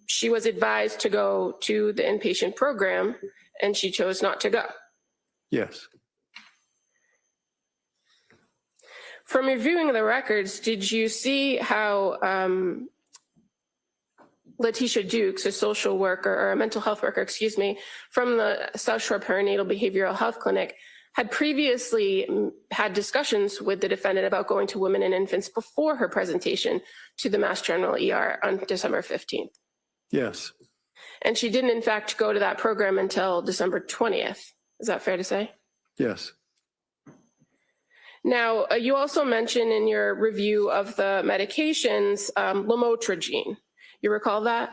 she was advised to go to the inpatient program and she chose not to go. Yes. From reviewing the records, did you see how Letitia Dukes, a social worker or a mental health worker, excuse me, from the South Shore Perinatal Behavioral Health Clinic had previously had discussions with the defendant about going to women and infants before her presentation to the Mass General ER on December 15th? Yes, And she didn't in fact go to that program until December 20th. Is that fair to say? yes, Now, you also mentioned in your review of the medications, lamotrigine. You recall that?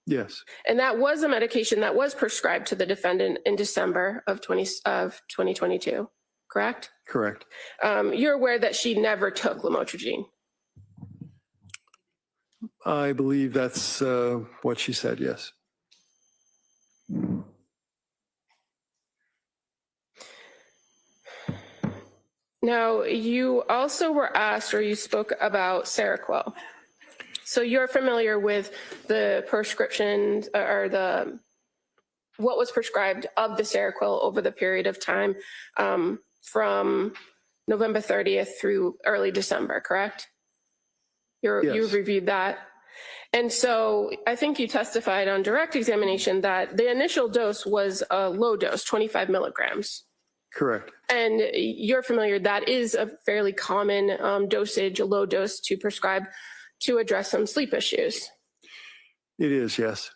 yes, And that was a medication that was prescribed to the defendant in December of 2022, correct? correct. You're aware that she never took lamotrigine. I believe that's what she said, yes. Now, you also were asked, or you spoke about Seroquel. So you're familiar with the prescription or what was prescribed of the Seroquel over the period of time from November 30th through early December, correct? Yes. You've reviewed that. And so I think you testified on direct examination that the initial dose was a low dose, 25 milligrams. Correct. And you're familiar, that is a fairly common dosage, a low dose to prescribe to address some sleep issues. It is, yes.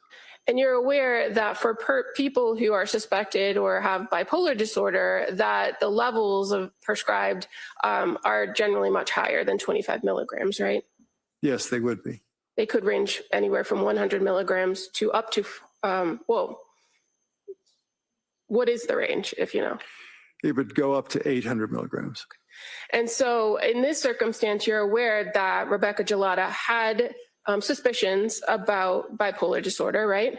And you're aware that for people who are suspected or have bipolar disorder, that the levels of prescribed are generally much higher than 25 milligrams, right? Yes, they would be. They could range anywhere from 100 milligrams to up to, what is the range, if you know? It would go up to 800 milligrams. And so in this circumstance, you're aware that Rebecca Gelada had suspicions about bipolar disorder, right?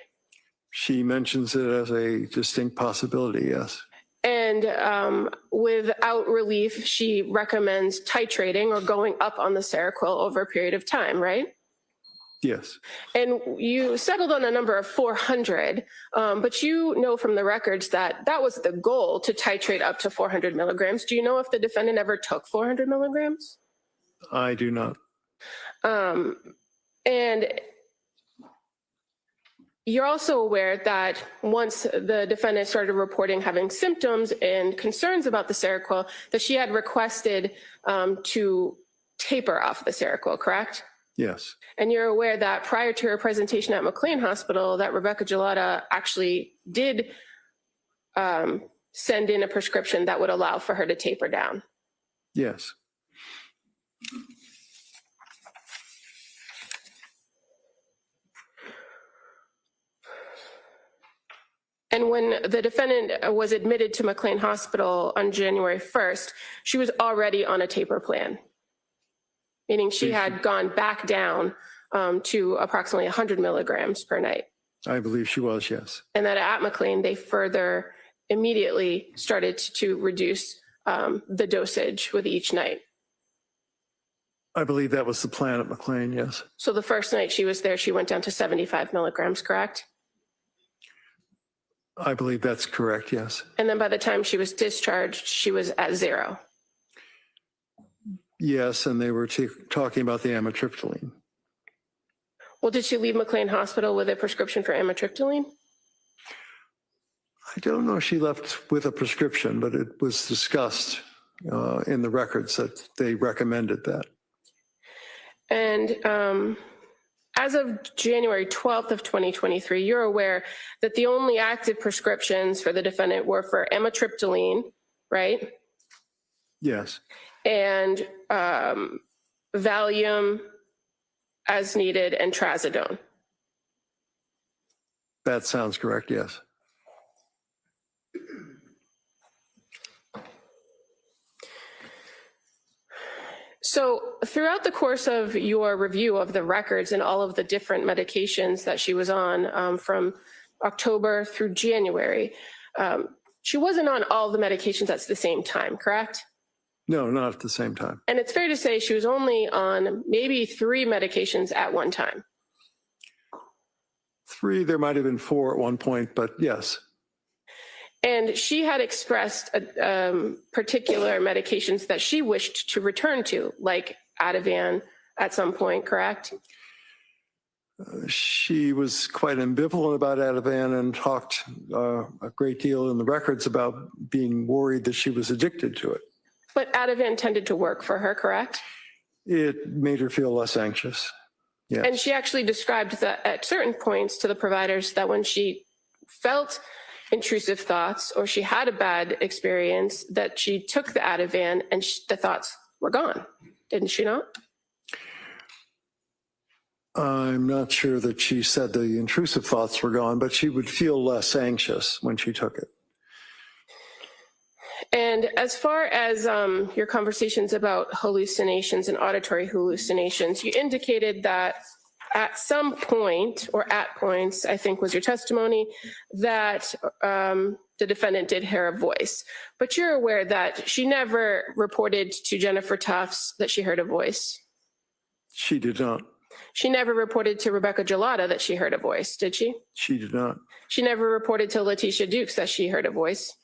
She mentions it as a distinct possibility, yes. And without relief, she recommends titrating or going up on the Seroquel over a period of time, right? Yes. And you settled on a number of 400, but you know from the records that that was the goal, to titrate up to 400 milligrams. Do you know if the defendant ever took 400 milligrams? I do not. And you're also aware that once the defendant started reporting having symptoms and concerns about the Seroquel, that she had requested to taper off the Seroquel, correct? Yes. And you're aware that prior to her presentation at McLean Hospital, that Rebecca Gelada actually did send in a prescription that would allow for her to taper down. Yes. And when the defendant was admitted to McLean Hospital on January 1st, she was already on a taper plan, meaning she had gone back down to approximately 100 milligrams per night. I believe she was, yes. And that at McLean, they further immediately started to reduce the dosage with each night. I believe that was the plan at McLean, yes. So the first night she was there, she went down to 75 milligrams, correct? I believe that's correct, yes. And then by the time she was discharged, she was at 0. Yes, and they were talking about the amitriptyline. Well, did she leave McLean Hospital with a prescription for amitriptyline? I don't know if she left with a prescription, but it was discussed in the records that they recommended that. And as of January 12th of 2023, you're aware that the only active prescriptions for the defendant were for amitriptyline, right? Yes. And Valium as needed and trazodone. That sounds correct, yes. So throughout the course of your review of the records and all of the different medications that she was on from October through January, she wasn't on all the medications at the same time, correct? No, not at the same time. And it's fair to say she was only on maybe 3 medications at one time. 3, there might have been 4 at one point, but yes. And she had expressed particular medications that she wished to return to, like Ativan at some point, correct? She was quite ambivalent about Ativan and talked a great deal in the records about being worried that she was addicted to it. But Ativan tended to work for her, correct? It made her feel less anxious. Yes. And she actually described that at certain points to the providers that when she felt intrusive thoughts or she had a bad experience, that she took the Ativan and the thoughts were gone. Didn't she not? I'm not sure that she said the intrusive thoughts were gone, but she would feel less anxious when she took it. And as far as your conversations about hallucinations and auditory hallucinations, you indicated that at some point, or at points, I think was your testimony, that the defendant did hear a voice. But you're aware that she never reported to Jennifer Tufts that she heard a voice. She did not. She never reported to Rebecca Gelada that she heard a voice, did she? She did not. She never reported to Letitia Dukes that she heard a voice.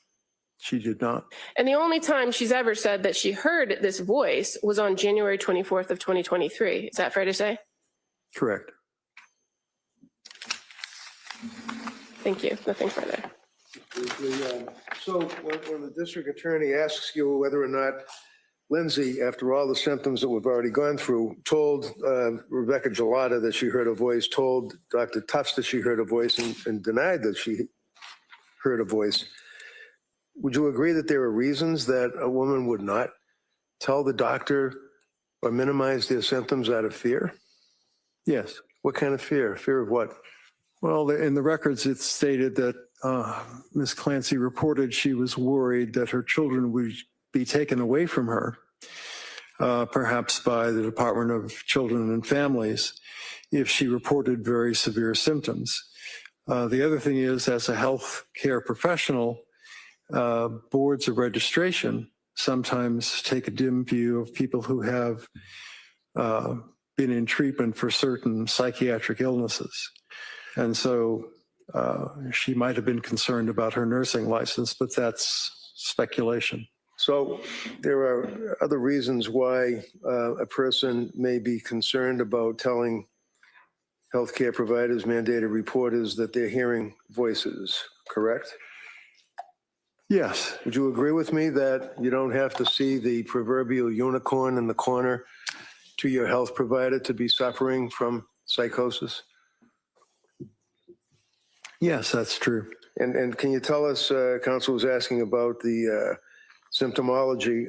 She did not. And the only time she's ever said that she heard this voice was on January 24th of 2023. Is that fair to say? Correct. Thank you. Nothing further. So when the district attorney asks you whether or not Lindsay, after all the symptoms that we've already gone through, told Rebecca Gelada that she heard a voice, told Dr. Tufts that she heard a voice, and denied that she heard a voice, would you agree that there are reasons that a woman would not tell the doctor or minimize their symptoms out of fear? Yes. What kind of fear? Fear of what? Well, in the records, it's stated that Ms. Clancy reported she was worried that her children would be taken away from her, perhaps by the Department of Children and Families, if she reported very severe symptoms. The other thing is, as a health care professional, boards of registration sometimes take a dim view of people who have been in treatment for certain psychiatric illnesses. And so she might have been concerned about her nursing license, but that's speculation. So there are other reasons why a person may be concerned about telling healthcare providers, mandated reporters, that they're hearing voices, correct? Yes. Would you agree with me that you don't have to see the proverbial unicorn in the corner to your health provider to be suffering from psychosis? Yes, that's true. And can you tell us, Council was asking about the symptomology,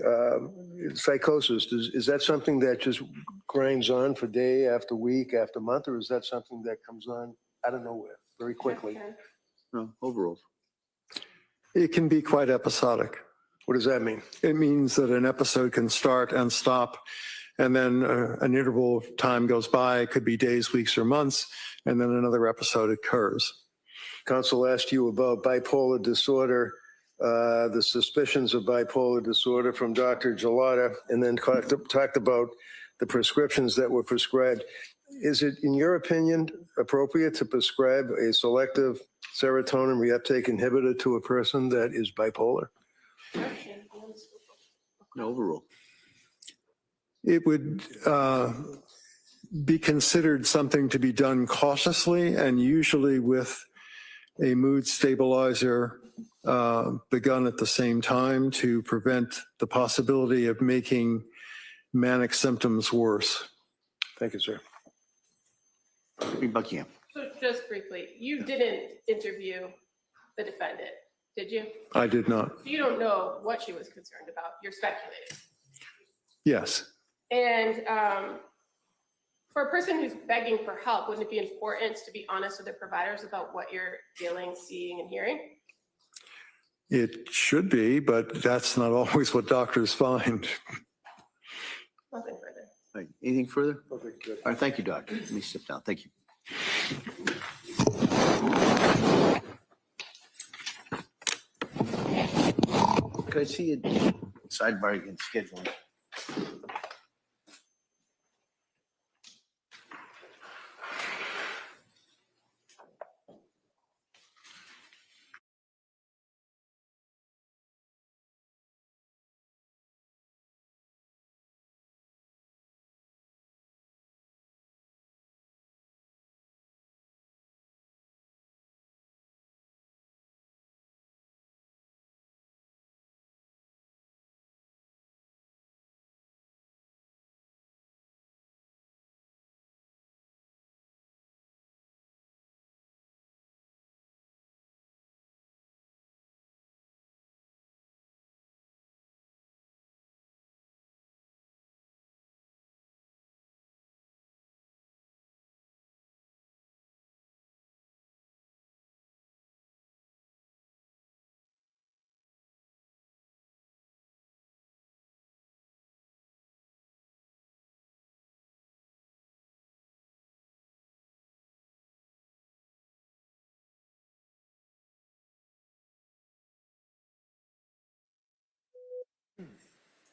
psychosis, is that something that just grinds on for day after week after month, or is that something that comes on out of nowhere very quickly? No, overall. It can be quite episodic. What does that mean? It means that an episode can start and stop, and then an interval of time goes by. It could be days, weeks, or months, and then another episode occurs. Council asked you about bipolar disorder, the suspicions of bipolar disorder from Dr. Gelada, and then talked about the prescriptions that were prescribed. Is it, in your opinion, appropriate to prescribe a selective serotonin reuptake inhibitor to a person that is bipolar? No, overall. It would be considered something to be done cautiously and usually with a mood stabilizer begun at the same time to prevent the possibility of making manic symptoms worse. Thank you, sir. Buckingham. So just briefly, you didn't interview the defendant, did you? I did not. You don't know what she was concerned about. You're speculating. Yes. And for a person who's begging for help, wouldn't it be important to be honest with the providers about what you're feeling, seeing, and hearing? It should be, but that's not always what doctors find. Nothing further. All right, anything further? Okay, good. All right, thank you, Doctor. Let me sit down. Thank you. Could I see a sidebar again, scheduling?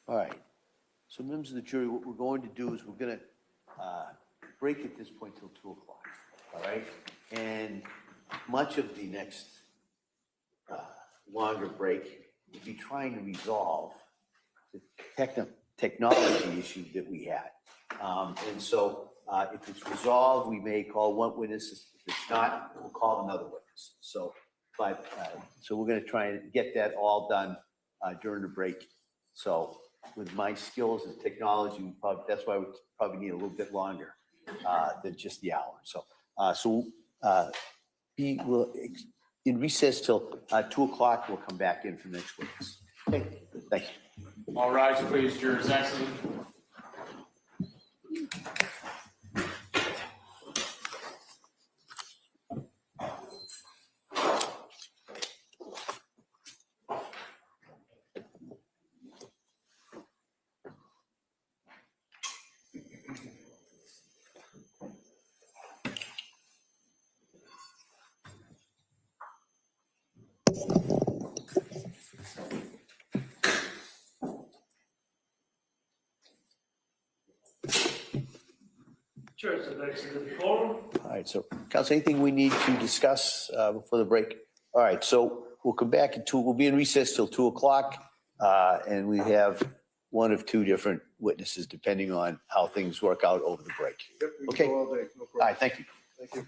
All right. So members of the jury, what we're going to do is we're going to break at this point till 2 o'clock. All right. And much of the next longer break will be trying to resolve the technology issue that we had. And so if it's resolved, we may call one witness. If it's not, we'll call another witness. So we're going to try and get that all done during the break. So with my skills and technology, that's why we probably need a little bit longer than just the hour. So we'll in recess till 2 o'clock. We'll come back in for the next witness. Okay, thank you. All rise, please, jurors. Excellent. Sure, so that's the quorum. All right, so council, anything we need to discuss before the break? All right, so we'll come back we'll be in recess till 2:00. And we have one of two different witnesses depending on how things work out over the break. Yep, we Okay. can go all day, no All problem. right, thank you. Thank you.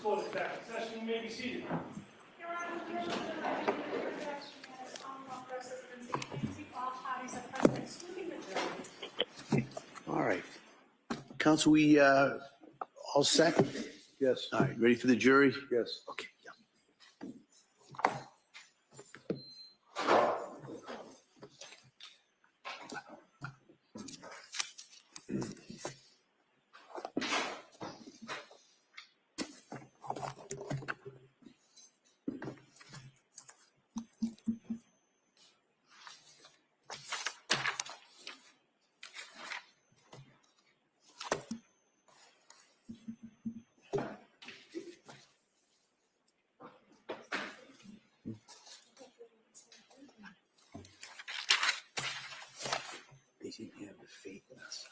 court is back in session. You may be seated. Your Honor, the motion of the right of the transaction matters Commonwealth versus Lindsay Clancy, all parties are present, excluding the jury. All right. Counsel, we all set? Yes, All right, ready for the jury? yes. Okay, yeah. They seem to have the faith in us.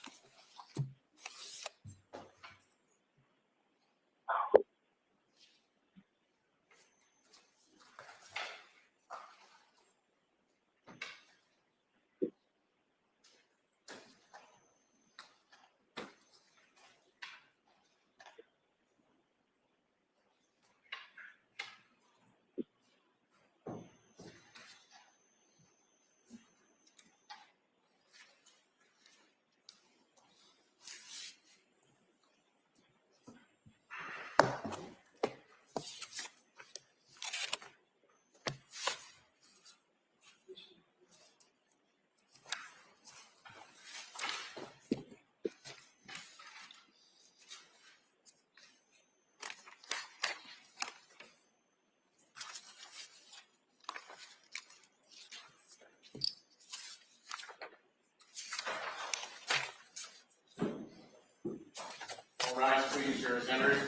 All rise, please, your entering.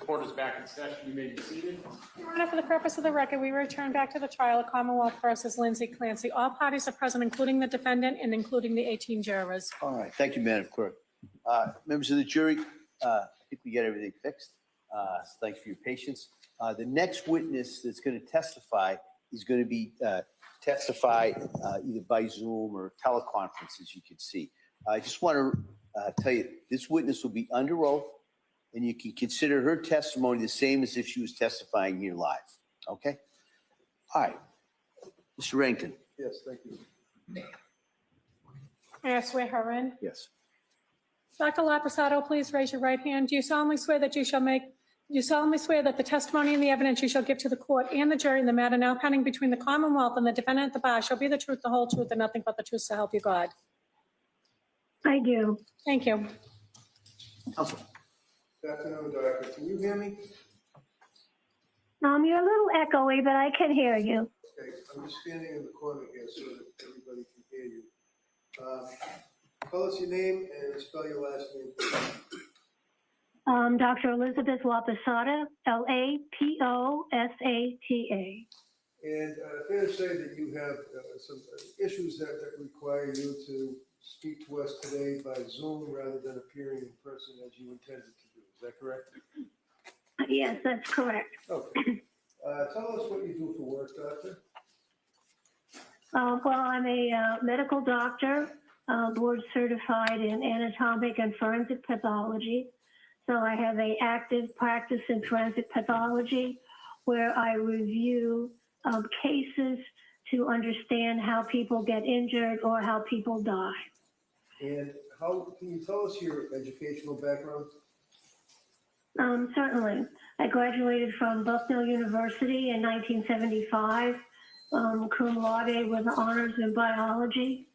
Court is back in session. You may be seated. Your Honor, for the purpose of the record, we return back to the trial of Commonwealth versus Lindsay Clancy. All parties are present, including the defendant and including the 18 jurors. All right, thank you, Madam Clerk. Members of the jury, I think we got everything fixed. So thanks for your patience. The next witness that's going to testify is going to be testify either by Zoom or teleconference, as you can see. I just want to tell you, this witness will be under oath, and you can consider her testimony the same as if she was testifying here live. Okay? All right. Mr. Rankin. Yes, thank you. May I swear her in? Yes. Dr. Laprasado, please raise your right hand. Do you solemnly swear that the testimony and the evidence you shall give to the court and the jury in the matter now pending between the Commonwealth and the defendant at the bar shall be the truth, the whole truth, and nothing but the truth, so help you God? I do. Thank you. Counsel. Good afternoon, Doctor. Can you hear me? You're a little echoey, but I can hear you. Okay, I'm just standing in the corner here so that everybody can hear you. Tell us your name and spell your last name, please. Dr. Elizabeth Laposata, Laposata. And fair to say that you have some issues that require you to speak to us today by Zoom rather than appearing in person as you intended to do. Is that correct? Yes, that's correct. Okay. Tell us what you do for work, Doctor. Well, I'm a medical doctor, board certified in anatomic and forensic pathology. So I have an active practice in forensic pathology where I review cases to understand how people get injured or how people die. And how can you tell us your educational background? Certainly. I graduated from Bucknell University in 1975, cum laude with honors in biology.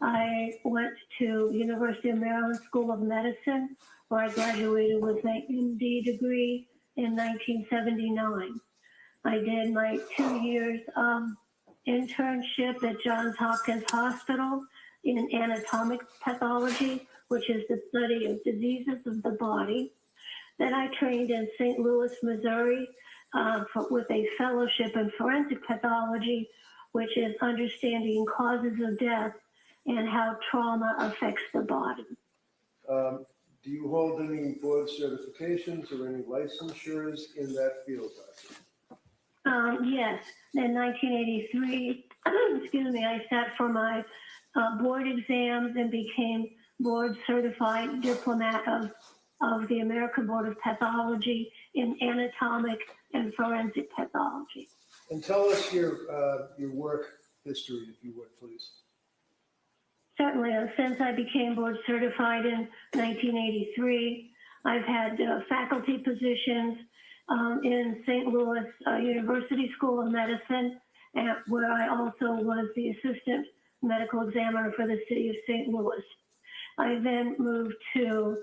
I went to University of Maryland School of Medicine, where I graduated with an MD degree in 1979. I did my 2 years internship at Johns Hopkins Hospital in anatomic pathology, which is the study of diseases of the body. Then I trained in St. Louis, Missouri with a fellowship in forensic pathology, which is understanding causes of death and how trauma affects the body. Do you hold any board certifications or any licensures in that field, Doctor? Yes, in 1983, excuse me, I sat for my board exams and became board certified diplomat of the American Board of Pathology in anatomic and forensic pathology. And tell us your work history, if you would, please. Certainly, since I became board certified in 1983, I've had faculty positions in St. Louis University School of Medicine, where I also was the assistant medical examiner for the city of St. Louis. I then moved to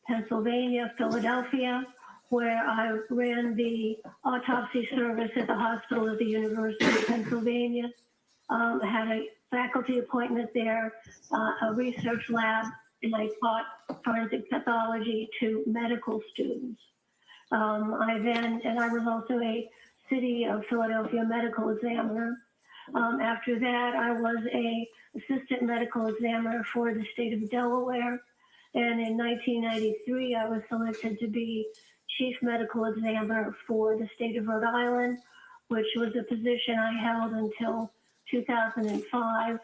Pennsylvania, Philadelphia, where I ran the autopsy service at the hospital of the University of Pennsylvania. Had a faculty appointment there, a research lab, and I taught forensic pathology to medical students. I was also a city of Philadelphia medical examiner. After that, I was a assistant medical examiner for the state of Delaware. And in 1993, I was selected to be chief medical examiner for the state of Rhode Island, which was a position I held until 2005,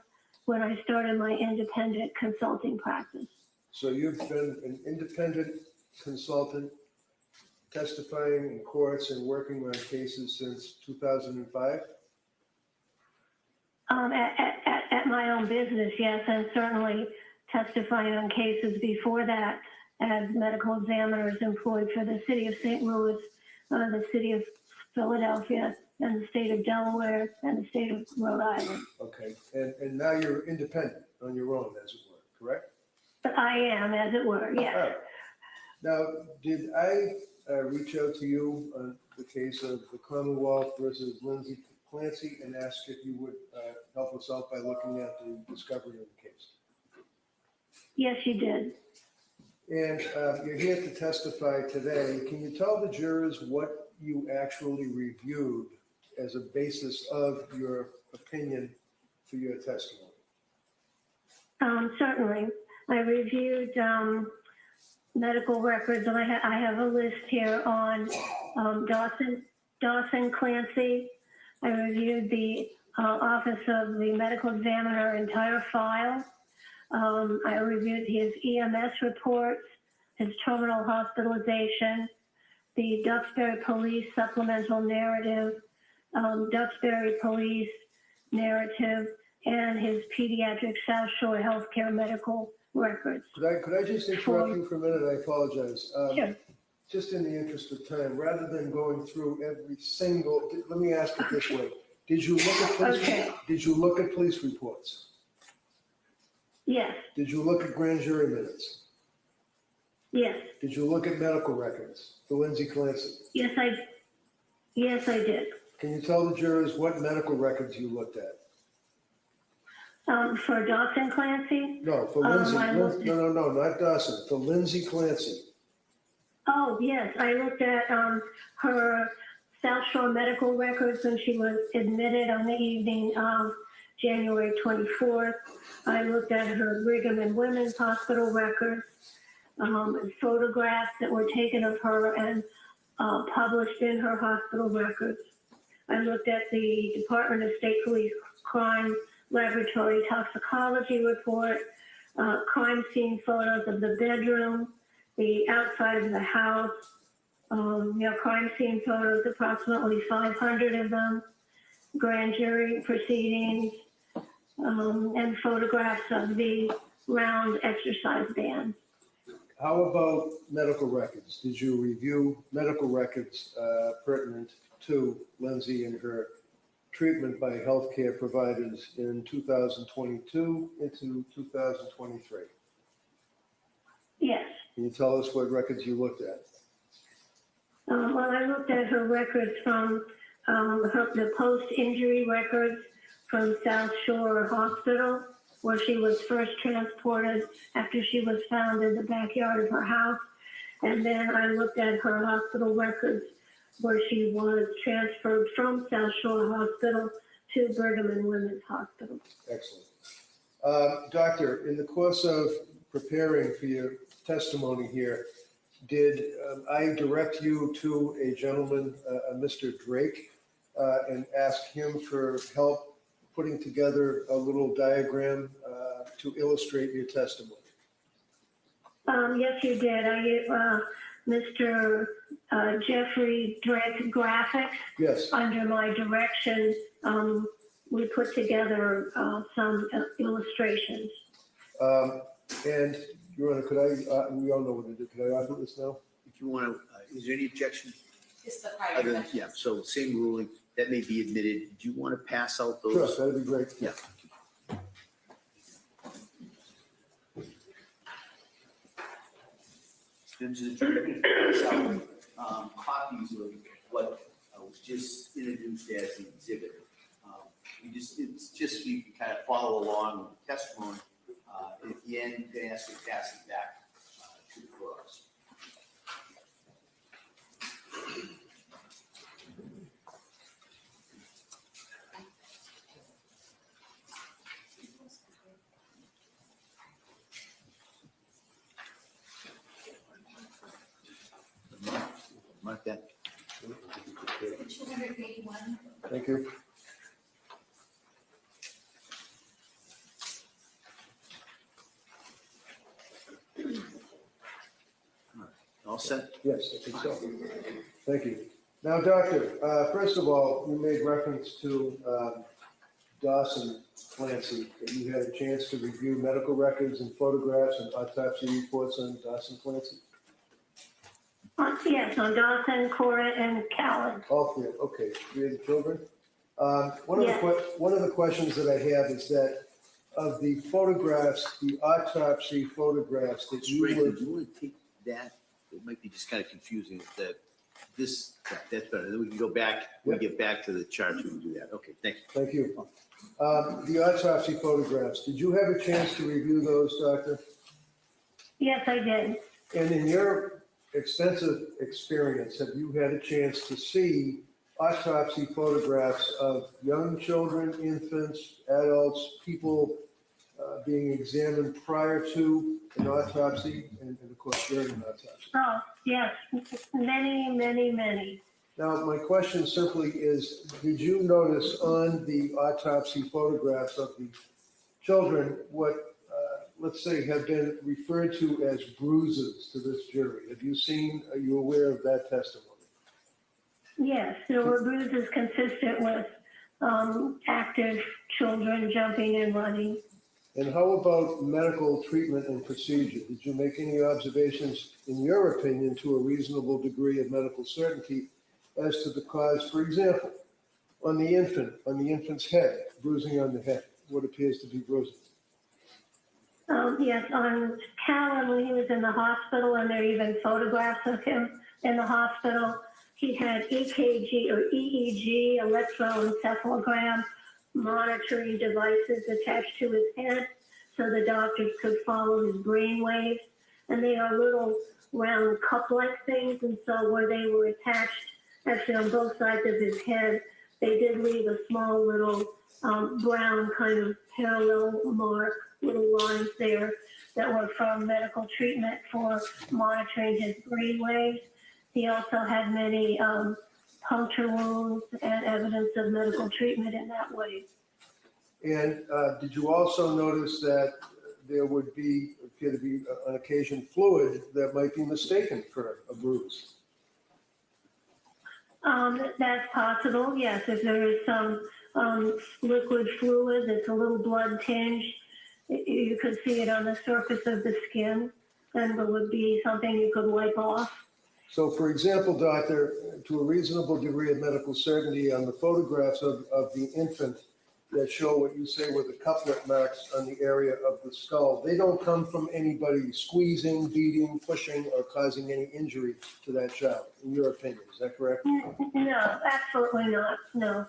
when I started my independent consulting practice. So you've been an independent consultant, testifying in courts and working on cases since 2005? At my own business, yes, and certainly testifying on cases before that as medical examiners employed for the city of St. Louis, the city of Philadelphia, and the state of Delaware, and the state of Rhode Island. Okay, and now you're independent on your own, as it were, correct? But I am, as it were, yes. All right. Now, did I reach out to you on the case of the Commonwealth versus Lindsay Clancy and ask if you would help us out by looking at the discovery of the case? Yes, you did. And you're here to testify today. Can you tell the jurors what you actually reviewed as a basis of your opinion for your testimony? Certainly. I reviewed medical records, and I have a list here on Dawson Clancy. I reviewed the Office of the Medical Examiner entire file. I reviewed his EMS reports, his terminal hospitalization, the Duxbury Police supplemental narrative, Duxbury Police narrative, and his pediatric South Shore healthcare medical records. Could I just interrupt you for a minute? I apologize. Sure. Just in the interest of time, rather than going through every single, let me ask it this way. Did you look at police, Okay. Did you look at police reports? Yes, Did you look at grand jury minutes? yes, Did you look at medical records for Lindsay Clancy? yes, I did. Can you tell the jurors what medical records you looked at? For Dawson Clancy? No, for Lindsay. I looked No, not Dawson. For Lindsay Clancy. Oh, yes, I looked at her South Shore medical records when she was admitted on the evening of January 24th. I looked at her Brigham and Women's Hospital records, photographs that were taken of her and published in her hospital records. I looked at the Department of State Police Crime Laboratory Toxicology report, crime scene photos of the bedroom, the outside of the house, crime scene photos, approximately 500 of them, grand jury proceedings, and photographs of the round exercise band. How about medical records? Did you review medical records pertinent to Lindsay and her treatment by healthcare providers in 2022 into 2023? Yes. Can you tell us what records you looked at? Well, I looked at her records from the post-injury records from South Shore Hospital, where she was first transported after she was found in the backyard of her house. And then I looked at her hospital records where she was transferred from South Shore Hospital to Brigham and Women's Hospital. Excellent. Doctor, in the course of preparing for your testimony here, did I direct you to a gentleman, Mr. Drake, and ask him for help putting together a little diagram to illustrate your testimony? Yes, you did. Mr. Jeffrey Drake Graphics, Yes. under my direction, we put together some illustrations. And Your Honor, could I, we all know what to do. Could I offer this now? If you want to, is there any objection? Just the prior Other than, questions. yeah, so same ruling, that may be admitted. Do you want to pass out those? Sure, that'd be great. Yeah. Copies of what was just introduced as an exhibit. It's just you can kind of follow along with the testimony. At the end, you can ask to pass it back to the clerks. Mark that. 281. Thank you. All set? Yes, I think so. Thank you. Now, Doctor, first of all, you made reference to Dawson Clancy, that you had a chance to review medical records and photographs and autopsy reports on Dawson Clancy? Yes, on Dawson, Cora, and Callan. All three, okay, three of the children. One of Yes. the questions that I have is that of the photographs, the autopsy photographs that you Franklin, were, do you want to take that? It might be just kind of confusing that that's better. Then we can go back, we get back to the chart, we can do that. Okay, thank you. thank you. The autopsy photographs, did you have a chance to review those, Doctor? Yes, I did. And in your extensive experience, have you had a chance to see autopsy photographs of young children, infants, adults, people being examined prior to an autopsy and of course during an autopsy? Oh, yes, many, many, many. Now, my question simply is, did you notice on the autopsy photographs of the children what, let's say, have been referred to as bruises to this jury? Have you seen, are you aware of that testimony? Yes, there were bruises consistent with active children jumping and running. And how about medical treatment and procedure? Did you make any observations, in your opinion, to a reasonable degree of medical certainty as to the cause? For example, on the infant's head, bruising on the head, what appears to be bruising. Yes, on Callan, when he was in the hospital, and there are even photographs of him in the hospital, he had EKG or EEG, electroencephalogram, monitoring devices attached to his head so the doctors could follow his brain waves. And they are little round cup-like things, and so where they were attached, actually on both sides of his head, they did leave a small little brown kind of parallel mark, little lines there that were from medical treatment for monitoring his brain waves. He also had many puncture wounds and evidence of medical treatment in that way. And did you also notice that there would appear to be on occasion fluid that might be mistaken for a bruise? That's possible, yes. If there is some liquid fluid that's a little blood tinged, you could see it on the surface of the skin, and it would be something you could wipe off. So, for example, doctor, to a reasonable degree of medical certainty on the photographs of the infant that show what you say were the couplet marks on the area of the skull, they don't come from anybody squeezing, beating, pushing, or causing any injury to that child, in your opinion. Is that correct? No, absolutely not, no.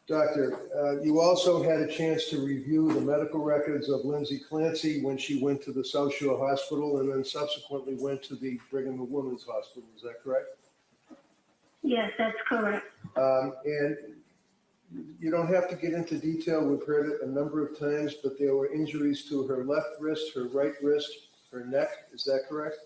Doctor, you also had a chance to review the medical records of Lindsay Clancy when she went to the South Shore Hospital and then subsequently went to the Brigham and Women's Hospital. Is that correct? Yes, that's correct. And you don't have to get into detail. We've heard it a number of times, but there were injuries to her left wrist, her right wrist, her neck. Is that correct?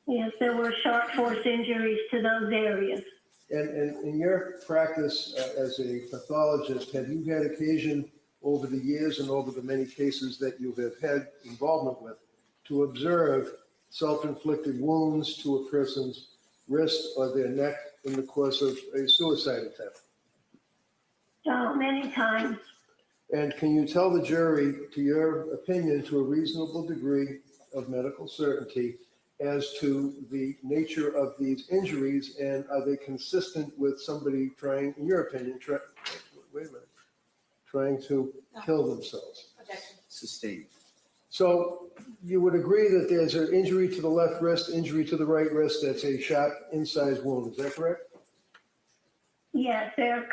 Yes, there were sharp force injuries to those areas. And in your practice as a pathologist, have you had occasion over the years and over the many cases that you have had involvement with to observe self-inflicted wounds to a person's wrist or their neck in the course of a suicide attempt? Many times. And can you tell the jury, to your opinion, to a reasonable degree of medical certainty, as to the nature of these injuries, and are they consistent with somebody trying, in your opinion, trying to kill themselves? Sustained. So you would agree that there's an injury to the left wrist, injury to the right wrist, that's a sharp incised wound, is that correct? Yes, they're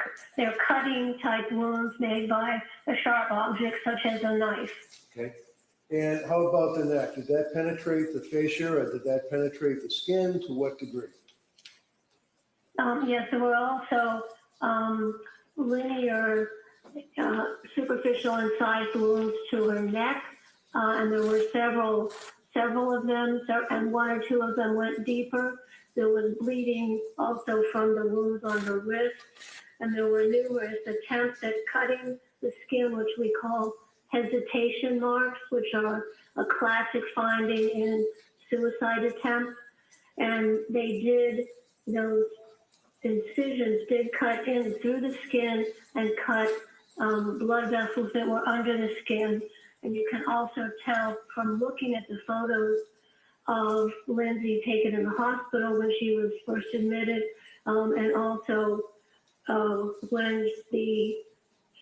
cutting type wounds made by a sharp object such as a knife. Okay. And how about the neck? Did that penetrate the fascia, or did that penetrate the skin? To what degree? Yes, there were also linear, superficial incised wounds to her neck, and there were several of them, and one or two of them went deeper. There was bleeding also from the wounds on her wrist, and there were numerous attempts at cutting the skin, which we call hesitation marks, which are a classic finding in suicide attempts. And those incisions did cut in through the skin and cut blood vessels that were under the skin. And you can also tell from looking at the photos of Lindsay taken in the hospital when she was first admitted, and also when the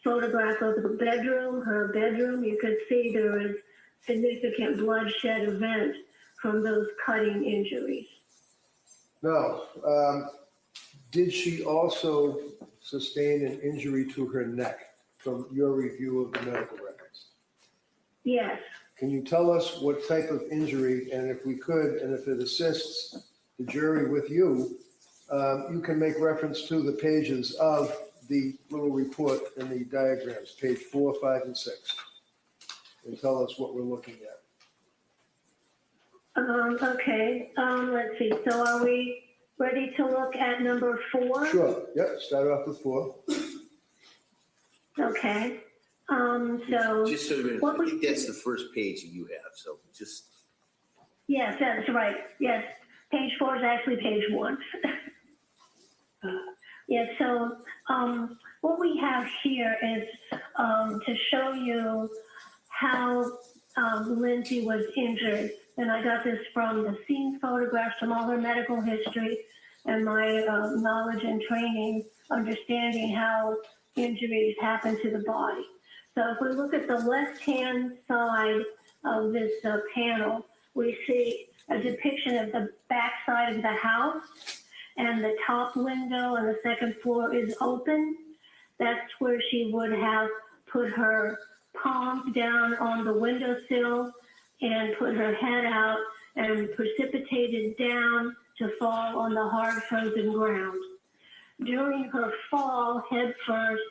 photograph of the bedroom, her bedroom, you could see there was significant bloodshed event from those cutting injuries. Now, did she also sustain an injury to her neck from your review of the medical records? Yes. Can you tell us what type of injury, and if we could, and if it assists the jury with you, you can make reference to the pages of the little report and the diagrams, page 4, 5, and 6, and tell us what we're looking at. Okay, let's see. So are we ready to look at number 4? Sure, yep, start off with 4. Okay. So Just so that what I we- think that's the first page that you have, so just. yes, that's right. Yes, page 4 is actually page 1. Yes, so what we have here is to show you how Lindsay was injured. And I got this from the scene photographs, from all her medical history, and my knowledge and training, understanding how injuries happen to the body. So if we look at the left-hand side of this panel, we see a depiction of the back side of the house, and the top window on the second floor is open. That's where she would have put her palms down on the windowsill and put her head out and precipitated down to fall on the hard frozen ground. During her fall head first,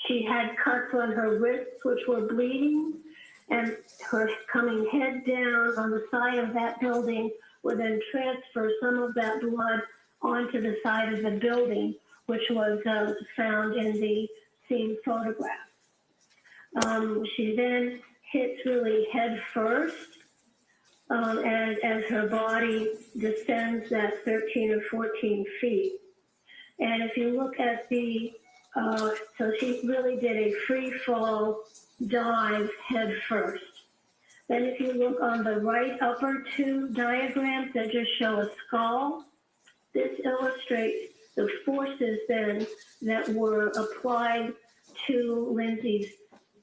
she had cuts on her wrists, which were bleeding, and her coming head down on the side of that building would then transfer some of that blood onto the side of the building, which was found in the scene photograph. She then hits really head first, and as her body descends that 13 or 14 feet. And if you look at the, so she really did a free fall dive head first. Then if you look on the right upper 2 diagrams that just show a skull, this illustrates the forces then that were applied to Lindsay's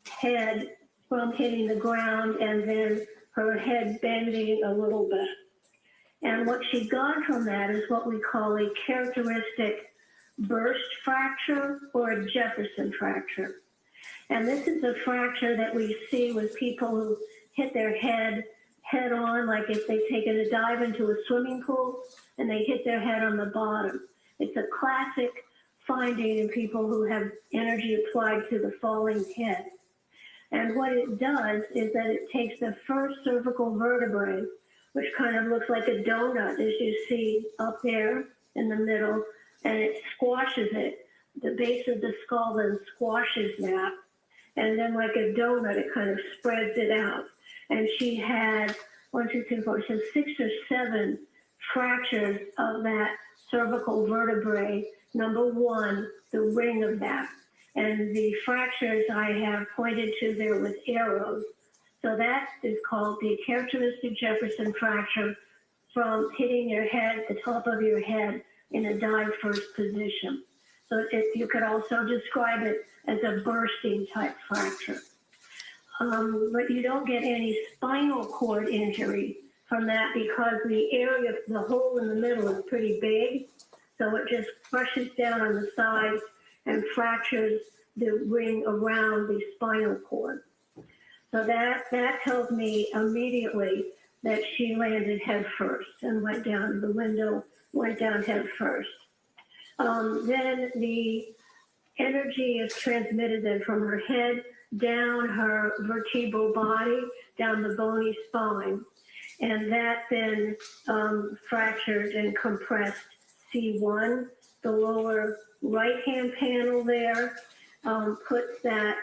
head from hitting the ground and then her head bending a little bit. And what she got from that is what we call a characteristic burst fracture or a Jefferson fracture. And this is a fracture that we see with people who hit their head head on, like if they've taken a dive into a swimming pool and they hit their head on the bottom. It's a classic finding in people who have energy applied to the falling head. And what it does is that it takes the first cervical vertebrae, which kind of looks like a donut, as you see up there in the middle, and it squashes it. The base of the skull then squashes that. And then like a donut, it kind of spreads it out. And she had 6 or 7 fractures of that cervical vertebrae. Number 1, the ring of that. And the fractures I have pointed to there with arrows. So that is called the characteristic Jefferson fracture from hitting your head, the top of your head, in a dive first position. So you could also describe it as a bursting type fracture. But you don't get any spinal cord injury from that because the area, the hole in the middle is pretty big. So it just crushes down on the sides and fractures the ring around the spinal cord. So that tells me immediately that she landed head first and went down the window, went down head first. Then the energy is transmitted then from her head down her vertebral body, down the bony spine. And that then fractured and compressed C1, the lower right-hand panel there, puts that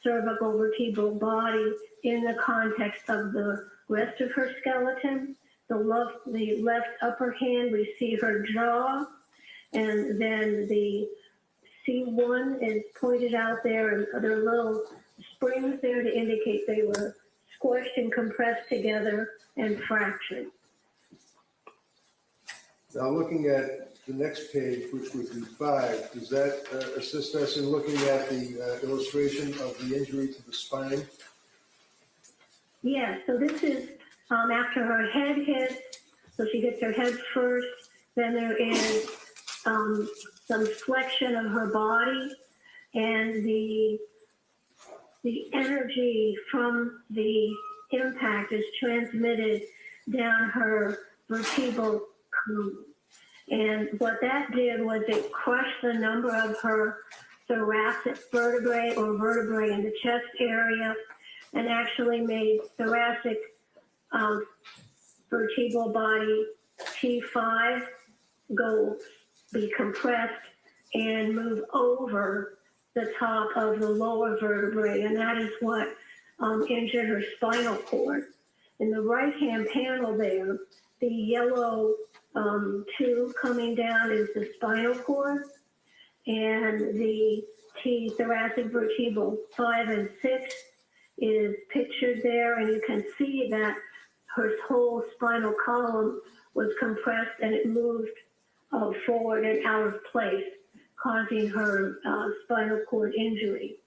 cervical vertebral body in the context of the rest of her skeleton. The left upper hand, we see her jaw, and then the C1 is pointed out there, and there are little springs there to indicate they were squished and compressed together and fractured. Now, looking at the next page, which would be 5, does that assist us in looking at the illustration of the injury to the spine? Yeah, so this is after her head hits, so she gets her head first, then there is some flexion of her body, and the energy from the impact is transmitted down her vertebral column. And what that did was it crushed the number of her thoracic vertebrae or vertebrae in the chest area, and actually made thoracic vertebral body T5 be compressed and move over the top of the lower vertebrae, and that is what injured her spinal cord. In the right-hand panel there, the yellow tube coming down is the spinal cord, and the T thoracic vertebral 5 and 6 is pictured there, and you can see that her whole spinal column was compressed and it moved forward and out of place, causing her spinal cord injury.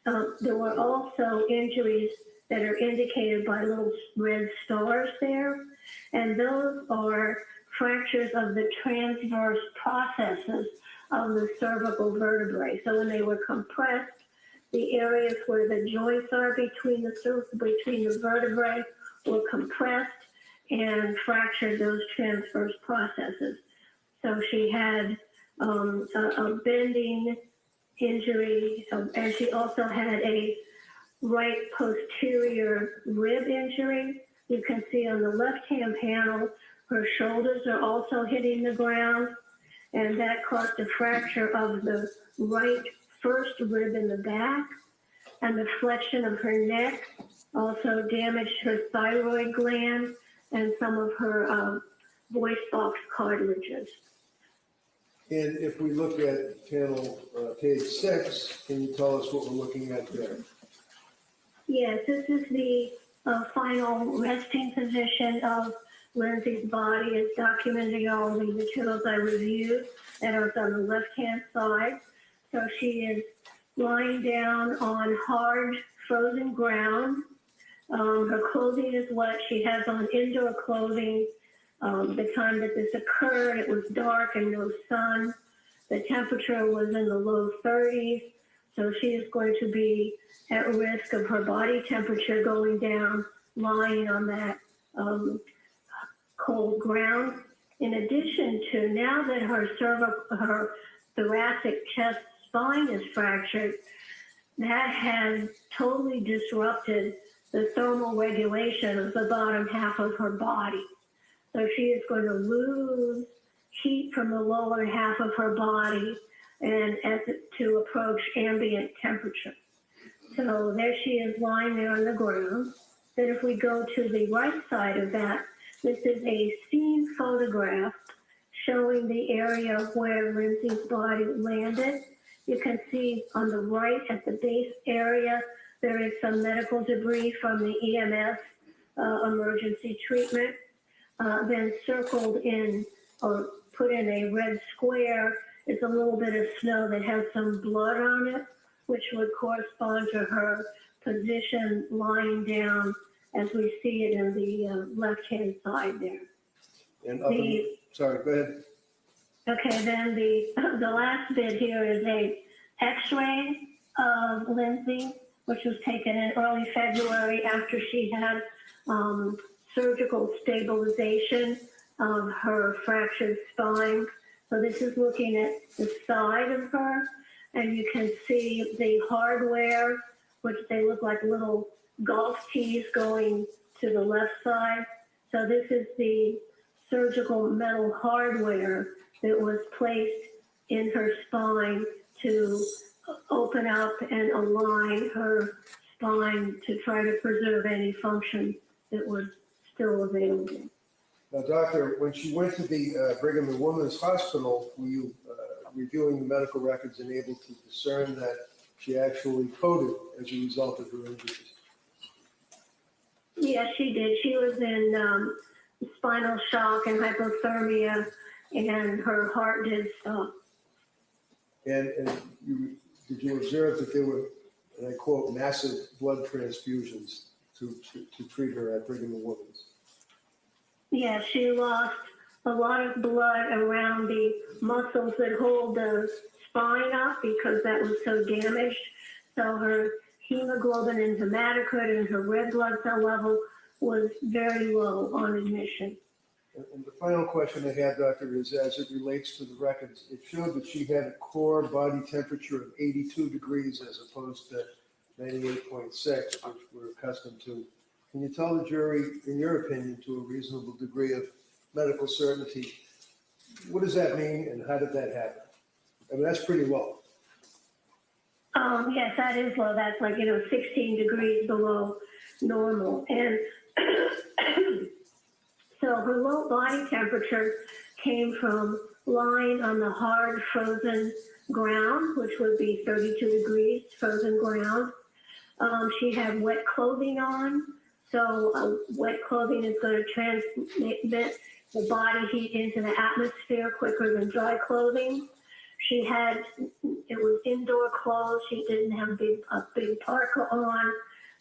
There were also injuries that are indicated by little red stars there, and those are fractures of the transverse processes of the cervical vertebrae. So when they were compressed, the areas where the joints are between the vertebrae were compressed and fractured those transverse processes. So she had a bending injury, and she also had a right posterior rib injury. You can see on the left-hand panel, her shoulders are also hitting the ground, and that caused a fracture of the right first rib in the back, and the flexion of her neck also damaged her thyroid gland and some of her voice box cartilages. And if we look at panel page 6, can you tell us what we're looking at there? Yes, this is the final resting position of Lindsay's body. It's documenting all the materials I reviewed that are on the left-hand side. So she is lying down on hard, frozen ground. Her clothing is wet. She has on indoor clothing. The time that this occurred, it was dark and no sun. The temperature was in the low 30s. So she is going to be at risk of her body temperature going down, lying on that cold ground. In addition to, now that her thoracic chest spine is fractured, that has totally disrupted the thermal regulation of the bottom half of her body. So she is going to lose heat from the lower half of her body and to approach ambient temperature. So there she is lying there on the ground. Then if we go to the right side of that, this is a scene photograph showing the area where Lindsay's body landed. You can see on the right at the base area, there is some medical debris from the EMS emergency treatment. Then circled in or put in a red square is a little bit of snow that has some blood on it, which would correspond to her position lying down as we see it in the left-hand side there. And up in, sorry, go ahead. Okay, then the last bit here is a X-ray of Lindsay, which was taken in early February after she had surgical stabilization of her fractured spine. So this is looking at the side of her, and you can see the hardware, which they look like little golf tees going to the left side. So this is the surgical metal hardware that was placed in her spine to open up and align her spine to try to preserve any function that was still available. Now, doctor, when she went to the Brigham and Women's Hospital, were you reviewing the medical records and able to discern that she actually coded as a result of her injuries? Yes, she did. She was in spinal shock and hypothermia, and her heart did stop. And did you observe that there were, and I quote, massive blood transfusions to treat her at Brigham and Women's? Yeah, she lost a lot of blood around the muscles that hold the spine up because that was so damaged. So her hemoglobin and hematocrit and her red blood cell level was very low on admission. And the final question I have, doctor, is as it relates to the records, it showed that she had a core body temperature of 82 degrees as opposed to 98.6, which we're accustomed to. Can you tell the jury, in your opinion, to a reasonable degree of medical certainty, what does that mean and how did that happen? I mean, that's pretty low. Yes, that is low. That's like, 16 degrees below normal. And so her low body temperature came from lying on the hard frozen ground, which would be 32 degrees frozen ground. She had wet clothing on. So wet clothing is going to transmit the body heat into the atmosphere quicker than dry clothing. It was indoor clothes. She didn't have a big parka on.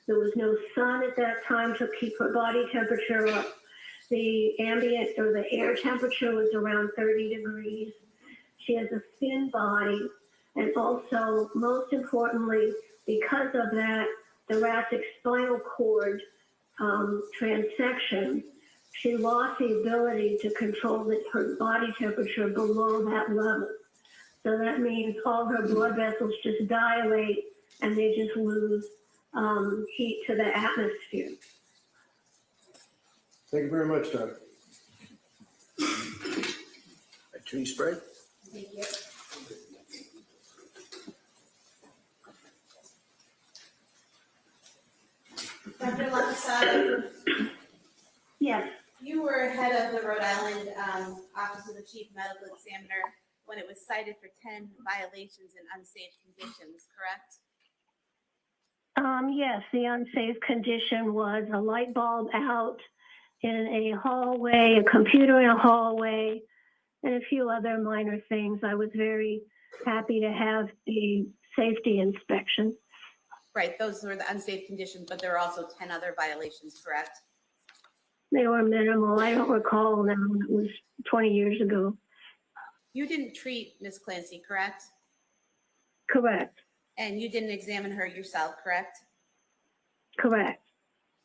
There was no sun at that time to keep her body temperature up. The ambient or the air temperature was around 30 degrees. She has a thin body. And also, most importantly, because of that thoracic spinal cord transection, she lost the ability to control her body temperature below that level. So that means all her blood vessels just dilate and they just lose heat to the atmosphere. Thank you very much, doctor. Attorney Sprague? Thank you. Dr. Luckasad, Yes. you were head of the Rhode Island Office of the Chief Medical Examiner when it was cited for 10 violations and unsafe conditions, correct? Yes, the unsafe condition was a light bulb out in a hallway, a computer in a hallway, and a few other minor things. I was very happy to have the safety inspection. Right, those were the unsafe conditions, but there were also 10 other violations, correct? They were minimal. I don't recall now. It was 20 years ago. You didn't treat Ms. Clancy, correct? Correct. And you didn't examine her yourself, correct? Correct.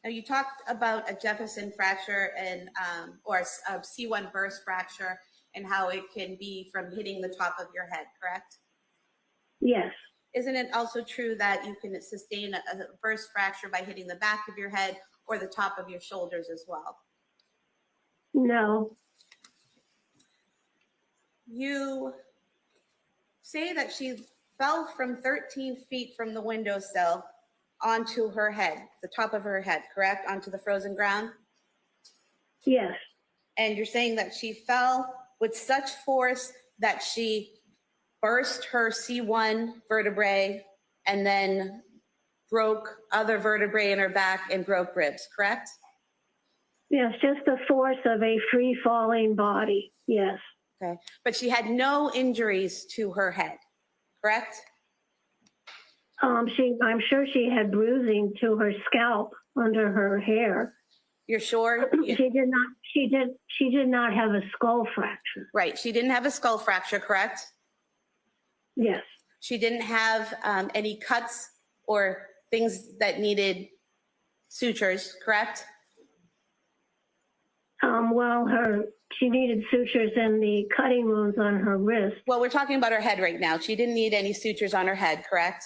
Now, you talked about a Jefferson fracture and, or a C1 burst fracture and how it can be from hitting the top of your head, correct? Yes. Isn't it also true that you can sustain a burst fracture by hitting the back of your head or the top of your shoulders as well? No. You say that she fell from 13 feet from the windowsill onto her head, the top of her head, correct? Onto the frozen ground? Yes. And you're saying that she fell with such force that she burst her C1 vertebrae and then broke other vertebrae in her back and broke ribs, correct? Yes, just the force of a free falling body. Yes. Okay, but she had no injuries to her head, correct? I'm sure she had bruising to her scalp under her hair. You're sure? She did not have a skull fracture. Right, she didn't have a skull fracture, correct? Yes. She didn't have any cuts or things that needed sutures, correct? Well, she needed sutures in the cutting wounds on her wrist. Well, we're talking about her head right now. She didn't need any sutures on her head, correct?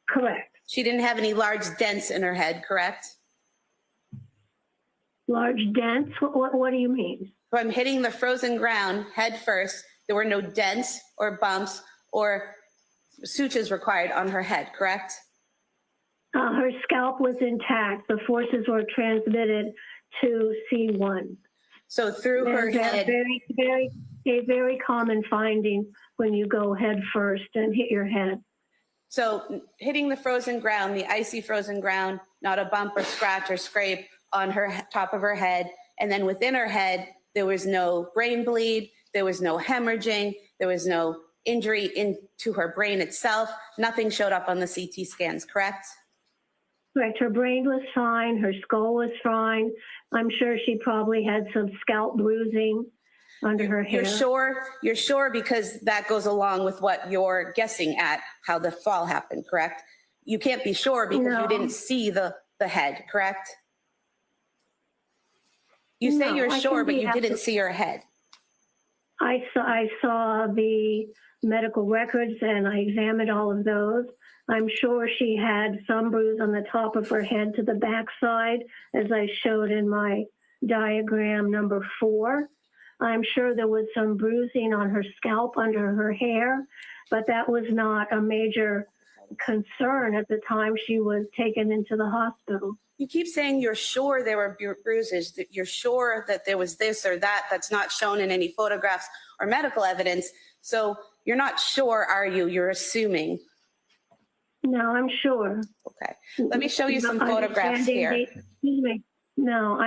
Correct. She didn't have any large dents in her head, correct? Large dents? What do you mean? From hitting the frozen ground head first, there were no dents or bumps or sutures required on her head, correct? Her scalp was intact. The forces were transmitted to C1. So through her And head, a very common finding when you go head first and hit your head. so hitting the frozen ground, the icy frozen ground, not a bump or scratch or scrape on her top of her head. And then within her head, there was no brain bleed, there was no hemorrhaging, there was no injury into her brain itself. Nothing showed up on the CT scans, correct? Correct. Her brain was fine. Her skull was fine. I'm sure she probably had some scalp bruising under her hair. You're sure because that goes along with what you're guessing at how the fall happened, correct? You can't be sure because No. you didn't see the head, correct? You say No, you're I sure, can but be you didn't see her head. I saw the medical records and I examined all of those. I'm sure she had some bruise on the top of her head to the backside, as I showed in my diagram number 4. I'm sure there was some bruising on her scalp under her hair, but that was not a major concern at the time she was taken into the hospital. You keep saying you're sure there were bruises, that you're sure that there was this or that that's not shown in any photographs or medical evidence. So you're not sure, are you? You're assuming. No, I'm sure. Okay. Let me show you some photographs here. Excuse me. No,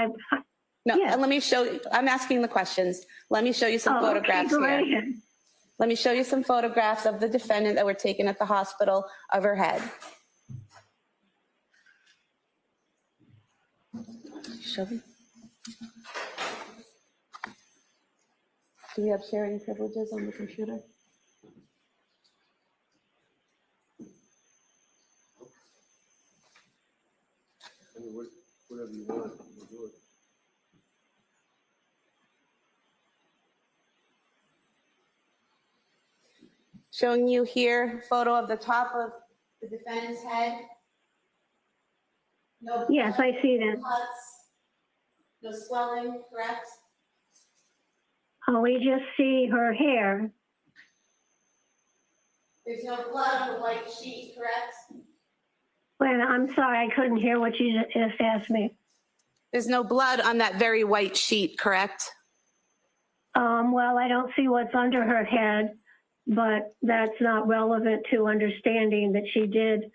No, yes. and let me show you, I'm asking the questions. Let me show you some photographs go here. ahead. Let me show you some photographs of the defendant that were taken at the hospital of her head. Show me. Do we have sharing privileges on the computer? Whatever you want, we'll do it. Showing you here, photo of the top of the defendant's head. No Yes, I see that. cuts, no swelling, correct? We just see her hair. There's no blood on the white sheet, correct? Well, I'm sorry, I couldn't hear what you just asked me. There's no blood on that very white sheet, correct? Well, I don't see what's under her head, but that's not relevant to understanding that she did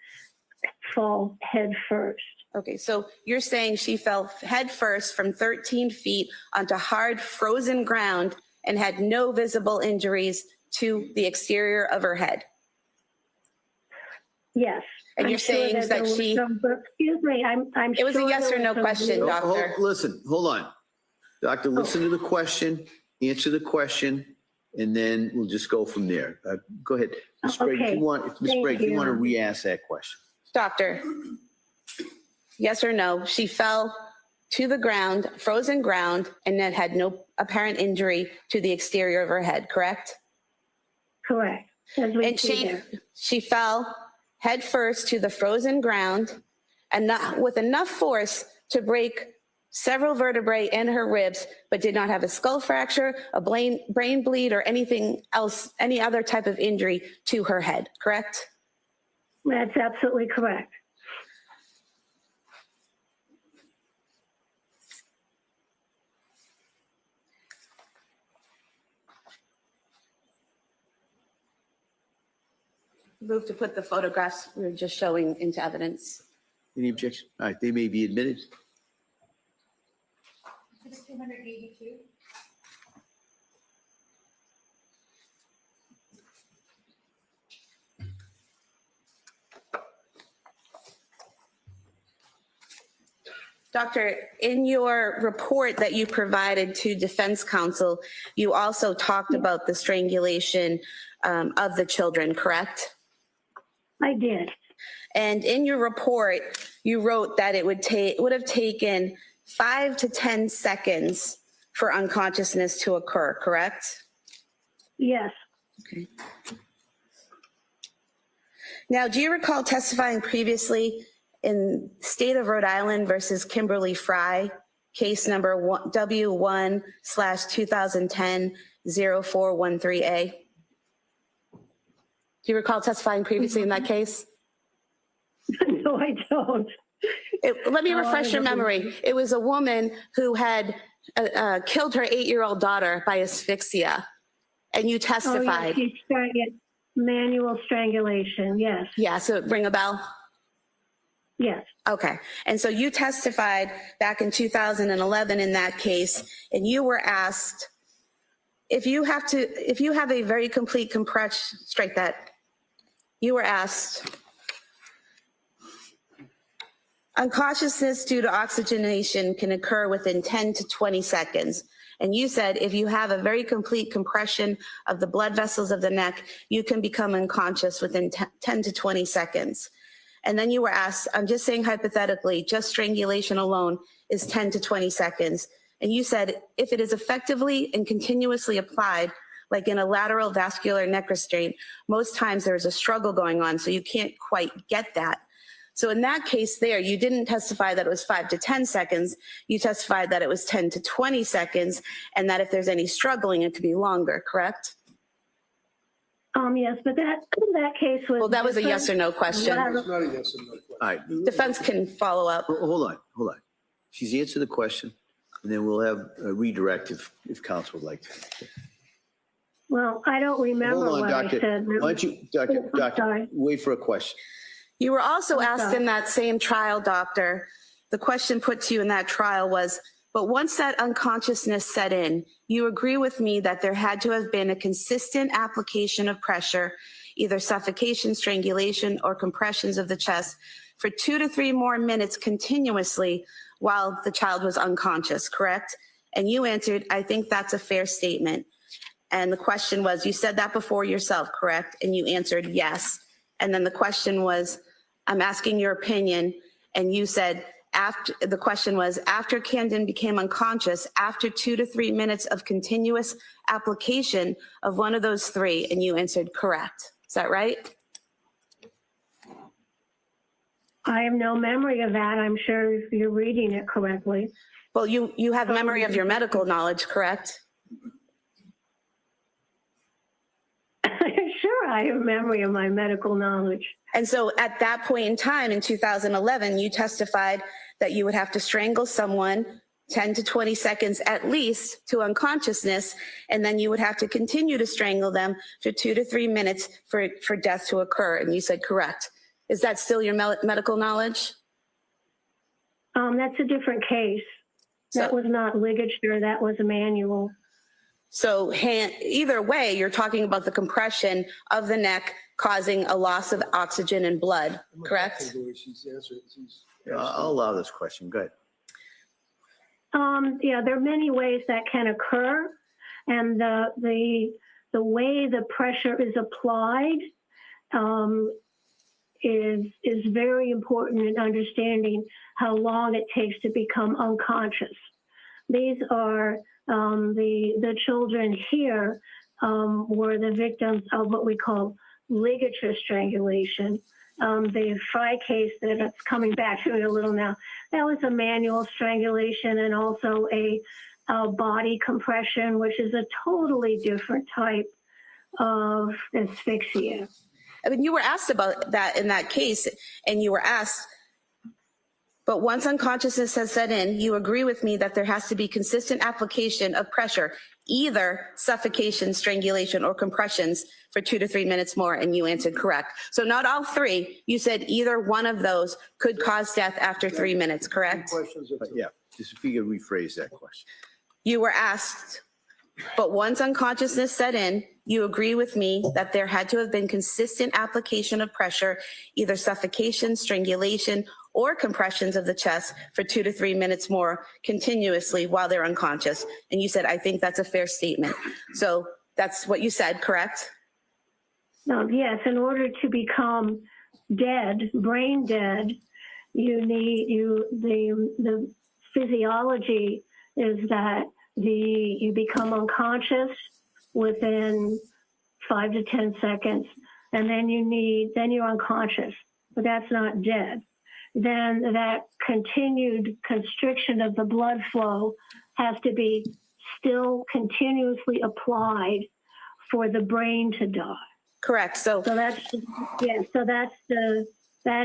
fall head first. Okay, so you're saying she fell head first from 13 feet onto hard frozen ground and had no visible injuries to the exterior of her head. Yes. And I'm you're sure saying that there was she- excuse me, I'm It was a sure yes there or no was some question, bruise. Doctor. Listen, hold on. Doctor, listen to the question, answer the question, and then we'll just go from there. Go ahead. Ms. Sprague, if Okay. you want, Ms. Thank Sprague, if you want to you. re-ask that question. Doctor, yes or no, she fell to the ground, frozen ground, and then had no apparent injury to the exterior of her head, correct? Correct. As we And see there. she fell head first to the frozen ground and not with enough force to break several vertebrae in her ribs, but did not have a skull fracture, a brain bleed, or anything else, any other type of injury to her head, correct? That's absolutely correct. Move to put the photographs we were just showing into evidence. Any objection? All right, they may be admitted. 282. Doctor, in your report that you provided to defense counsel, you also talked about the strangulation of the children, correct? I did. And in your report, you wrote that it would have taken 5 to 10 seconds for unconsciousness to occur, correct? Yes. Okay. Now, do you recall testifying previously in state of Rhode Island versus Kimberly Fry, case number W1/2010-0413A? Do you recall testifying previously in that case? No, I don't. Let me refresh your memory. It was a woman who had killed her 8-year-old daughter by asphyxia, and you testified. Oh, yes, she started manual strangulation, yes. Yeah, so ring a bell? Yes. Okay. And so you testified back in 2011 in that case, and you were asked if you have a very complete compression, strike that. You were asked, unconsciousness due to oxygenation can occur within 10 to 20 seconds. And you said if you have a very complete compression of the blood vessels of the neck, you can become unconscious within 10 to 20 seconds. And then you were asked, I'm just saying hypothetically, just strangulation alone is 10 to 20 seconds. And you said, if it is effectively and continuously applied, like in a lateral vascular neck restraint, most times there's a struggle going on, so you can't quite get that. So in that case there, you didn't testify that it was 5 to 10 seconds. You testified that it was 10 to 20 seconds, and that if there's any struggling, it could be longer, correct? Yes, but that case was. Well, that was a different. yes or no question. It's not a yes or no question. All right, Defense can follow up. hold on. She's answered the question, and then we'll have a redirect if counsel would like to. Well, I don't remember Hold on, what Doctor. I said. Why don't you, I'm Doctor, sorry. wait for a question. You were also asked Okay. in that same trial, doctor, the question put to you in that trial was, but once that unconsciousness set in, you agree with me that there had to have been a consistent application of pressure, either suffocation, strangulation, or compressions of the chest for 2 to 3 more minutes continuously while the child was unconscious, correct? And you answered, I think that's a fair statement. And the question was, you said that before yourself, correct? And you answered yes. And then the question was, I'm asking your opinion. And you said, the question was, after Camden became unconscious, after 2 to 3 minutes of continuous application of one of those 3, and you answered correct. Is that right? I have no memory of that. I'm sure you're reading it correctly. Well, you have memory of your medical knowledge, correct? Sure, I have memory of my medical knowledge. And so at that point in time, in 2011, you testified that you would have to strangle someone 10 to 20 seconds at least to unconsciousness, and then you would have to continue to strangle them for 2 to 3 minutes for death to occur. And you said correct. Is that still your medical knowledge? That's a different case. That was not ligature, that was a manual. So either way, you're talking about the compression of the neck causing a loss of oxygen and blood, correct? I'll allow this question. Go ahead. Yeah, there are many ways that can occur, and the way the pressure is applied is very important in understanding how long it takes to become unconscious. These are the children here were the victims of what we call ligature strangulation. The Fry case that it's coming back to me a little now, that was a manual strangulation and also a body compression, which is a totally different type of asphyxia. I mean, you were asked about that in that case, and you were asked, but once unconsciousness has set in, you agree with me that there has to be consistent application of pressure, either suffocation, strangulation, or compressions for 2 to 3 minutes more, and you answered correct. So not all three, you said either one of those could cause death after 3 minutes, correct? Questions? Yeah, just if you could rephrase that question. You were asked, but once unconsciousness set in, you agree with me that there had to have been consistent application of pressure, either suffocation, strangulation, or compressions of the chest for 2 to 3 minutes more continuously while they're unconscious. And you said, I think that's a fair statement. So that's what you said, correct? No, yes, in order to become dead, brain dead, you need the physiology is that you become unconscious within 5 to 10 seconds, and then you're unconscious, but that's not dead. Then that continued constriction of the blood flow has to be still continuously applied for the brain to die. Correct. So that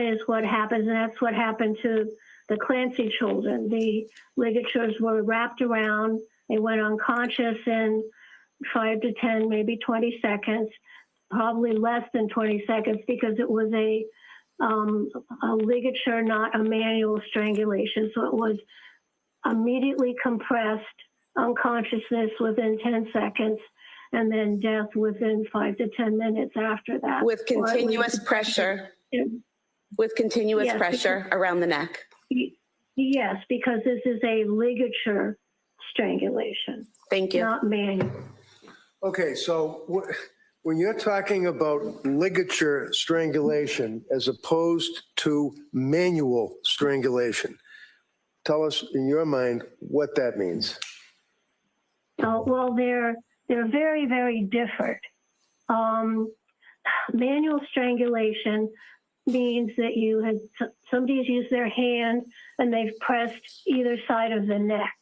is what happens, and that's what happened to the Clancy children. The ligatures were wrapped around, they went unconscious in 5 to 10, maybe 20 seconds, probably less than 20 seconds because it was a ligature, not a manual strangulation. So it was immediately compressed, unconsciousness within 10 seconds, and then death within 5 to 10 minutes after that. with continuous pressure, Yes, pressure around the neck. Yes, because this is a ligature strangulation, Thank you. not manual. Okay, so when you're talking about ligature strangulation as opposed to manual strangulation, tell us in your mind what that means. Well, they're very, very different. Manual strangulation means that somebody's used their hand and they've pressed either side of the neck.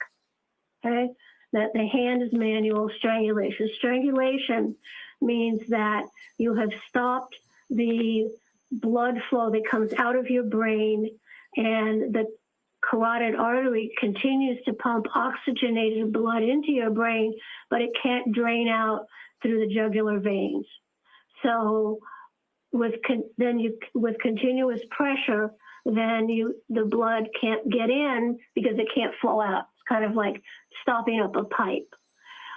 Okay, that the hand is manual strangulation. Strangulation means that you have stopped the blood flow that comes out of your brain, and the carotid artery continues to pump oxygenated blood into your brain, but it can't drain out through the jugular veins. So with continuous pressure, then the blood can't get in because it can't flow out. It's kind of like stopping up a pipe.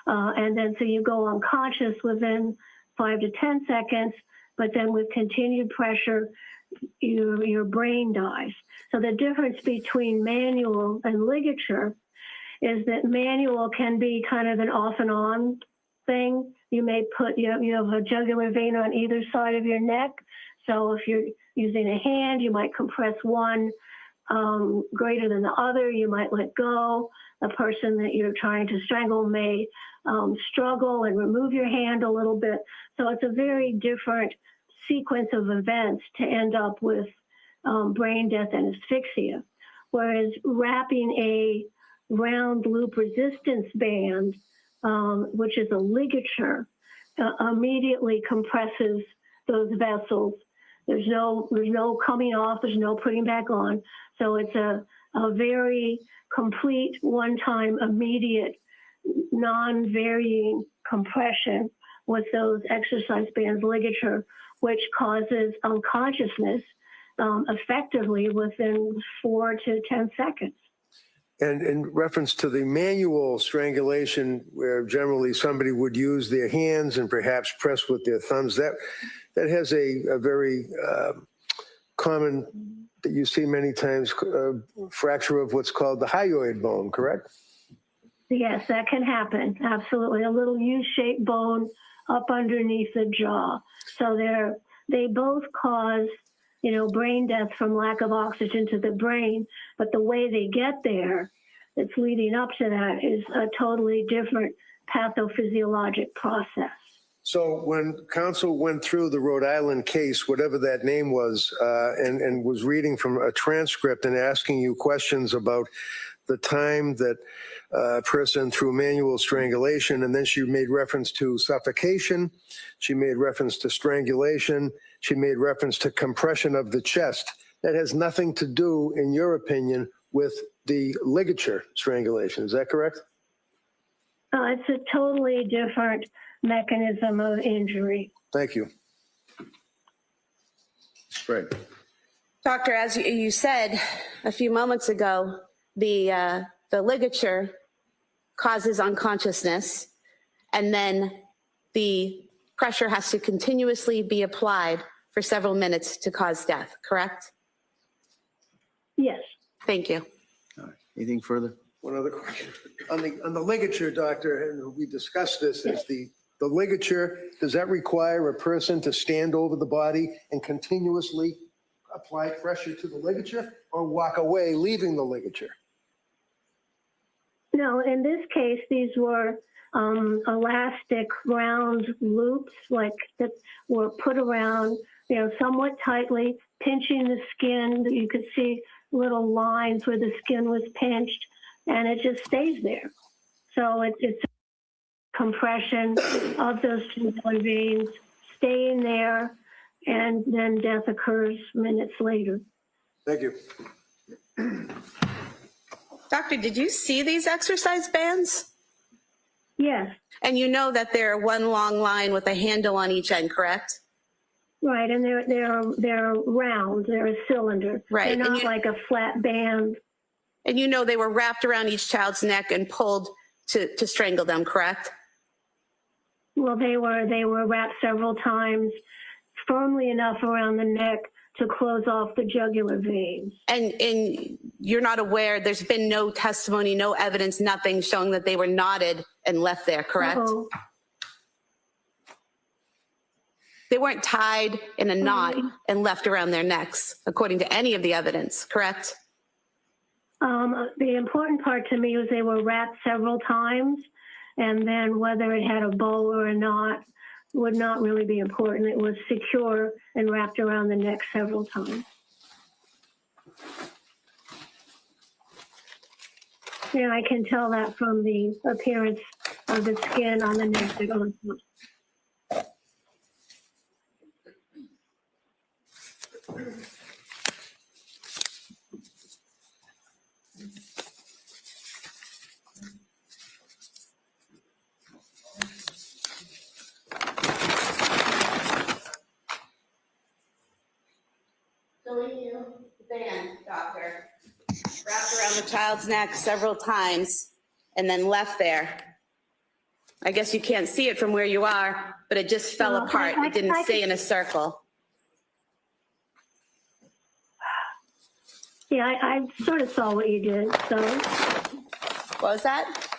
And then so you go unconscious within 5 to 10 seconds, but then with continued pressure, your brain dies. So the difference between manual and ligature is that manual can be kind of an off and on thing. You may you have a jugular vein on either side of your neck. So if you're using a hand, you might compress one greater than the other. You might let go. The person that you're trying to strangle may struggle and remove your hand a little bit. So it's a very different sequence of events to end up with brain death and asphyxia. Whereas wrapping a round loop resistance band, which is a ligature, immediately compresses those vessels. There's no coming off, there's no putting back on. So it's a very complete, one-time, immediate, non-varying compression with those exercise bands ligature, which causes unconsciousness effectively within 4 to 10 seconds. And in reference to the manual strangulation, where generally somebody would use their hands and perhaps press with their thumbs, that has a very common, that you see many times, fracture of what's called the hyoid bone, correct? Yes, that can happen. Absolutely. A little U-shaped bone up underneath the jaw. So they both cause brain death from lack of oxygen to the brain. But the way they get there, that's leading up to that, is a totally different pathophysiologic process. So when counsel went through the Rhode Island case, whatever that name was, and was reading from a transcript and asking you questions about the time that a person through manual strangulation, and then she made reference to suffocation, she made reference to strangulation, she made reference to compression of the chest. That has nothing to do, in your opinion, with the ligature strangulation. Is that correct? It's a totally different mechanism of injury. Thank you. Sprague. Doctor, as you said a few moments ago, the ligature causes unconsciousness, and then the pressure has to continuously be applied for several minutes to cause death, correct? Yes. Thank you. All right. Anything further? One other question. On the ligature, doctor, and we discussed this, is the ligature, does that require a person to stand over the body and continuously apply pressure to the ligature, or walk away leaving the ligature? No, in this case, these were elastic round loops that were put around, somewhat tightly, pinching the skin. You could see little lines where the skin was pinched, and it just stays there. So it's compression of those tubular veins, staying there, and then death occurs minutes later. Thank you. Doctor, did you see these exercise bands? Yes, And you know that they're one long line with a handle on each end, correct? right, and they're round, they're a cylinder. Right, They're and not like a flat band. And you know they were wrapped around each child's neck and pulled to strangle them, correct? Well, they were wrapped several times, firmly enough around the neck to close off the jugular veins. And you're not aware, there's been no testimony, no evidence, nothing showing that they were knotted and left there, correct? Uh-oh. They weren't tied in a knot and left around their necks, according to any of the evidence, correct? The important part to me was they were wrapped several times, and then whether it had a bow or a knot would not really be important. It was secure and wrapped around the neck several times. Yeah, I can tell that from the appearance of the skin on the neck. Showing you the band, doctor, wrapped around the child's neck several times and then left there. I guess you can't see it from where you are, but it just fell Well, apart. It didn't stay in a circle. Yeah, I sort of saw what you did, so What was that?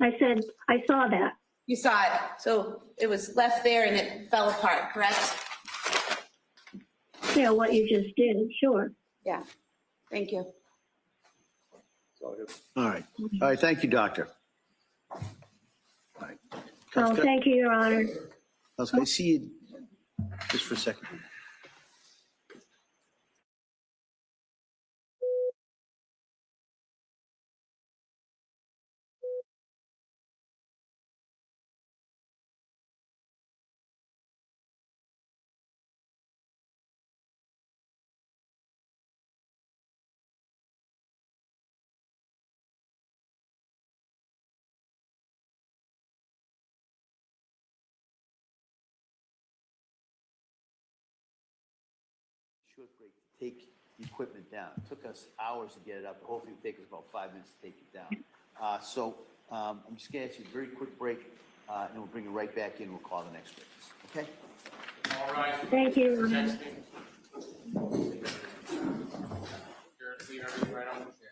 I said, I saw that. You saw it. So it was left there and it fell apart, correct? Yeah, what you just did, sure. Yeah. Thank you. All right. All right. Thank you, doctor. All right. Oh, thank you, Your Honor. Can I see you just for a second? Short break to take the equipment down. It took us hours to get it up. Hopefully it'll take us about 5 minutes to take it down. So I'm just going to ask you a very quick break, and we'll bring it right back in. We'll call the next witness. Okay? All right. Thank you, Your Honor. Next thing. Garrett's leaving everything right on with here.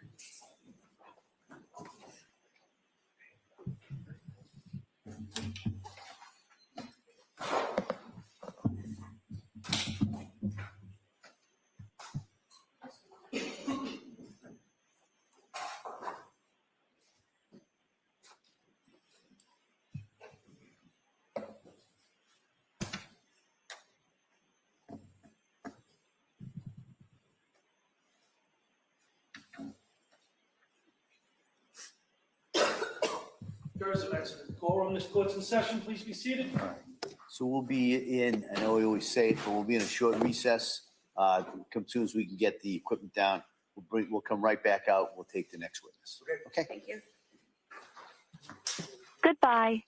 Members of excellent quorum, this court's in session, please be seated. So we'll be in, I know we always say it, but we'll be in a short recess. Come soon as we can get the equipment down, we'll come right back out. We'll take the next witness. Okay? Thank you. Goodbye.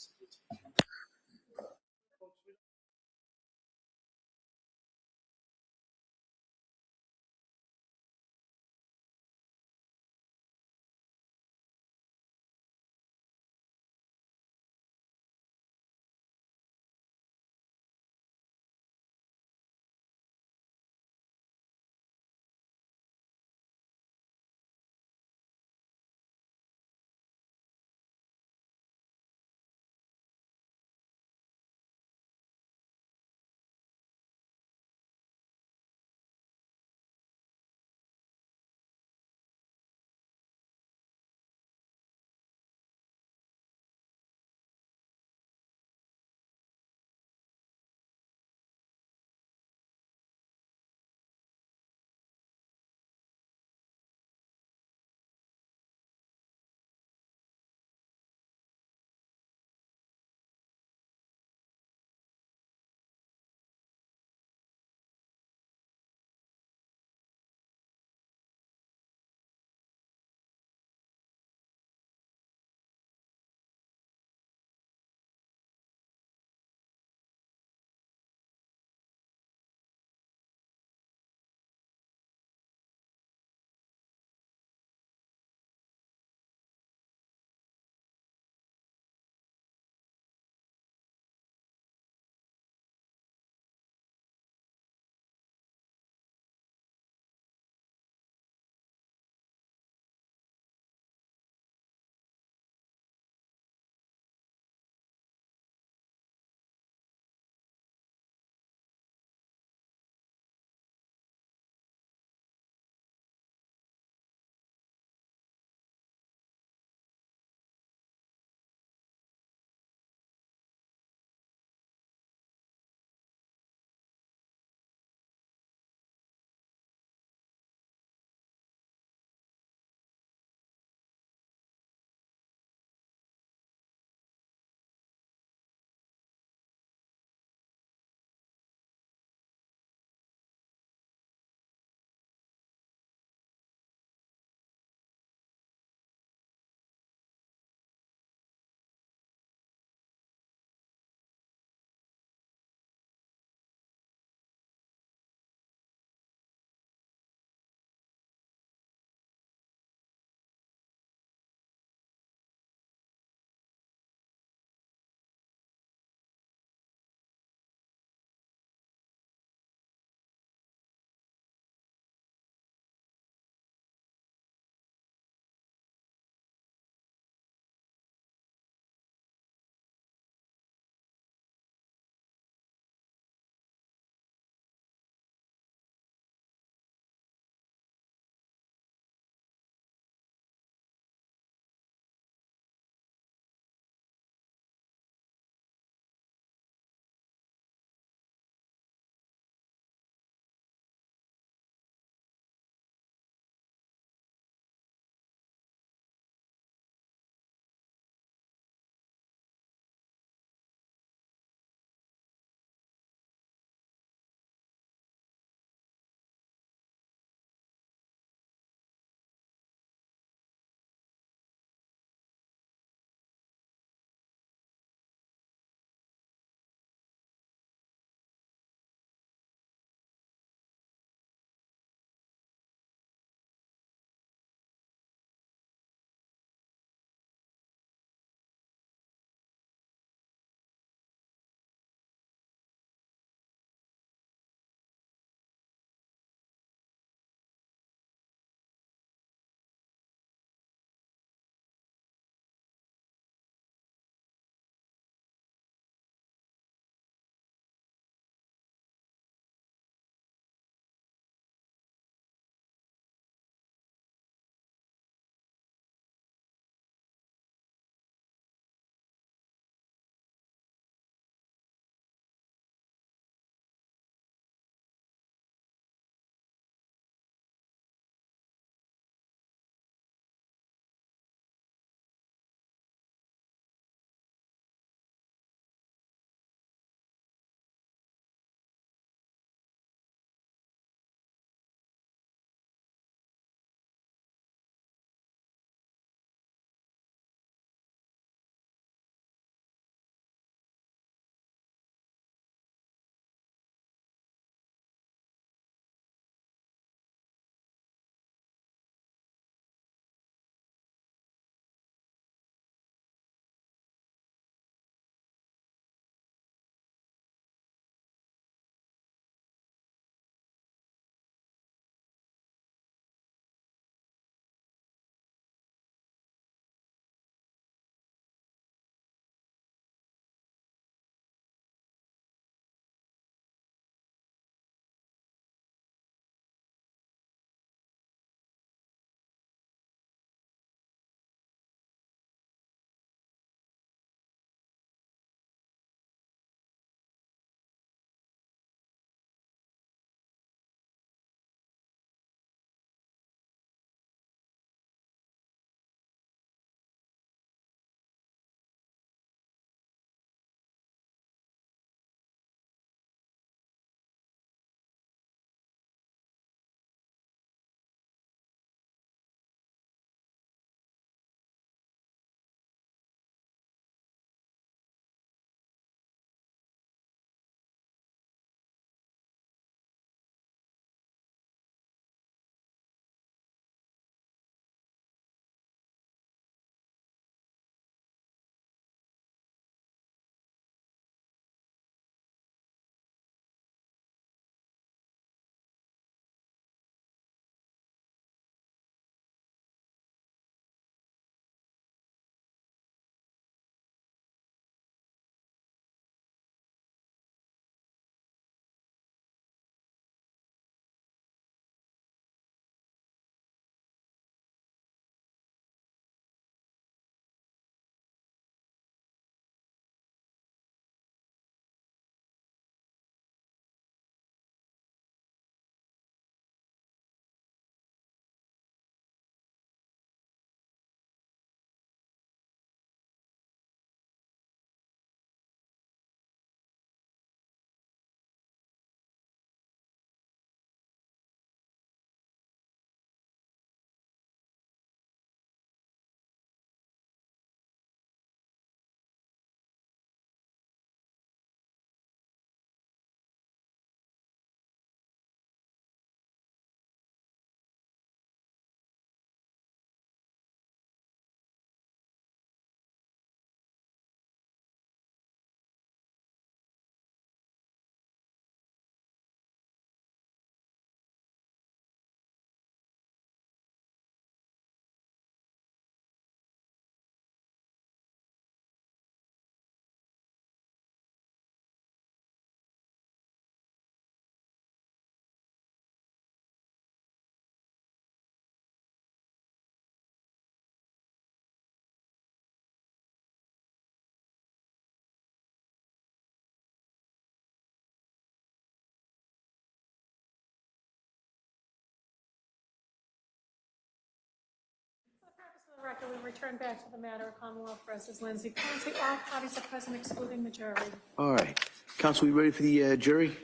record, we return back to the matter of Commonwealth versus Lindsay Clancy. All parties are present excluding the jury. All right. Counsel, we ready for the jury?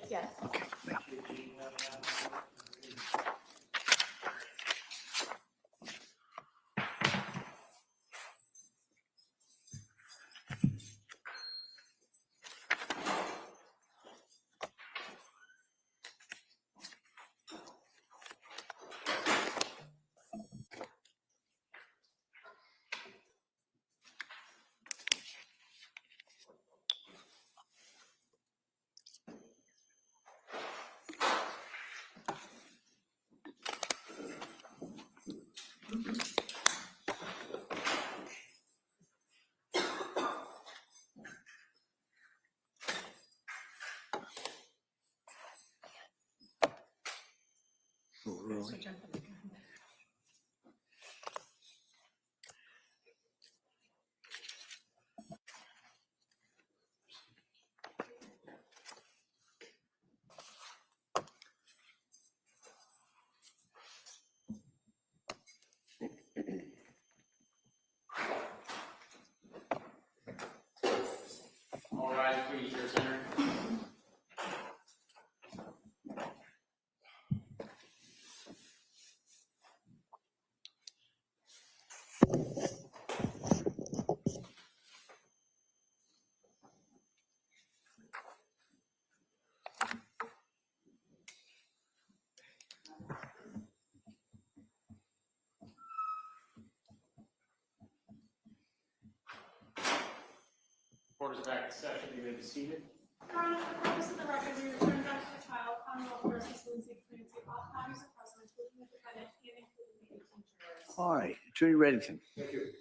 Yes. Okay. Yeah. All rise, please, your center. Court is back in session. You may be seated. Your Honor, for the purpose of the record, we return back to the trial of Commonwealth versus Lindsay Clancy. All parties are present excluding the defendant and including the 18 jurors. All right. Attorney Reddington. Thank you.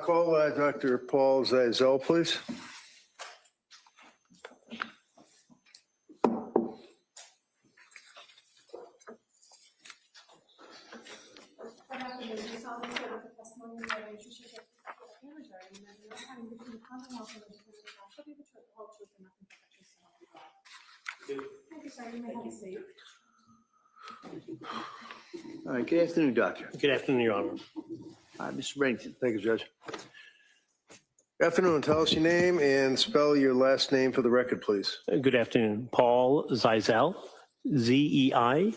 Call Dr. Paul Zizell, please. What happened is you saw this sort of testimony where you should get the jury and then you're having between the Commonwealth and the defendant. Should be the truth, the whole truth, and nothing but the truth. Thank you, sir. You may have a seat. All right. Good afternoon, Doctor. Good afternoon, Your Honor. Mr. Reddington. Thank you, Judge. Good afternoon. Tell us your name and spell your last name for the record, please. Good afternoon. Paul Zizell, Zeizel.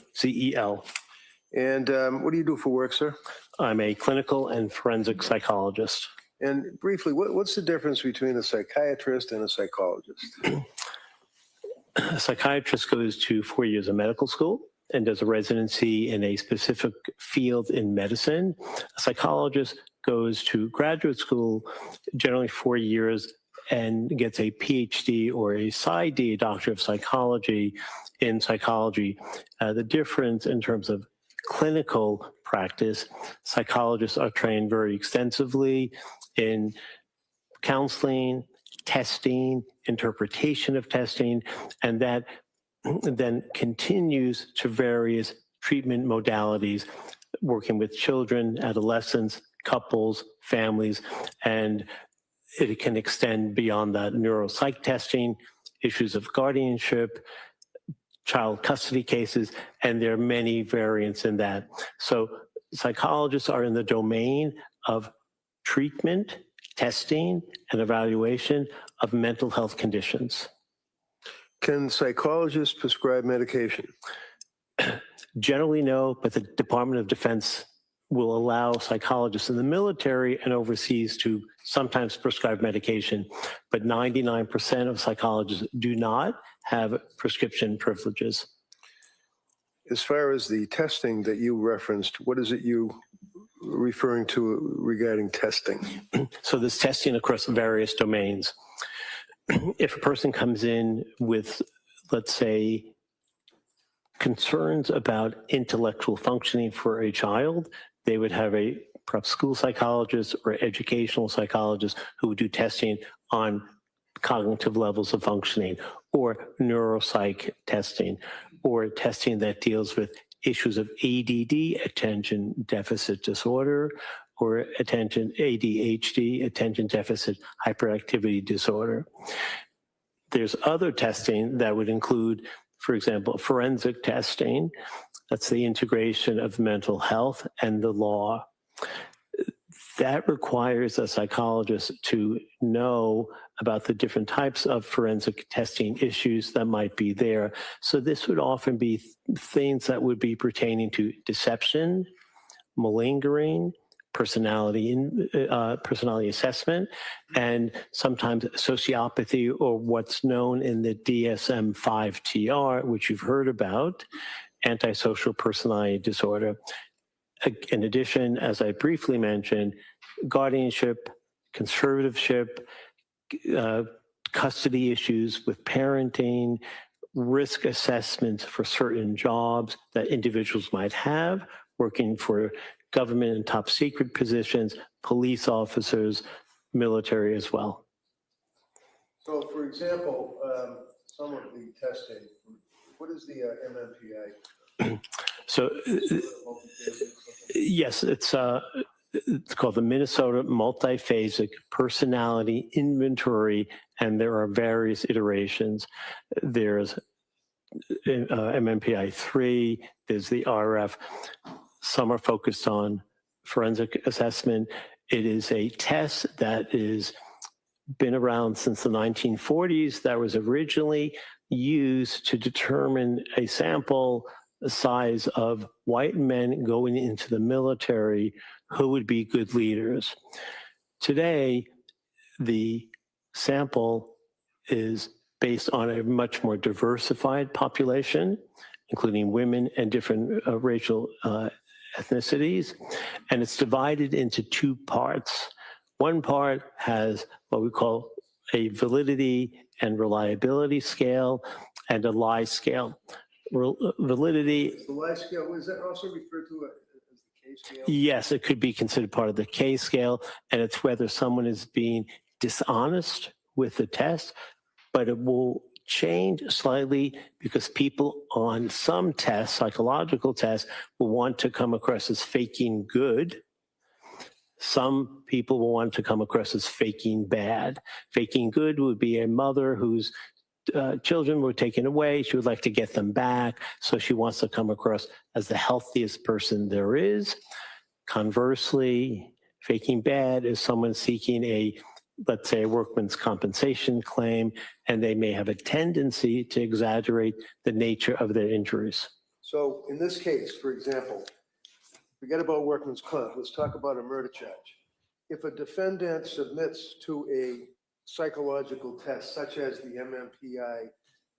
And what do you do for work, sir? I'm a clinical and forensic psychologist. And briefly, what's the difference between a psychiatrist and a psychologist? A psychiatrist goes to 4 years of medical school and does a residency in a specific field in medicine. A psychologist goes to graduate school, generally 4 years, and gets a PhD or a PsyD, a Doctor of Psychology, in psychology. The difference in terms of clinical practice, psychologists are trained very extensively in counseling, testing, interpretation of testing, and that then continues to various treatment modalities, working with children, adolescents, couples, families, and it can extend beyond that. Neuropsych testing, issues of guardianship, child custody cases, and there are many variants in that. So psychologists are in the domain of treatment, testing, and evaluation of mental health conditions. Can psychologists prescribe medication? Generally, no, but the Department of Defense will allow psychologists in the military and overseas to sometimes prescribe medication, but 99% of psychologists do not have prescription privileges. As far as the testing that you referenced, what is it you referring to regarding testing? So there's testing across various domains. If a person comes in with, let's say, concerns about intellectual functioning for a child, they would have a perhaps school psychologist or educational psychologist who would do testing on cognitive levels of functioning, or neuropsych testing, or testing that deals with issues of ADD, attention deficit disorder, or ADHD, attention deficit hyperactivity disorder. There's other testing that would include, for example, forensic testing. That's the integration of mental health and the law. That requires a psychologist to know about the different types of forensic testing issues that might be there. So this would often be things that would be pertaining to deception, malingering, personality assessment, and sometimes sociopathy, or what's known in the DSM-5 TR, which you've heard about, antisocial personality disorder. In addition, as I briefly mentioned, guardianship, conservatorship, custody issues with parenting, risk assessments for certain jobs that individuals might have, working for government and top secret positions, police officers, military as well. So, for example, some of the testing, what is the MMPI? So, yes, it's called the Minnesota Multiphasic Personality Inventory, and there are various iterations. There's MMPI 3, there's the RF. Some are focused on forensic assessment. It is a test that is been around since the 1940s, that was originally used to determine a sample size of white men going into the military who would be good leaders. Today, the sample is based on a much more diversified population, including women and different racial ethnicities, and it's divided into two parts. One part has what we call a validity and reliability scale and a lie scale. Validity. The lie scale, is that also referred to as the K scale? Yes, it could be considered part of the K scale, and it's whether someone is being dishonest with the test, but it will change slightly because people on some tests, psychological tests, will want to come across as faking good. Some people will want to come across as faking bad. Faking good would be a mother whose children were taken away. She would like to get them back, so she wants to come across as the healthiest person there is. Conversely, faking bad is someone seeking let's say, a workman's compensation claim, and they may have a tendency to exaggerate the nature of their injuries. So in this case, for example, forget about workman's comp, let's talk about a murder charge. If a defendant submits to a psychological test, such as the MMPI,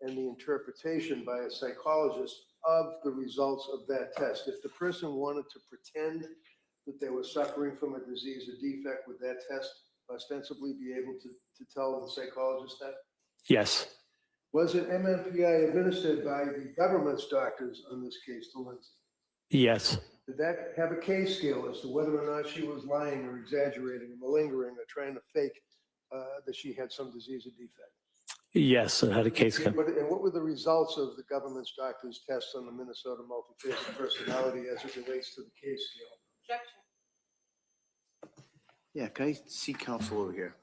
and the interpretation by a psychologist of the results of that test, if the person wanted to pretend that they were suffering from a disease or defect, would that test ostensibly be able to tell the psychologist that? Yes. Was it MMPI administered by the government's doctors on this case to Lindsay? Yes. Did that have a K scale as to whether or not she was lying or exaggerating or malingering or trying to fake that she had some disease or defect? Yes, it had a case. And what were the results of the government's doctors' tests on the Minnesota multifaceted personality as it relates to the K scale? Objection. Yeah, can I see counsel over here?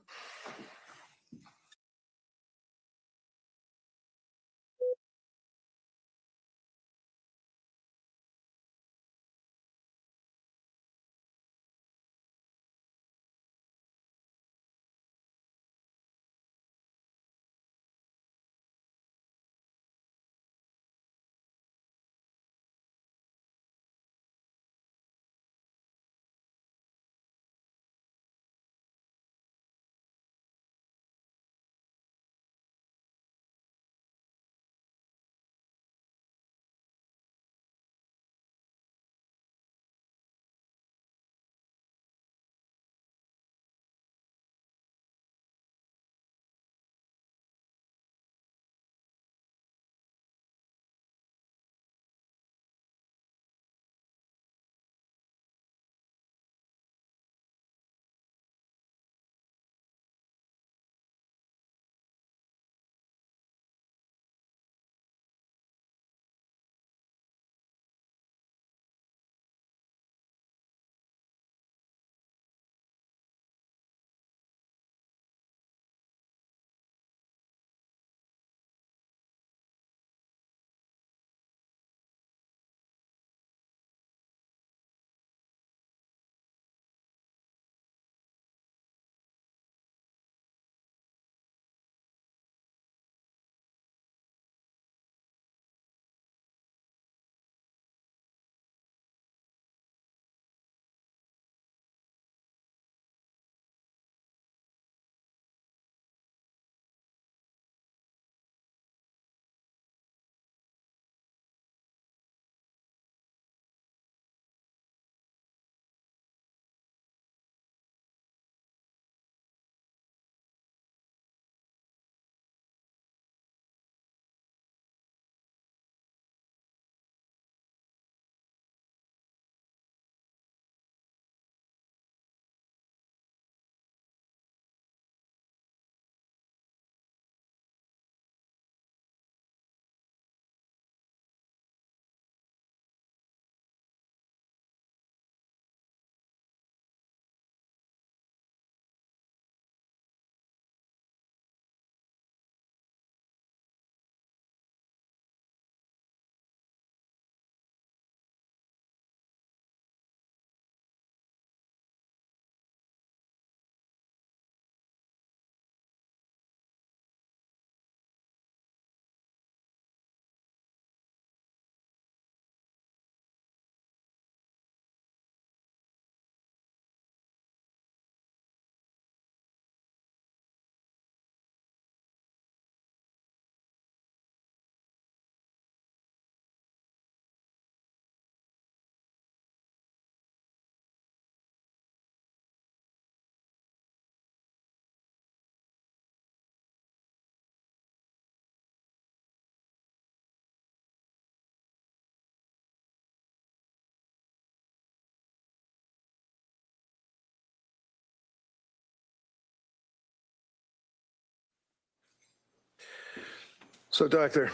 So, Doctor,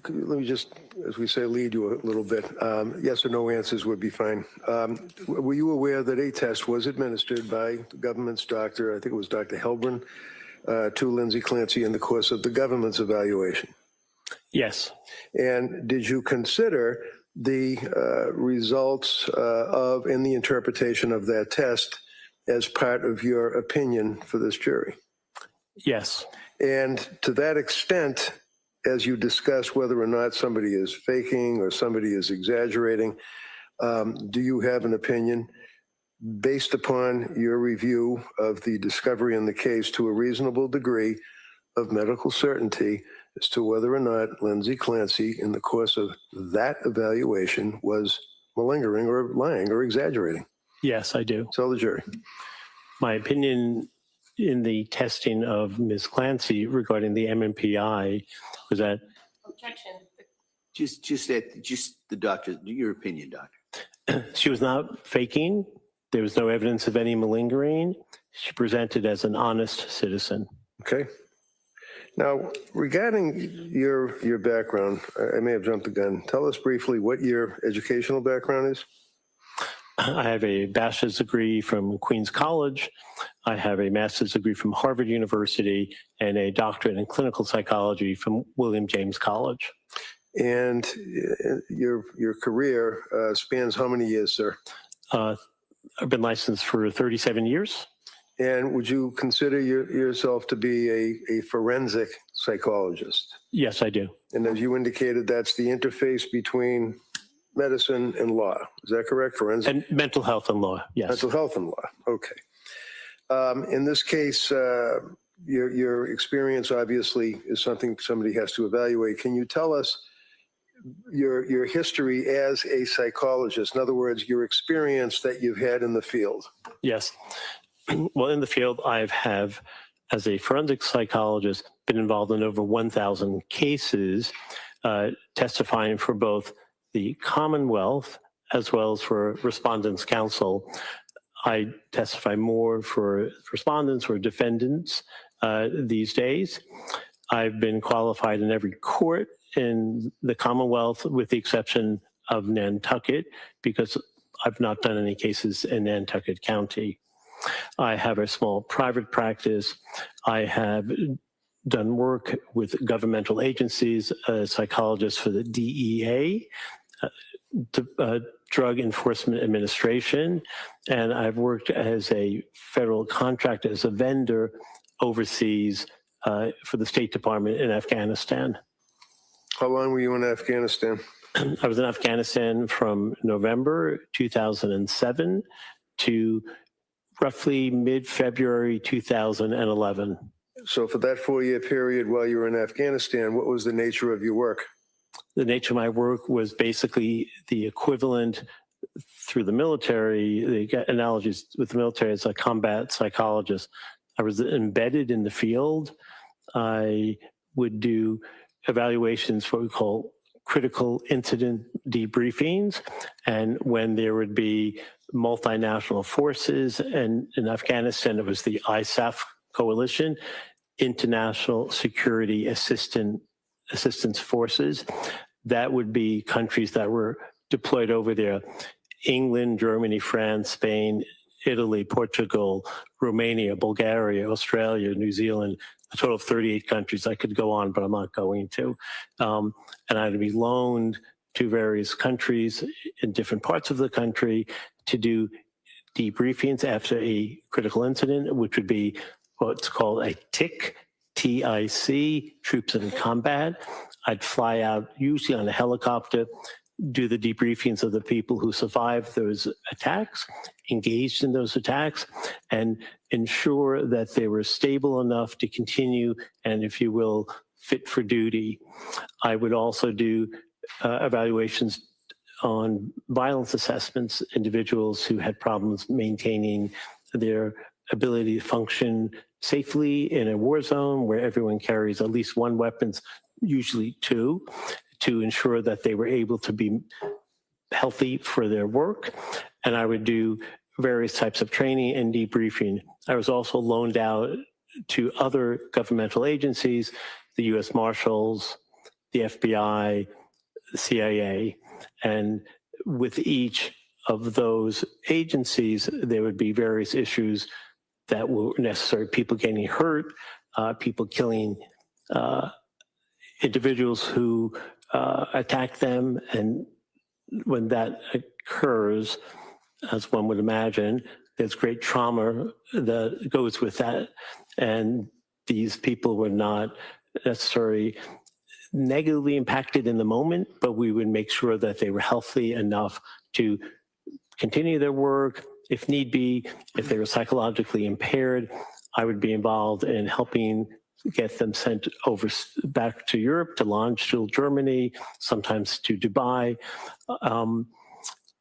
let me just, as we say, lead you a little bit. Yes or no answers would be fine. Were you aware that a test was administered by the government's doctor, I think it was Dr. Helbrin, to Lindsay Clancy in the course of the government's evaluation? Yes. And did you consider the results of and the interpretation of that test as part of your opinion for this jury? Yes. And to that extent, as you discuss whether or not somebody is faking or somebody is exaggerating, do you have an opinion based upon your review of the discovery in the case to a reasonable degree of medical certainty as to whether or not Lindsay Clancy, in the course of that evaluation, was malingering or lying or exaggerating? Yes, I do. Tell the jury. My opinion in the testing of Ms. Clancy regarding the MMPI was that Objection. Just the doctor, your opinion, doctor. she was not faking. There was no evidence of any malingering. She presented as an honest citizen. Okay. Now, regarding your background, I may have jumped the gun. Tell us briefly what your educational background is. I have a bachelor's degree from Queens College. I have a master's degree from Harvard University and a doctorate in clinical psychology from William James College. And your career spans how many years, sir? I've been licensed for 37 years. And would you consider yourself to be a forensic psychologist? Yes, I do. And as you indicated, that's the interface between medicine and law. Is that correct? Forensic? And mental health and law, yes. Mental health and law, okay. In this case, your experience obviously is something somebody has to evaluate. Can you tell us your history as a psychologist? In other words, your experience that you've had in the field. Yes. Well, in the field, I have, as a forensic psychologist, been involved in over 1,000 cases, testifying for both the Commonwealth as well as for Respondents' Counsel. I testify more for respondents or defendants these days. I've been qualified in every court in the Commonwealth with the exception of Nantucket because I've not done any cases in Nantucket County. I have a small private practice. I have done work with governmental agencies, a psychologist for the DEA, Drug Enforcement Administration, and I've worked as a federal contractor, as a vendor overseas for the State Department in Afghanistan. How long were you in Afghanistan? I was in Afghanistan from November 2007 to roughly mid-February 2011. So for that 4-year period while you were in Afghanistan, what was the nature of your work? The nature of my work was basically the equivalent through the military, the analogies with the military as a combat psychologist. I was embedded in the field. I would do evaluations, what we call critical incident debriefings. And when there would be multinational forces, and in Afghanistan, it was the ISAF coalition, International Security Assistance Forces. That would be countries that were deployed over there: England, Germany, France, Spain, Italy, Portugal, Romania, Bulgaria, Australia, New Zealand, a total of 38 countries. I could go on, but I'm not going to. And I'd be loaned to various countries in different parts of the country to do debriefings after a critical incident, which would be what's called a TIC, T-I-C, Troops in Combat. I'd fly out, usually on a helicopter, do the debriefings of the people who survived those attacks, engaged in those attacks, and ensure that they were stable enough to continue and, if you will, fit for duty. I would also do evaluations on violence assessments, individuals who had problems maintaining their ability to function safely in a war zone where everyone carries at least one weapon, usually two, to ensure that they were able to be healthy for their work. And I would do various types of training and debriefing. I was also loaned out to other governmental agencies the U.S. Marshals, the FBI, the CIA, and with each of those agencies, there would be various issues that were necessary. People getting hurt, people killing individuals who attack them. And when that occurs, as one would imagine, there's great trauma that goes with that. And these people were not necessarily negatively impacted in the moment, but we would make sure that they were healthy enough to continue their work. If need be, if they were psychologically impaired, I would be involved in helping get them sent over back to Europe, to Landstuhl, Germany, sometimes to Dubai,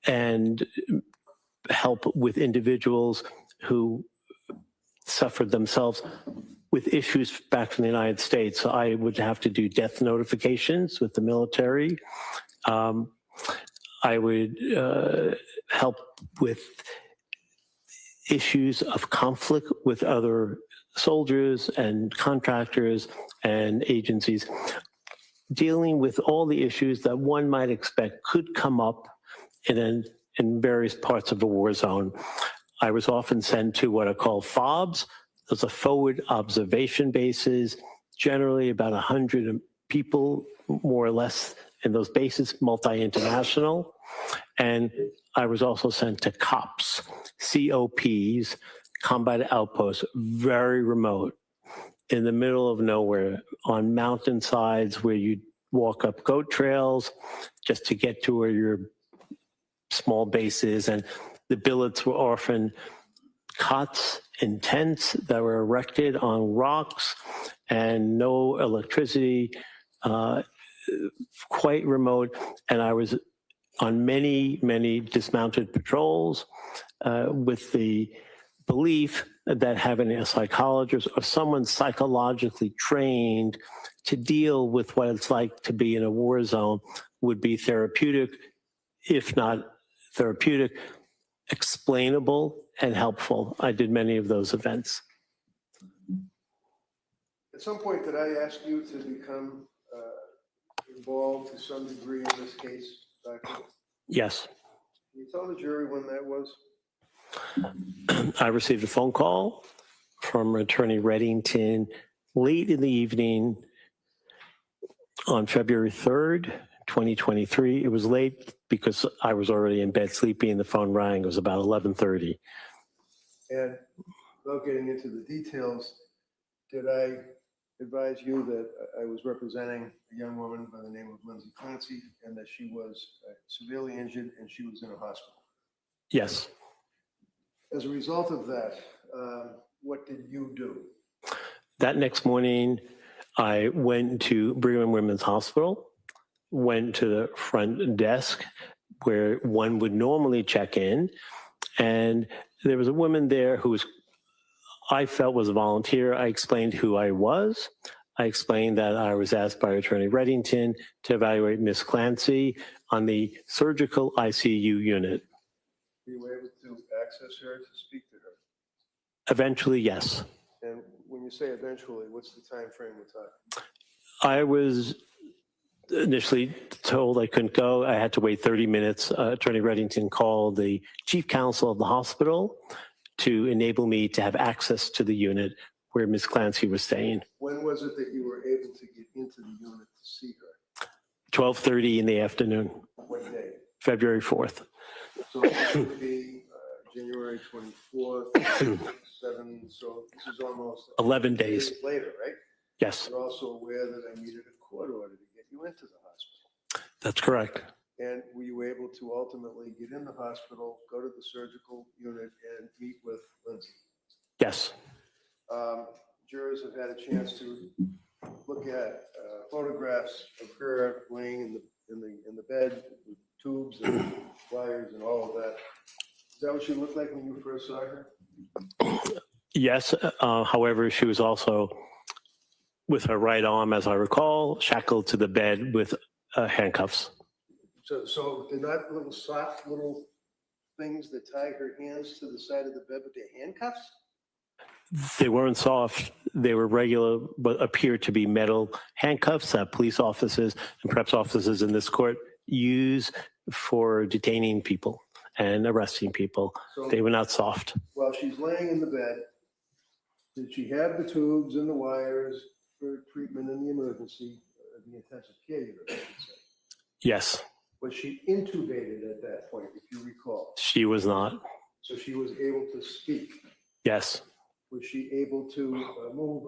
and help with individuals who suffered themselves with issues back from the United States. So I would have to do death notifications with the military. I would help with issues of conflict with other soldiers and contractors and agencies, dealing with all the issues that one might expect could come up in various parts of a war zone. I was often sent to what are called FOBs. Those are forward observation bases, generally about 100 people, more or less, in those bases, multi-international. And I was also sent to COPs, COPs, combat outposts, very remote, in the middle of nowhere, on mountainsides where you walk up goat trails just to get to where your small base is. And the billets were often cots and tents that were erected on rocks and no electricity, quite remote. And I was on many, many dismounted patrols with the belief that having a psychologist or someone psychologically trained to deal with what it's like to be in a war zone would be therapeutic, if not therapeutic, explainable, and helpful. I did many of those events. At some point, did I ask you to become involved to some degree in this case, Doctor? Yes. Can you tell the jury when that was? I received a phone call from Attorney Reddington late in the evening on February 3rd, 2023. It was late because I was already in bed sleeping and the phone rang. It was about 11:30. And without getting into the details, did I advise you that I was representing a young woman by the name of Lindsay Clancy and that she was severely injured and she was in a hospital? Yes. As a result of that, what did you do? That next morning, I went to Brigham and Women's Hospital, went to the front desk where one would normally check in, and there was a woman there who I felt was a volunteer. I explained who I was. I explained that I was asked by Attorney Reddington to evaluate Ms. Clancy on the surgical ICU unit. Were you able to access her to speak to her? Eventually, yes. And when you say eventually, what's the time frame we're talking? I was initially told I couldn't go. I had to wait 30 minutes. Attorney Reddington called the chief counsel of the hospital to enable me to have access to the unit where Ms. Clancy was staying. When was it that you were able to get into the unit to see her? 12:30 in the afternoon, What day? February 4th. So it would be January 24th, 7, so this is almost 11 days. later, right? Yes, You're also aware that I needed a court order to get you into the hospital. that's correct. And were you able to ultimately get in the hospital, go to the surgical unit, and meet with Lindsay? Yes, Jurors have had a chance to look at photographs of her laying in the bed with tubes and wires and all of that. Is that what she looked like when you first saw her? yes. However, she was also, with her right arm, as I recall, shackled to the bed with handcuffs. So they're not little soft little things that tie her hands to the side of the bed, but they're handcuffs? They weren't soft. They were regular, but appeared to be metal handcuffs that police officers and perhaps officers in this court use for detaining people and arresting people. So They were not soft. while she's laying in the bed, did she have the tubes and the wires for treatment in the emergency, the intensive care unit, I should say? Yes, Was she intubated at that point, if you recall? she was not. So she was able to speak. Yes, Was she able to move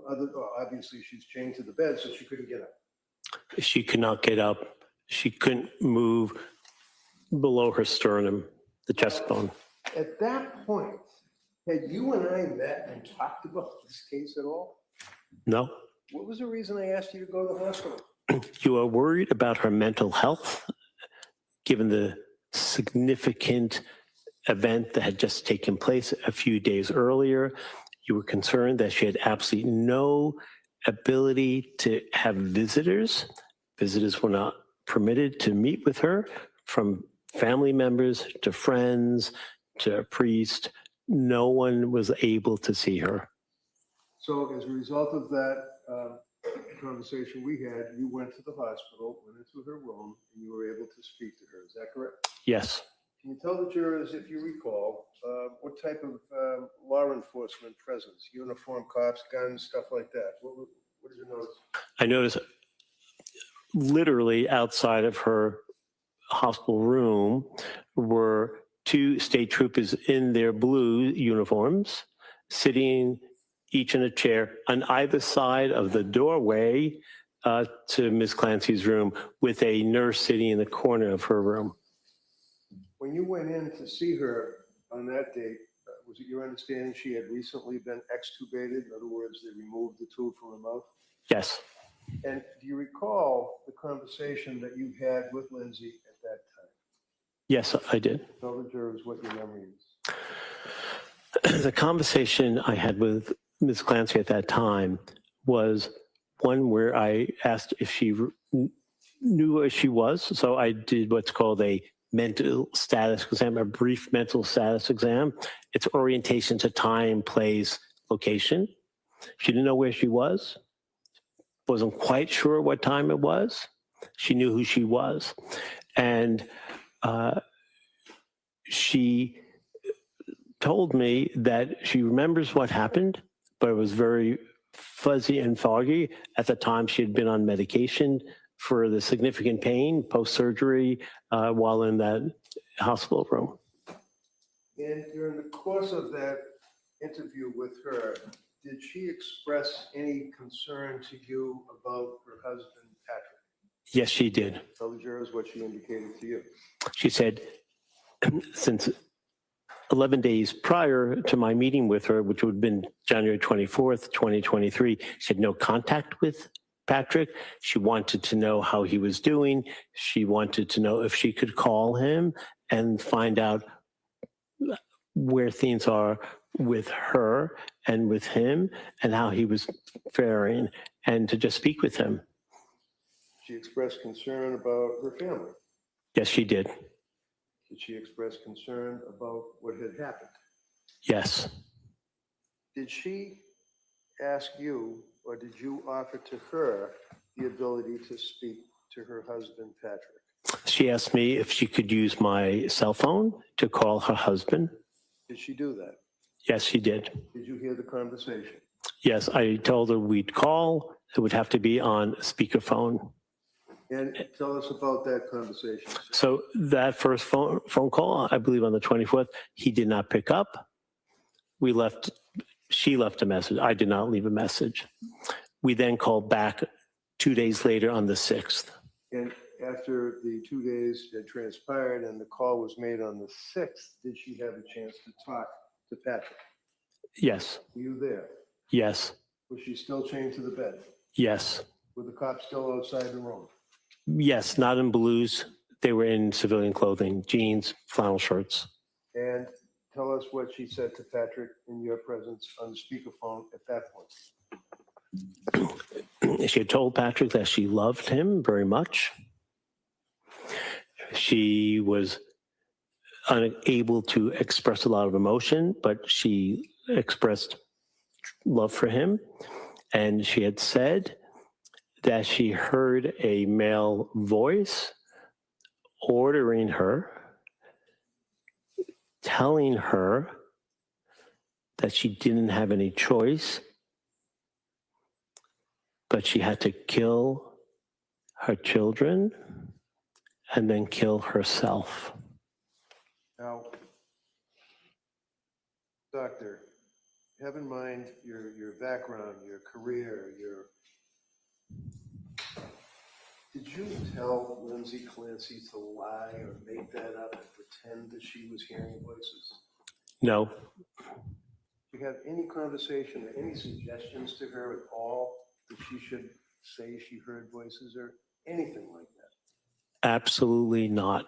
obviously she's chained to the bed, so she couldn't get up. she could not get up. She couldn't move below her sternum, the chest bone. At that point, had you and I met and talked about this case at all? No, What was the reason I asked you to go to the hospital? you are worried about her mental health, given the significant event that had just taken place a few days earlier. You were concerned that she had absolutely no ability to have visitors. Visitors were not permitted to meet with her, from family members to friends to a priest. No one was able to see her. So as a result of that conversation we had, you went to the hospital, went into her room, and you were able to speak to her. Is that correct? Yes. Can you tell the jurors, if you recall, what type of law enforcement presence? Uniform, cops, guns, stuff like that? What did you notice? I noticed literally outside of her hospital room were 2 state troopers in their blue uniforms, sitting each in a chair on either side of the doorway to Ms. Clancy's room, with a nurse sitting in the corner of her room. When you went in to see her on that date, was it your understanding she had recently been extubated? In other words, they removed the tube from her mouth? Yes. And do you recall the conversation that you had with Lindsay at that time? Yes, I did. Tell the jurors what your memory is. The conversation I had with Ms. Clancy at that time was one where I asked if she knew where she was. So I did what's called a mental status exam, a brief mental status exam. It's orientation to time, place, location. She didn't know where she was, wasn't quite sure what time it was. She knew who she was. And she told me that she remembers what happened, but it was very fuzzy and foggy. At the time, she had been on medication for the significant pain post-surgery while in that hospital room. And during the course of that interview with her, did she express any concern to you about her husband, Patrick? Yes, she did. Tell the jurors what she indicated to you. She said, since 11 days prior to my meeting with her, which would have been January 24th, 2023, she had no contact with Patrick. She wanted to know how he was doing. She wanted to know if she could call him and find out where things are with her and with him and how he was faring, and to just speak with him. She expressed concern about her family. Yes, she did. Did she express concern about what had happened? Yes. Did she ask you, or did you offer to her the ability to speak to her husband, Patrick? She asked me if she could use my cell phone to call her husband. Did she do that? Yes, she did. Did you hear the conversation? Yes, I told her we'd call. It would have to be on speakerphone. And tell us about that conversation. So that first phone call, I believe on the 24th, he did not pick up. She left a message. I did not leave a message. We then called back 2 days later on the 6th. And after the 2 days had transpired and the call was made on the 6th, did she have a chance to talk to Patrick? Yes. Were you there? Yes. Was she still chained to the bed? Yes. Were the cops still outside the room? Yes, not in blues. They were in civilian clothing, jeans, flannel shirts. And tell us what she said to Patrick in your presence on the speakerphone at that point. She had told Patrick that she loved him very much. She was unable to express a lot of emotion, but she expressed love for him. And she had said that she heard a male voice ordering her, telling her that she didn't have any choice, but she had to kill her children and then kill herself. Now, doctor, have in mind your background, your career, Did you tell Lindsay Clancy to lie or make that up and pretend that she was hearing voices? No, Did you have any conversation or any suggestions to her at all that she should say she heard voices or anything like that? absolutely not.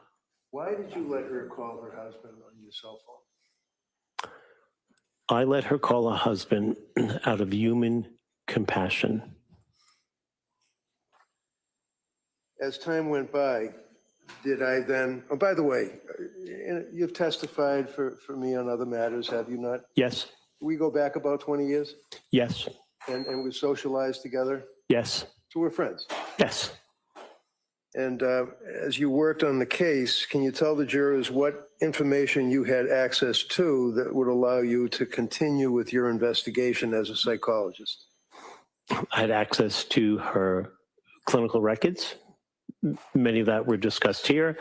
Why did you let her call her husband on your cell phone? I let her call her husband out of human compassion. As time went by, did I then, oh, by the way, you've testified for me on other matters, have you not? Yes, We go back about 20 years yes, and we socialized together, yes, so we're friends. yes. And as you worked on the case, can you tell the jurors what information you had access to that would allow you to continue with your investigation as a psychologist? I had access to her clinical records. Many of that were discussed here.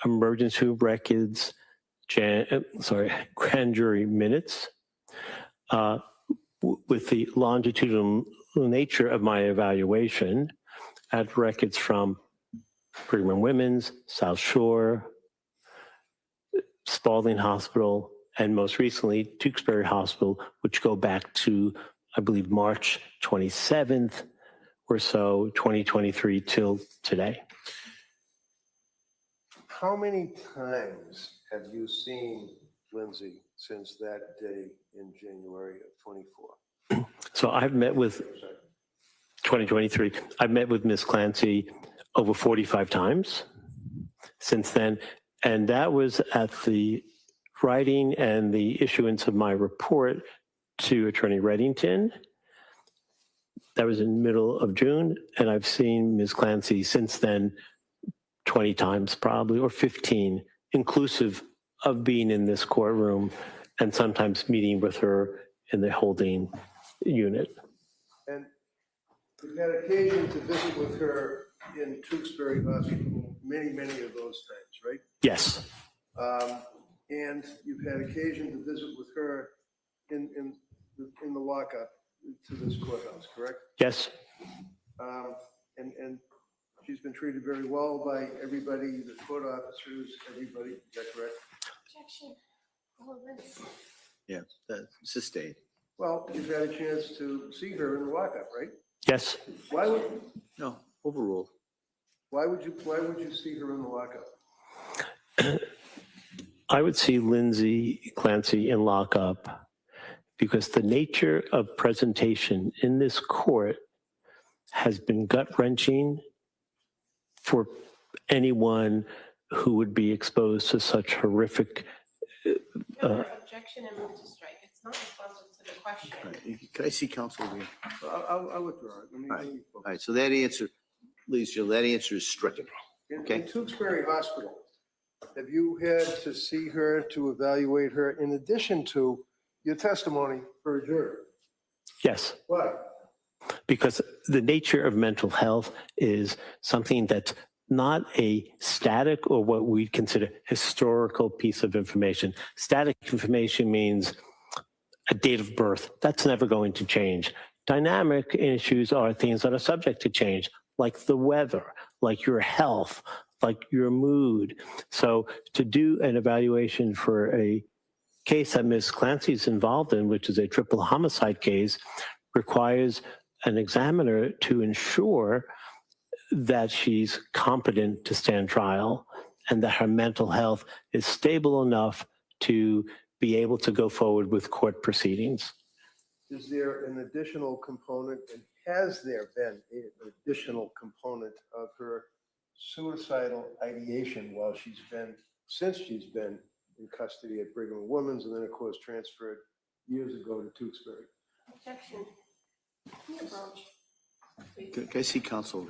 Emergency room records, grand jury minutes. With the longitudinal nature of my evaluation, I had records from Brigham and Women's, South Shore, Spalding Hospital, and most recently, Tewksbury Hospital, which go back to, I believe, March 27th or so, 2023 till today. How many times have you seen Lindsay since that day in January of 24? So I've met with 2023. I've met with Ms. Clancy over 45 times since then. And that was at the writing and the issuance of my report to Attorney Reddington. That was in the middle of June. And I've seen Ms. Clancy since then 20 times probably, or 15, inclusive of being in this courtroom and sometimes meeting with her in the holding unit. And you've had occasion to visit with her in Tewksbury Hospital many, many of those times, right? Yes, And you've had occasion to visit with her in the lockup to this courthouse, correct? yes, And she's been treated very well by everybody, the court officers, everybody, is that correct? Objection. All of this. Yeah, sustained. Well, you've had a chance to see her in the lockup, right? yes. Why would No, overruled. you see her in the lockup? I would see Lindsay Clancy in lockup because the nature of presentation in this court has been gut-wrenching for anyone who would be exposed to such horrific. Objection and move to strike. It's not responsive to the question. All right, can I see counsel again? I'll withdraw it. Let me All right, so that answer, please, Jill, that answer is stricken. Okay. In Tewksbury Hospital, have you had to see her to evaluate her in addition to your testimony for a jury? Yes, Why? because the nature of mental health is something that's not a static or what we consider historical piece of information. Static information means a date of birth. That's never going to change. Dynamic issues are things that are subject to change, like the weather, like your health, like your mood. So to do an evaluation for a case that Ms. Clancy's involved in, which is a triple homicide case, requires an examiner to ensure that she's competent to stand trial and that her mental health is stable enough to be able to go forward with court proceedings. Is there an additional component, and has there been an additional component of her suicidal ideation since she's been in custody at Brigham and Women's and then, of course, transferred years ago to Tewksbury? Objection. Approach. Can I see counsel?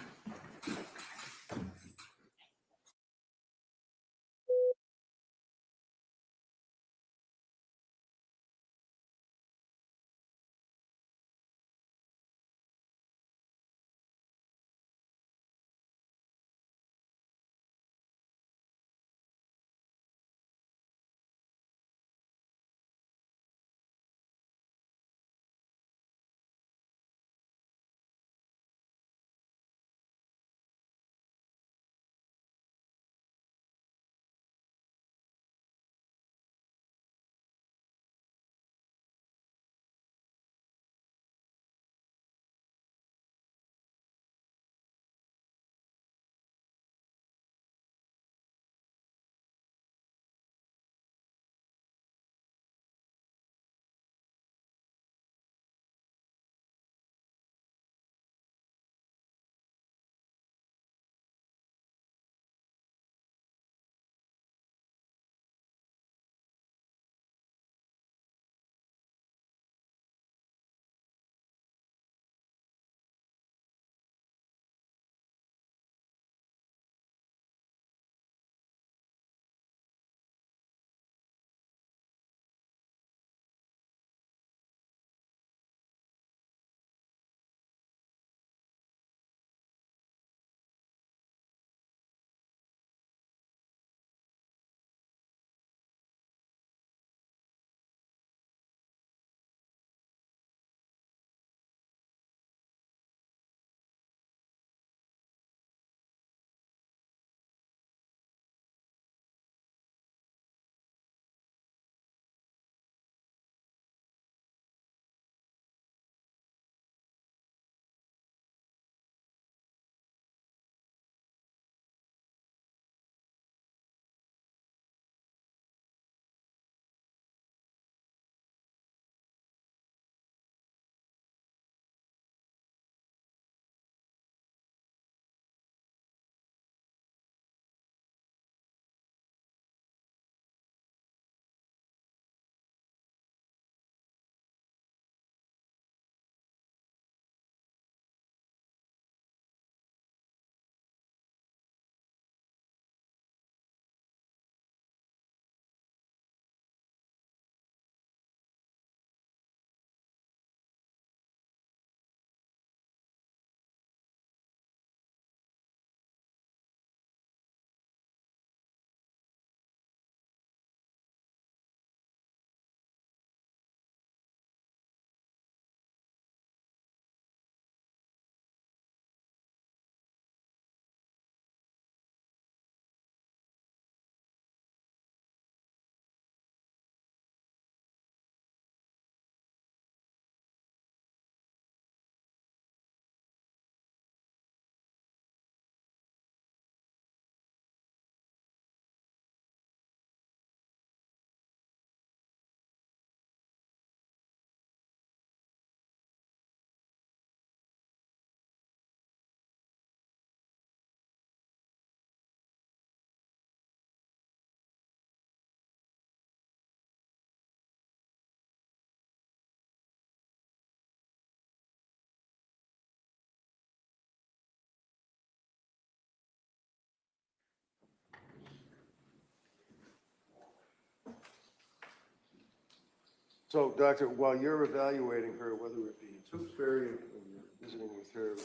So, Doctor, while you're evaluating her, whether it be in Tewksbury or you're visiting with her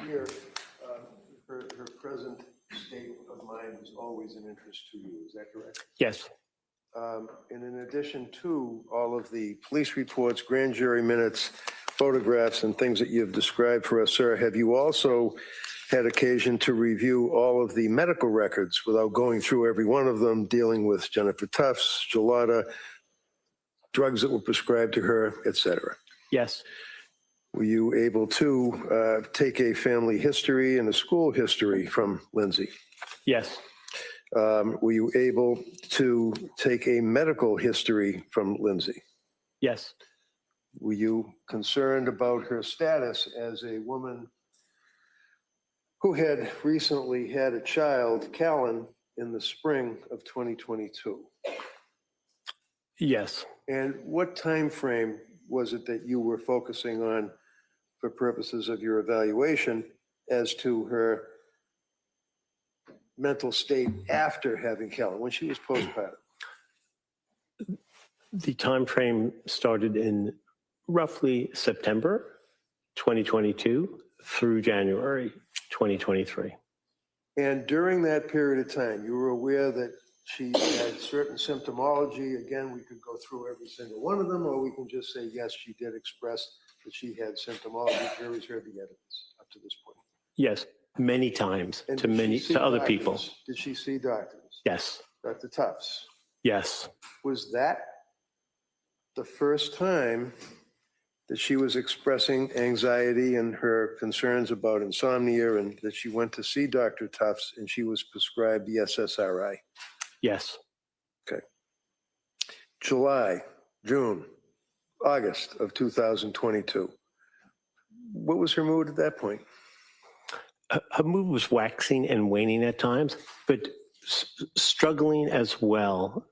here, her present state of mind is always an interest to you, is that correct? Yes. And in addition to all of the police reports, grand jury minutes, photographs, and things that you've described for us, sir, have you also had occasion to review all of the medical records without going through every one of them, dealing with Jennifer Tufts, Gelada, drugs that were prescribed to her, et cetera? Yes. Were you able to take a family history and a school history from Lindsay? Yes. Were you able to take a medical history from Lindsay? Yes. Were you concerned about her status as a woman who had recently had a child, Callan, in the spring of 2022? Yes. And what time frame was it that you were focusing on for purposes of your evaluation as to her mental state after having Kelly, when she was postpartum? The time frame started in roughly September 2022 through January 2023. And during that period of time, you were aware that she had certain symptomology. Again, we could go through every single one of them, or we can just say, yes, she did express that she had symptomology. Jury's heard the evidence up to this point. Yes, many times And to did she many see to other doctors? people. Did she see doctors? Yes, Dr. Tufts? yes, Was that the first time that she was expressing anxiety and her concerns about insomnia, and that she went to see Dr. Tufts and she was prescribed the SSRI? yes. July, June, August of 2022. What was her mood at that point? Her mood was waxing and waning at times, but struggling as well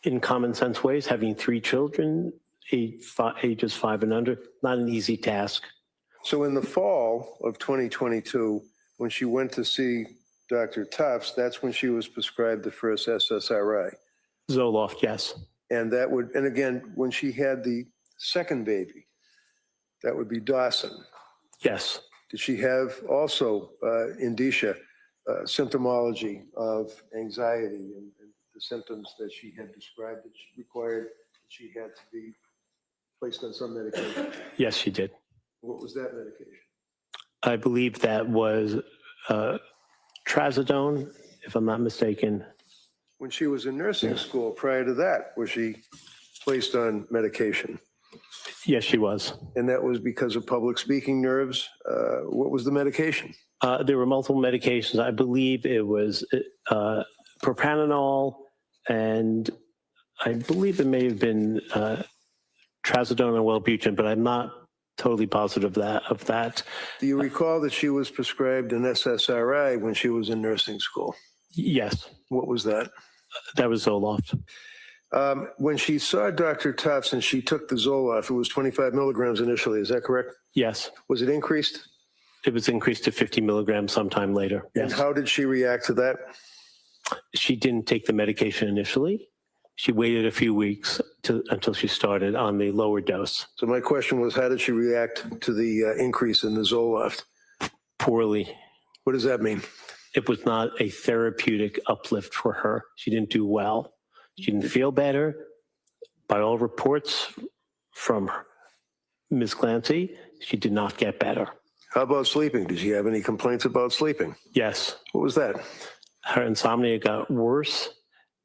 in common sense ways. Having 3 children, ages 5 and under, not an easy task. So in the fall of 2022, when she went to see Dr. Tufts, that's when she was prescribed the first SSRI. Zoloft, yes. And that would, and again, when she had the second baby, that would be Dawson. Yes, Did she have also indicia, symptomology of anxiety and the symptoms that she had described that she required that she had to be placed on some medication? yes, she did. What was that medication? I believe that was trazodone, if I'm not mistaken. When she was in nursing school prior to that, was she placed on medication? Yes, she was. And that was because of public speaking nerves. What was the medication? There were multiple medications. I believe it was propranolol, and I believe it may have been trazodone and Wellbutrin, but I'm not totally positive of that. Do you recall that she was prescribed an SSRI when she was in nursing school? Yes, What was that? that was Zoloft. When she saw Dr. Tufts and she took the Zoloft, it was 25 milligrams initially. Is that correct? Yes, Was it increased? it was increased to 50 milligrams sometime later. And Yes. how did she react to that? She didn't take the medication initially. She waited a few weeks until she started on the lower dose. So my question was, how did she react to the increase in the Zoloft? Poorly. What does that mean? It was not a therapeutic uplift for her. She didn't do well. She didn't feel better. By all reports from Ms. Clancy, she did not get better. How about sleeping? Did she have any complaints about sleeping? Yes, What was that? her insomnia got worse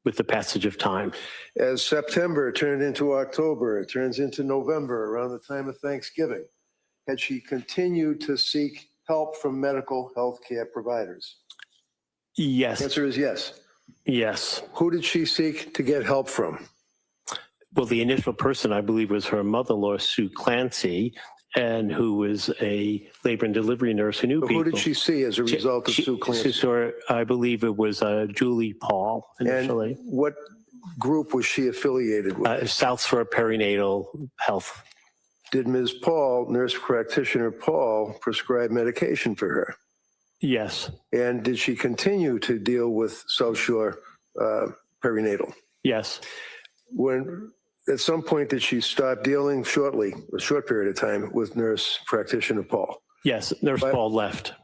with the passage of time. As September turned into October, it turns into November, around the time of Thanksgiving. Had she continued to seek help from medical health care providers? Yes, Answer is yes. yes. Who did she seek to get help from? Well, the initial person, I believe, was her mother-in-law, Sue Clancy, and who was a labor and delivery nurse who knew But people. who did she see as a result of Sue Clancy? She saw, I believe it was Julie Paul initially. And what group was she affiliated with? South Shore Perinatal Health. Did Ms. Paul, nurse practitioner Paul, prescribe medication for her? Yes, And did she continue to deal with South Shore perinatal? yes, When, at some point, did she stop dealing shortly, a short period of time, with nurse practitioner Paul? yes. Nurse But- Paul left.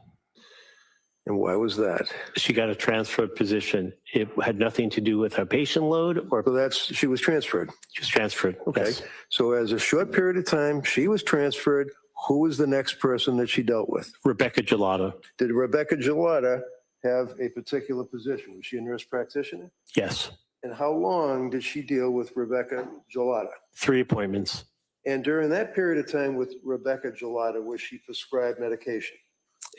And why was that? She got a transferred position. It had nothing to do with her patient load or So she was transferred. she was transferred. Okay. Yes. So as a short period of time, she was transferred. Who was the next person that she dealt with? Rebecca Gelada. Did Rebecca Gelada have a particular position? Was she a nurse practitioner? Yes. And how long did she deal with Rebecca Gelada? 3 appointments. And during that period of time with Rebecca Gelada, was she prescribed medication?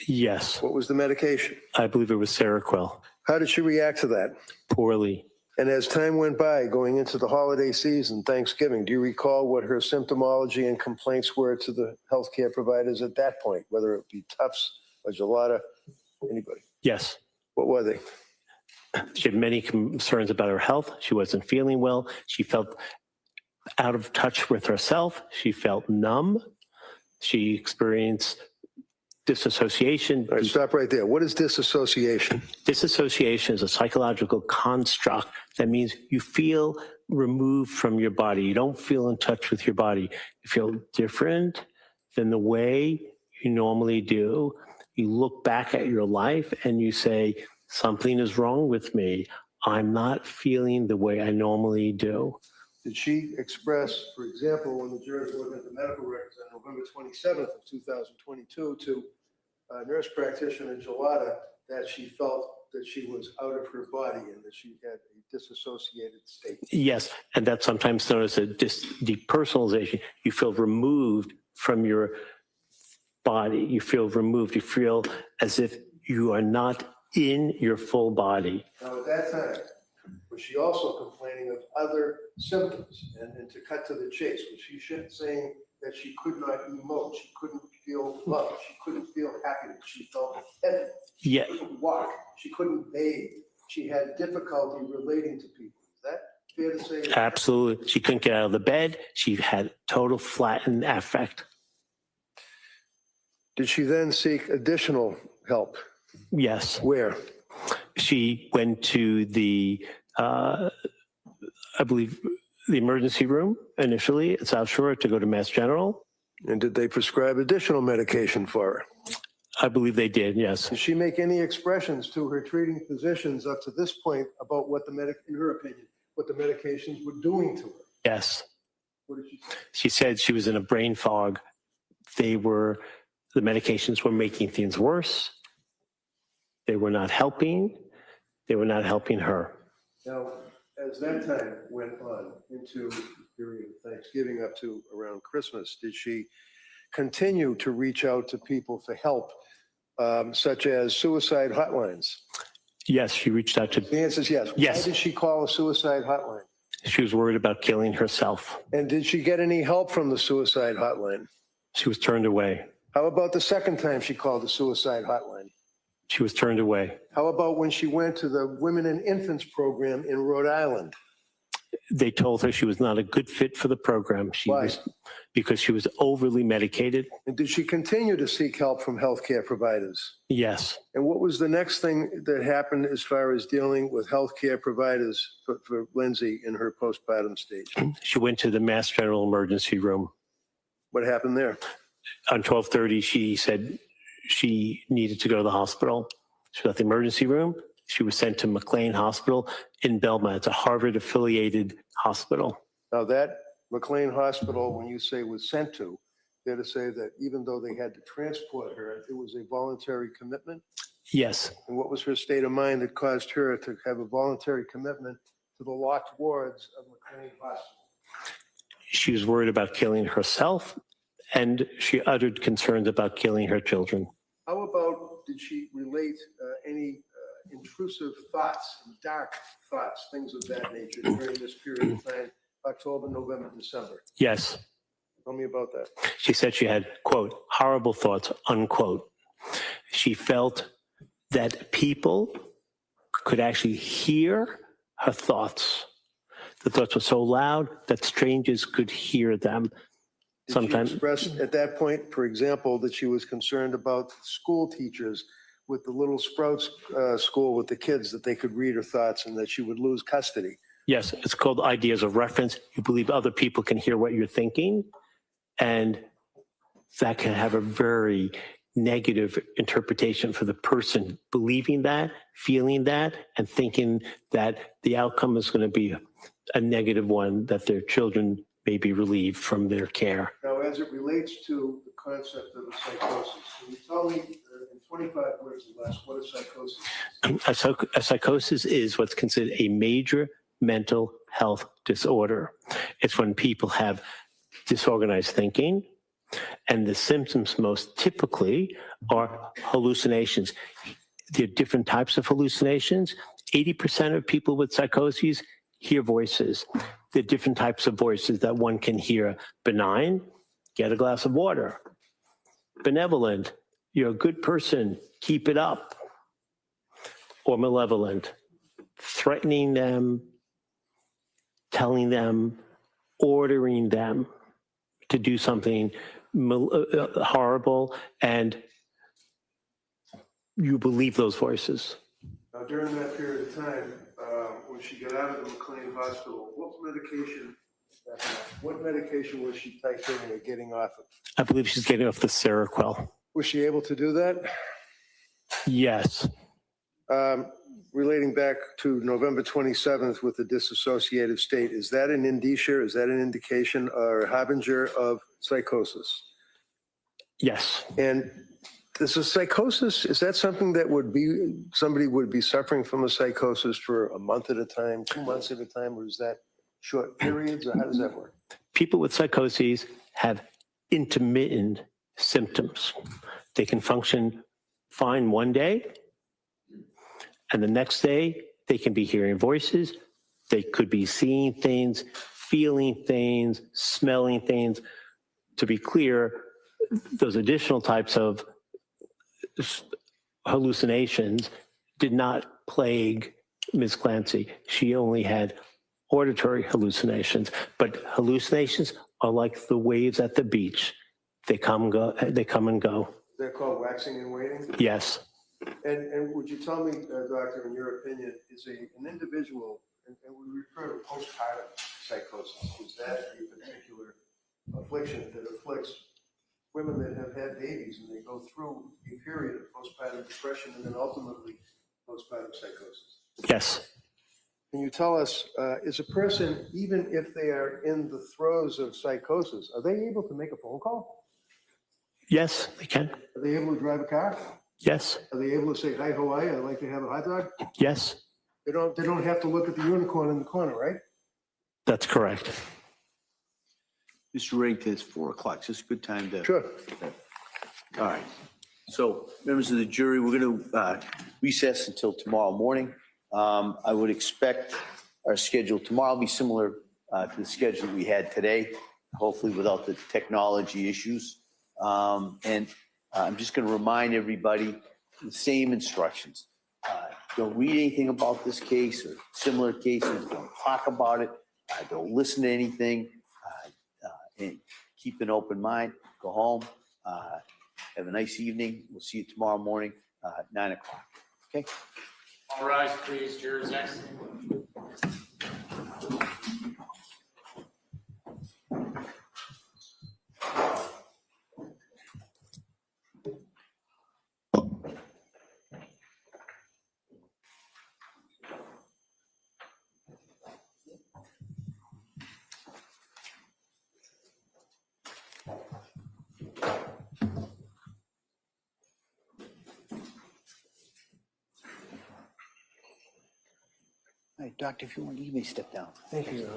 Yes. What was the medication? I believe it was Seroquel. How did she react to that? Poorly. And as time went by, going into the holiday season, Thanksgiving, do you recall what her symptomology and complaints were to the healthcare providers at that point, whether it be Tufts or Gelada, anybody? Yes. What were they? She had many concerns about her health. She wasn't feeling well. She felt out of touch with herself. She felt numb. She experienced disassociation. All right, stop right there. What is disassociation? Disassociation is a psychological construct that means you feel removed from your body. You don't feel in touch with your body. You feel different than the way you normally do. You look back at your life and you say, something is wrong with me. I'm not feeling the way I normally do. Did she express, for example, when the jurors looked at the medical records on November 27th of 2022 to nurse practitioner Gelada, that she felt that she was out of her body and that she had a disassociated state? Yes, and that's sometimes known as a depersonalization. You feel removed from your body. You feel removed. You feel as if you are not in your full body. Now, at that time, was she also complaining of other symptoms? And to cut to the chase, was she saying that she could not emote, she couldn't feel love, she couldn't feel happiness, she felt heavy, Yeah. she couldn't walk, she couldn't bathe, she had difficulty relating to people? Is that fair to say? Absolutely. She couldn't get out of the bed. She had total flattened affect. Did she then seek additional help? Yes. Where? She went to the, I believe, the emergency room initially at South Shore to go to Mass General. And did they prescribe additional medication for her? I believe they did, yes. Did she make any expressions to her treating physicians up to this point about what in her opinion, what the medications were doing to her? Yes. What did she say? She said she was in a brain fog. The medications were making things worse. They were not helping. They were not helping her. Now, as that time went on into the period of Thanksgiving up to around Christmas, did she continue to reach out to people for help, such as suicide hotlines? Yes, she reached out to. The answer is yes. Yes. Why did she call a suicide hotline? She was worried about killing herself. And did she get any help from the suicide hotline? She was turned away. How about the second time she called the suicide hotline? She was turned away. How about when she went to the Women and Infants program in Rhode Island? They told her she was not a good fit for the program. Why? Because she was overly medicated. And did she continue to seek help from healthcare providers? Yes. And what was the next thing that happened as far as dealing with healthcare providers for Lindsay in her postpartum stage? She went to the Mass General emergency room. What happened there? On 12:30, she said she needed to go to the hospital. She was at the emergency room. She was sent to McLean Hospital in Belmont. It's a Harvard-affiliated hospital. Now that McLean Hospital, when you say was sent to, they're to say that even though they had to transport her, it was a voluntary commitment? Yes. And what was her state of mind that caused her to have a voluntary commitment to the locked wards of McLean Hospital? She was worried about killing herself, and she uttered concerns about killing her children. How about, did she relate any intrusive thoughts, dark thoughts, things of that nature during this period of time, October, November, December? Yes. Tell me about that. She said she had, quote, horrible thoughts, unquote. She felt that people could actually hear her thoughts. The thoughts were so loud that strangers could hear them. Did Sometimes. she express at that point, for example, that she was concerned about school teachers with the Little Sprouts school with the kids, that they could read her thoughts and that she would lose custody? Yes, it's called ideas of reference. You believe other people can hear what you're thinking, and that can have a very negative interpretation for the person believing that, feeling that, and thinking that the outcome is going to be a negative one, that their children may be relieved from their care. Now, as it relates to the concept of a psychosis, can you tell me in 25 words or less what a psychosis is? A psychosis is what's considered a major mental health disorder. It's when people have disorganized thinking, and the symptoms most typically are hallucinations. There are different types of hallucinations. 80% of people with psychoses hear voices. There are different types of voices that one can hear. Benign, get a glass of water. Benevolent, you're a good person, keep it up. Or malevolent, threatening them, telling them ordering them to do something horrible, and you believe those voices. Now, during that period of time, when she got out of the McLean Hospital, what medication was she titrating or getting off of? I believe she's getting off the Seroquel. Was she able to do that? Yes. Relating back to November 27th with the dissociative state, is that an indicia, is that an indication or a harbinger of psychosis? Yes. And this is psychosis, is that something that somebody would be suffering from a psychosis for a month at a time, 2 months at a time, or is that short periods, or how does that work? People with psychoses have intermittent symptoms. They can function fine one day, and the next day they can be hearing voices. They could be seeing things, feeling things, smelling things. To be clear, those additional types of hallucinations did not plague Ms. Clancy. She only had auditory hallucinations, but hallucinations are like the waves at the beach. They come and go. They're called waxing and waning? Yes. And would you tell me, doctor, in your opinion, is an individual, and we refer to postpartum psychosis, is that a particular affliction that afflicts women that have had babies and they go through a period of postpartum depression and then ultimately postpartum psychosis? Yes. Can you tell us, is a person, even if they are in the throes of psychosis, are they able to make a phone call? Yes, they can. Are they able to drive a car? Yes. Are they able to say, hi, how are you? I'd like to have a hot dog? Yes. They don't have to look at the unicorn in the corner, right? That's correct. Mr. Rington, it's 4 o'clock. So it's a good time to. Sure. All right. So members of the jury, we're going to recess until tomorrow morning. I would expect our schedule tomorrow will be similar to the schedule we had today, hopefully without the technology issues. And I'm just going to remind everybody the same instructions. Don't read anything about this case or similar cases. Don't talk about it. Don't listen to anything. And keep an open mind. Go home. Have a nice evening. We'll see you tomorrow morning, 9 o'clock. Okay? All rise, please. Jurors exit. All right, doctor, if you want, you may step down. Thank you.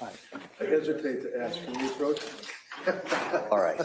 All right. I hesitate to ask, can you approach? All right.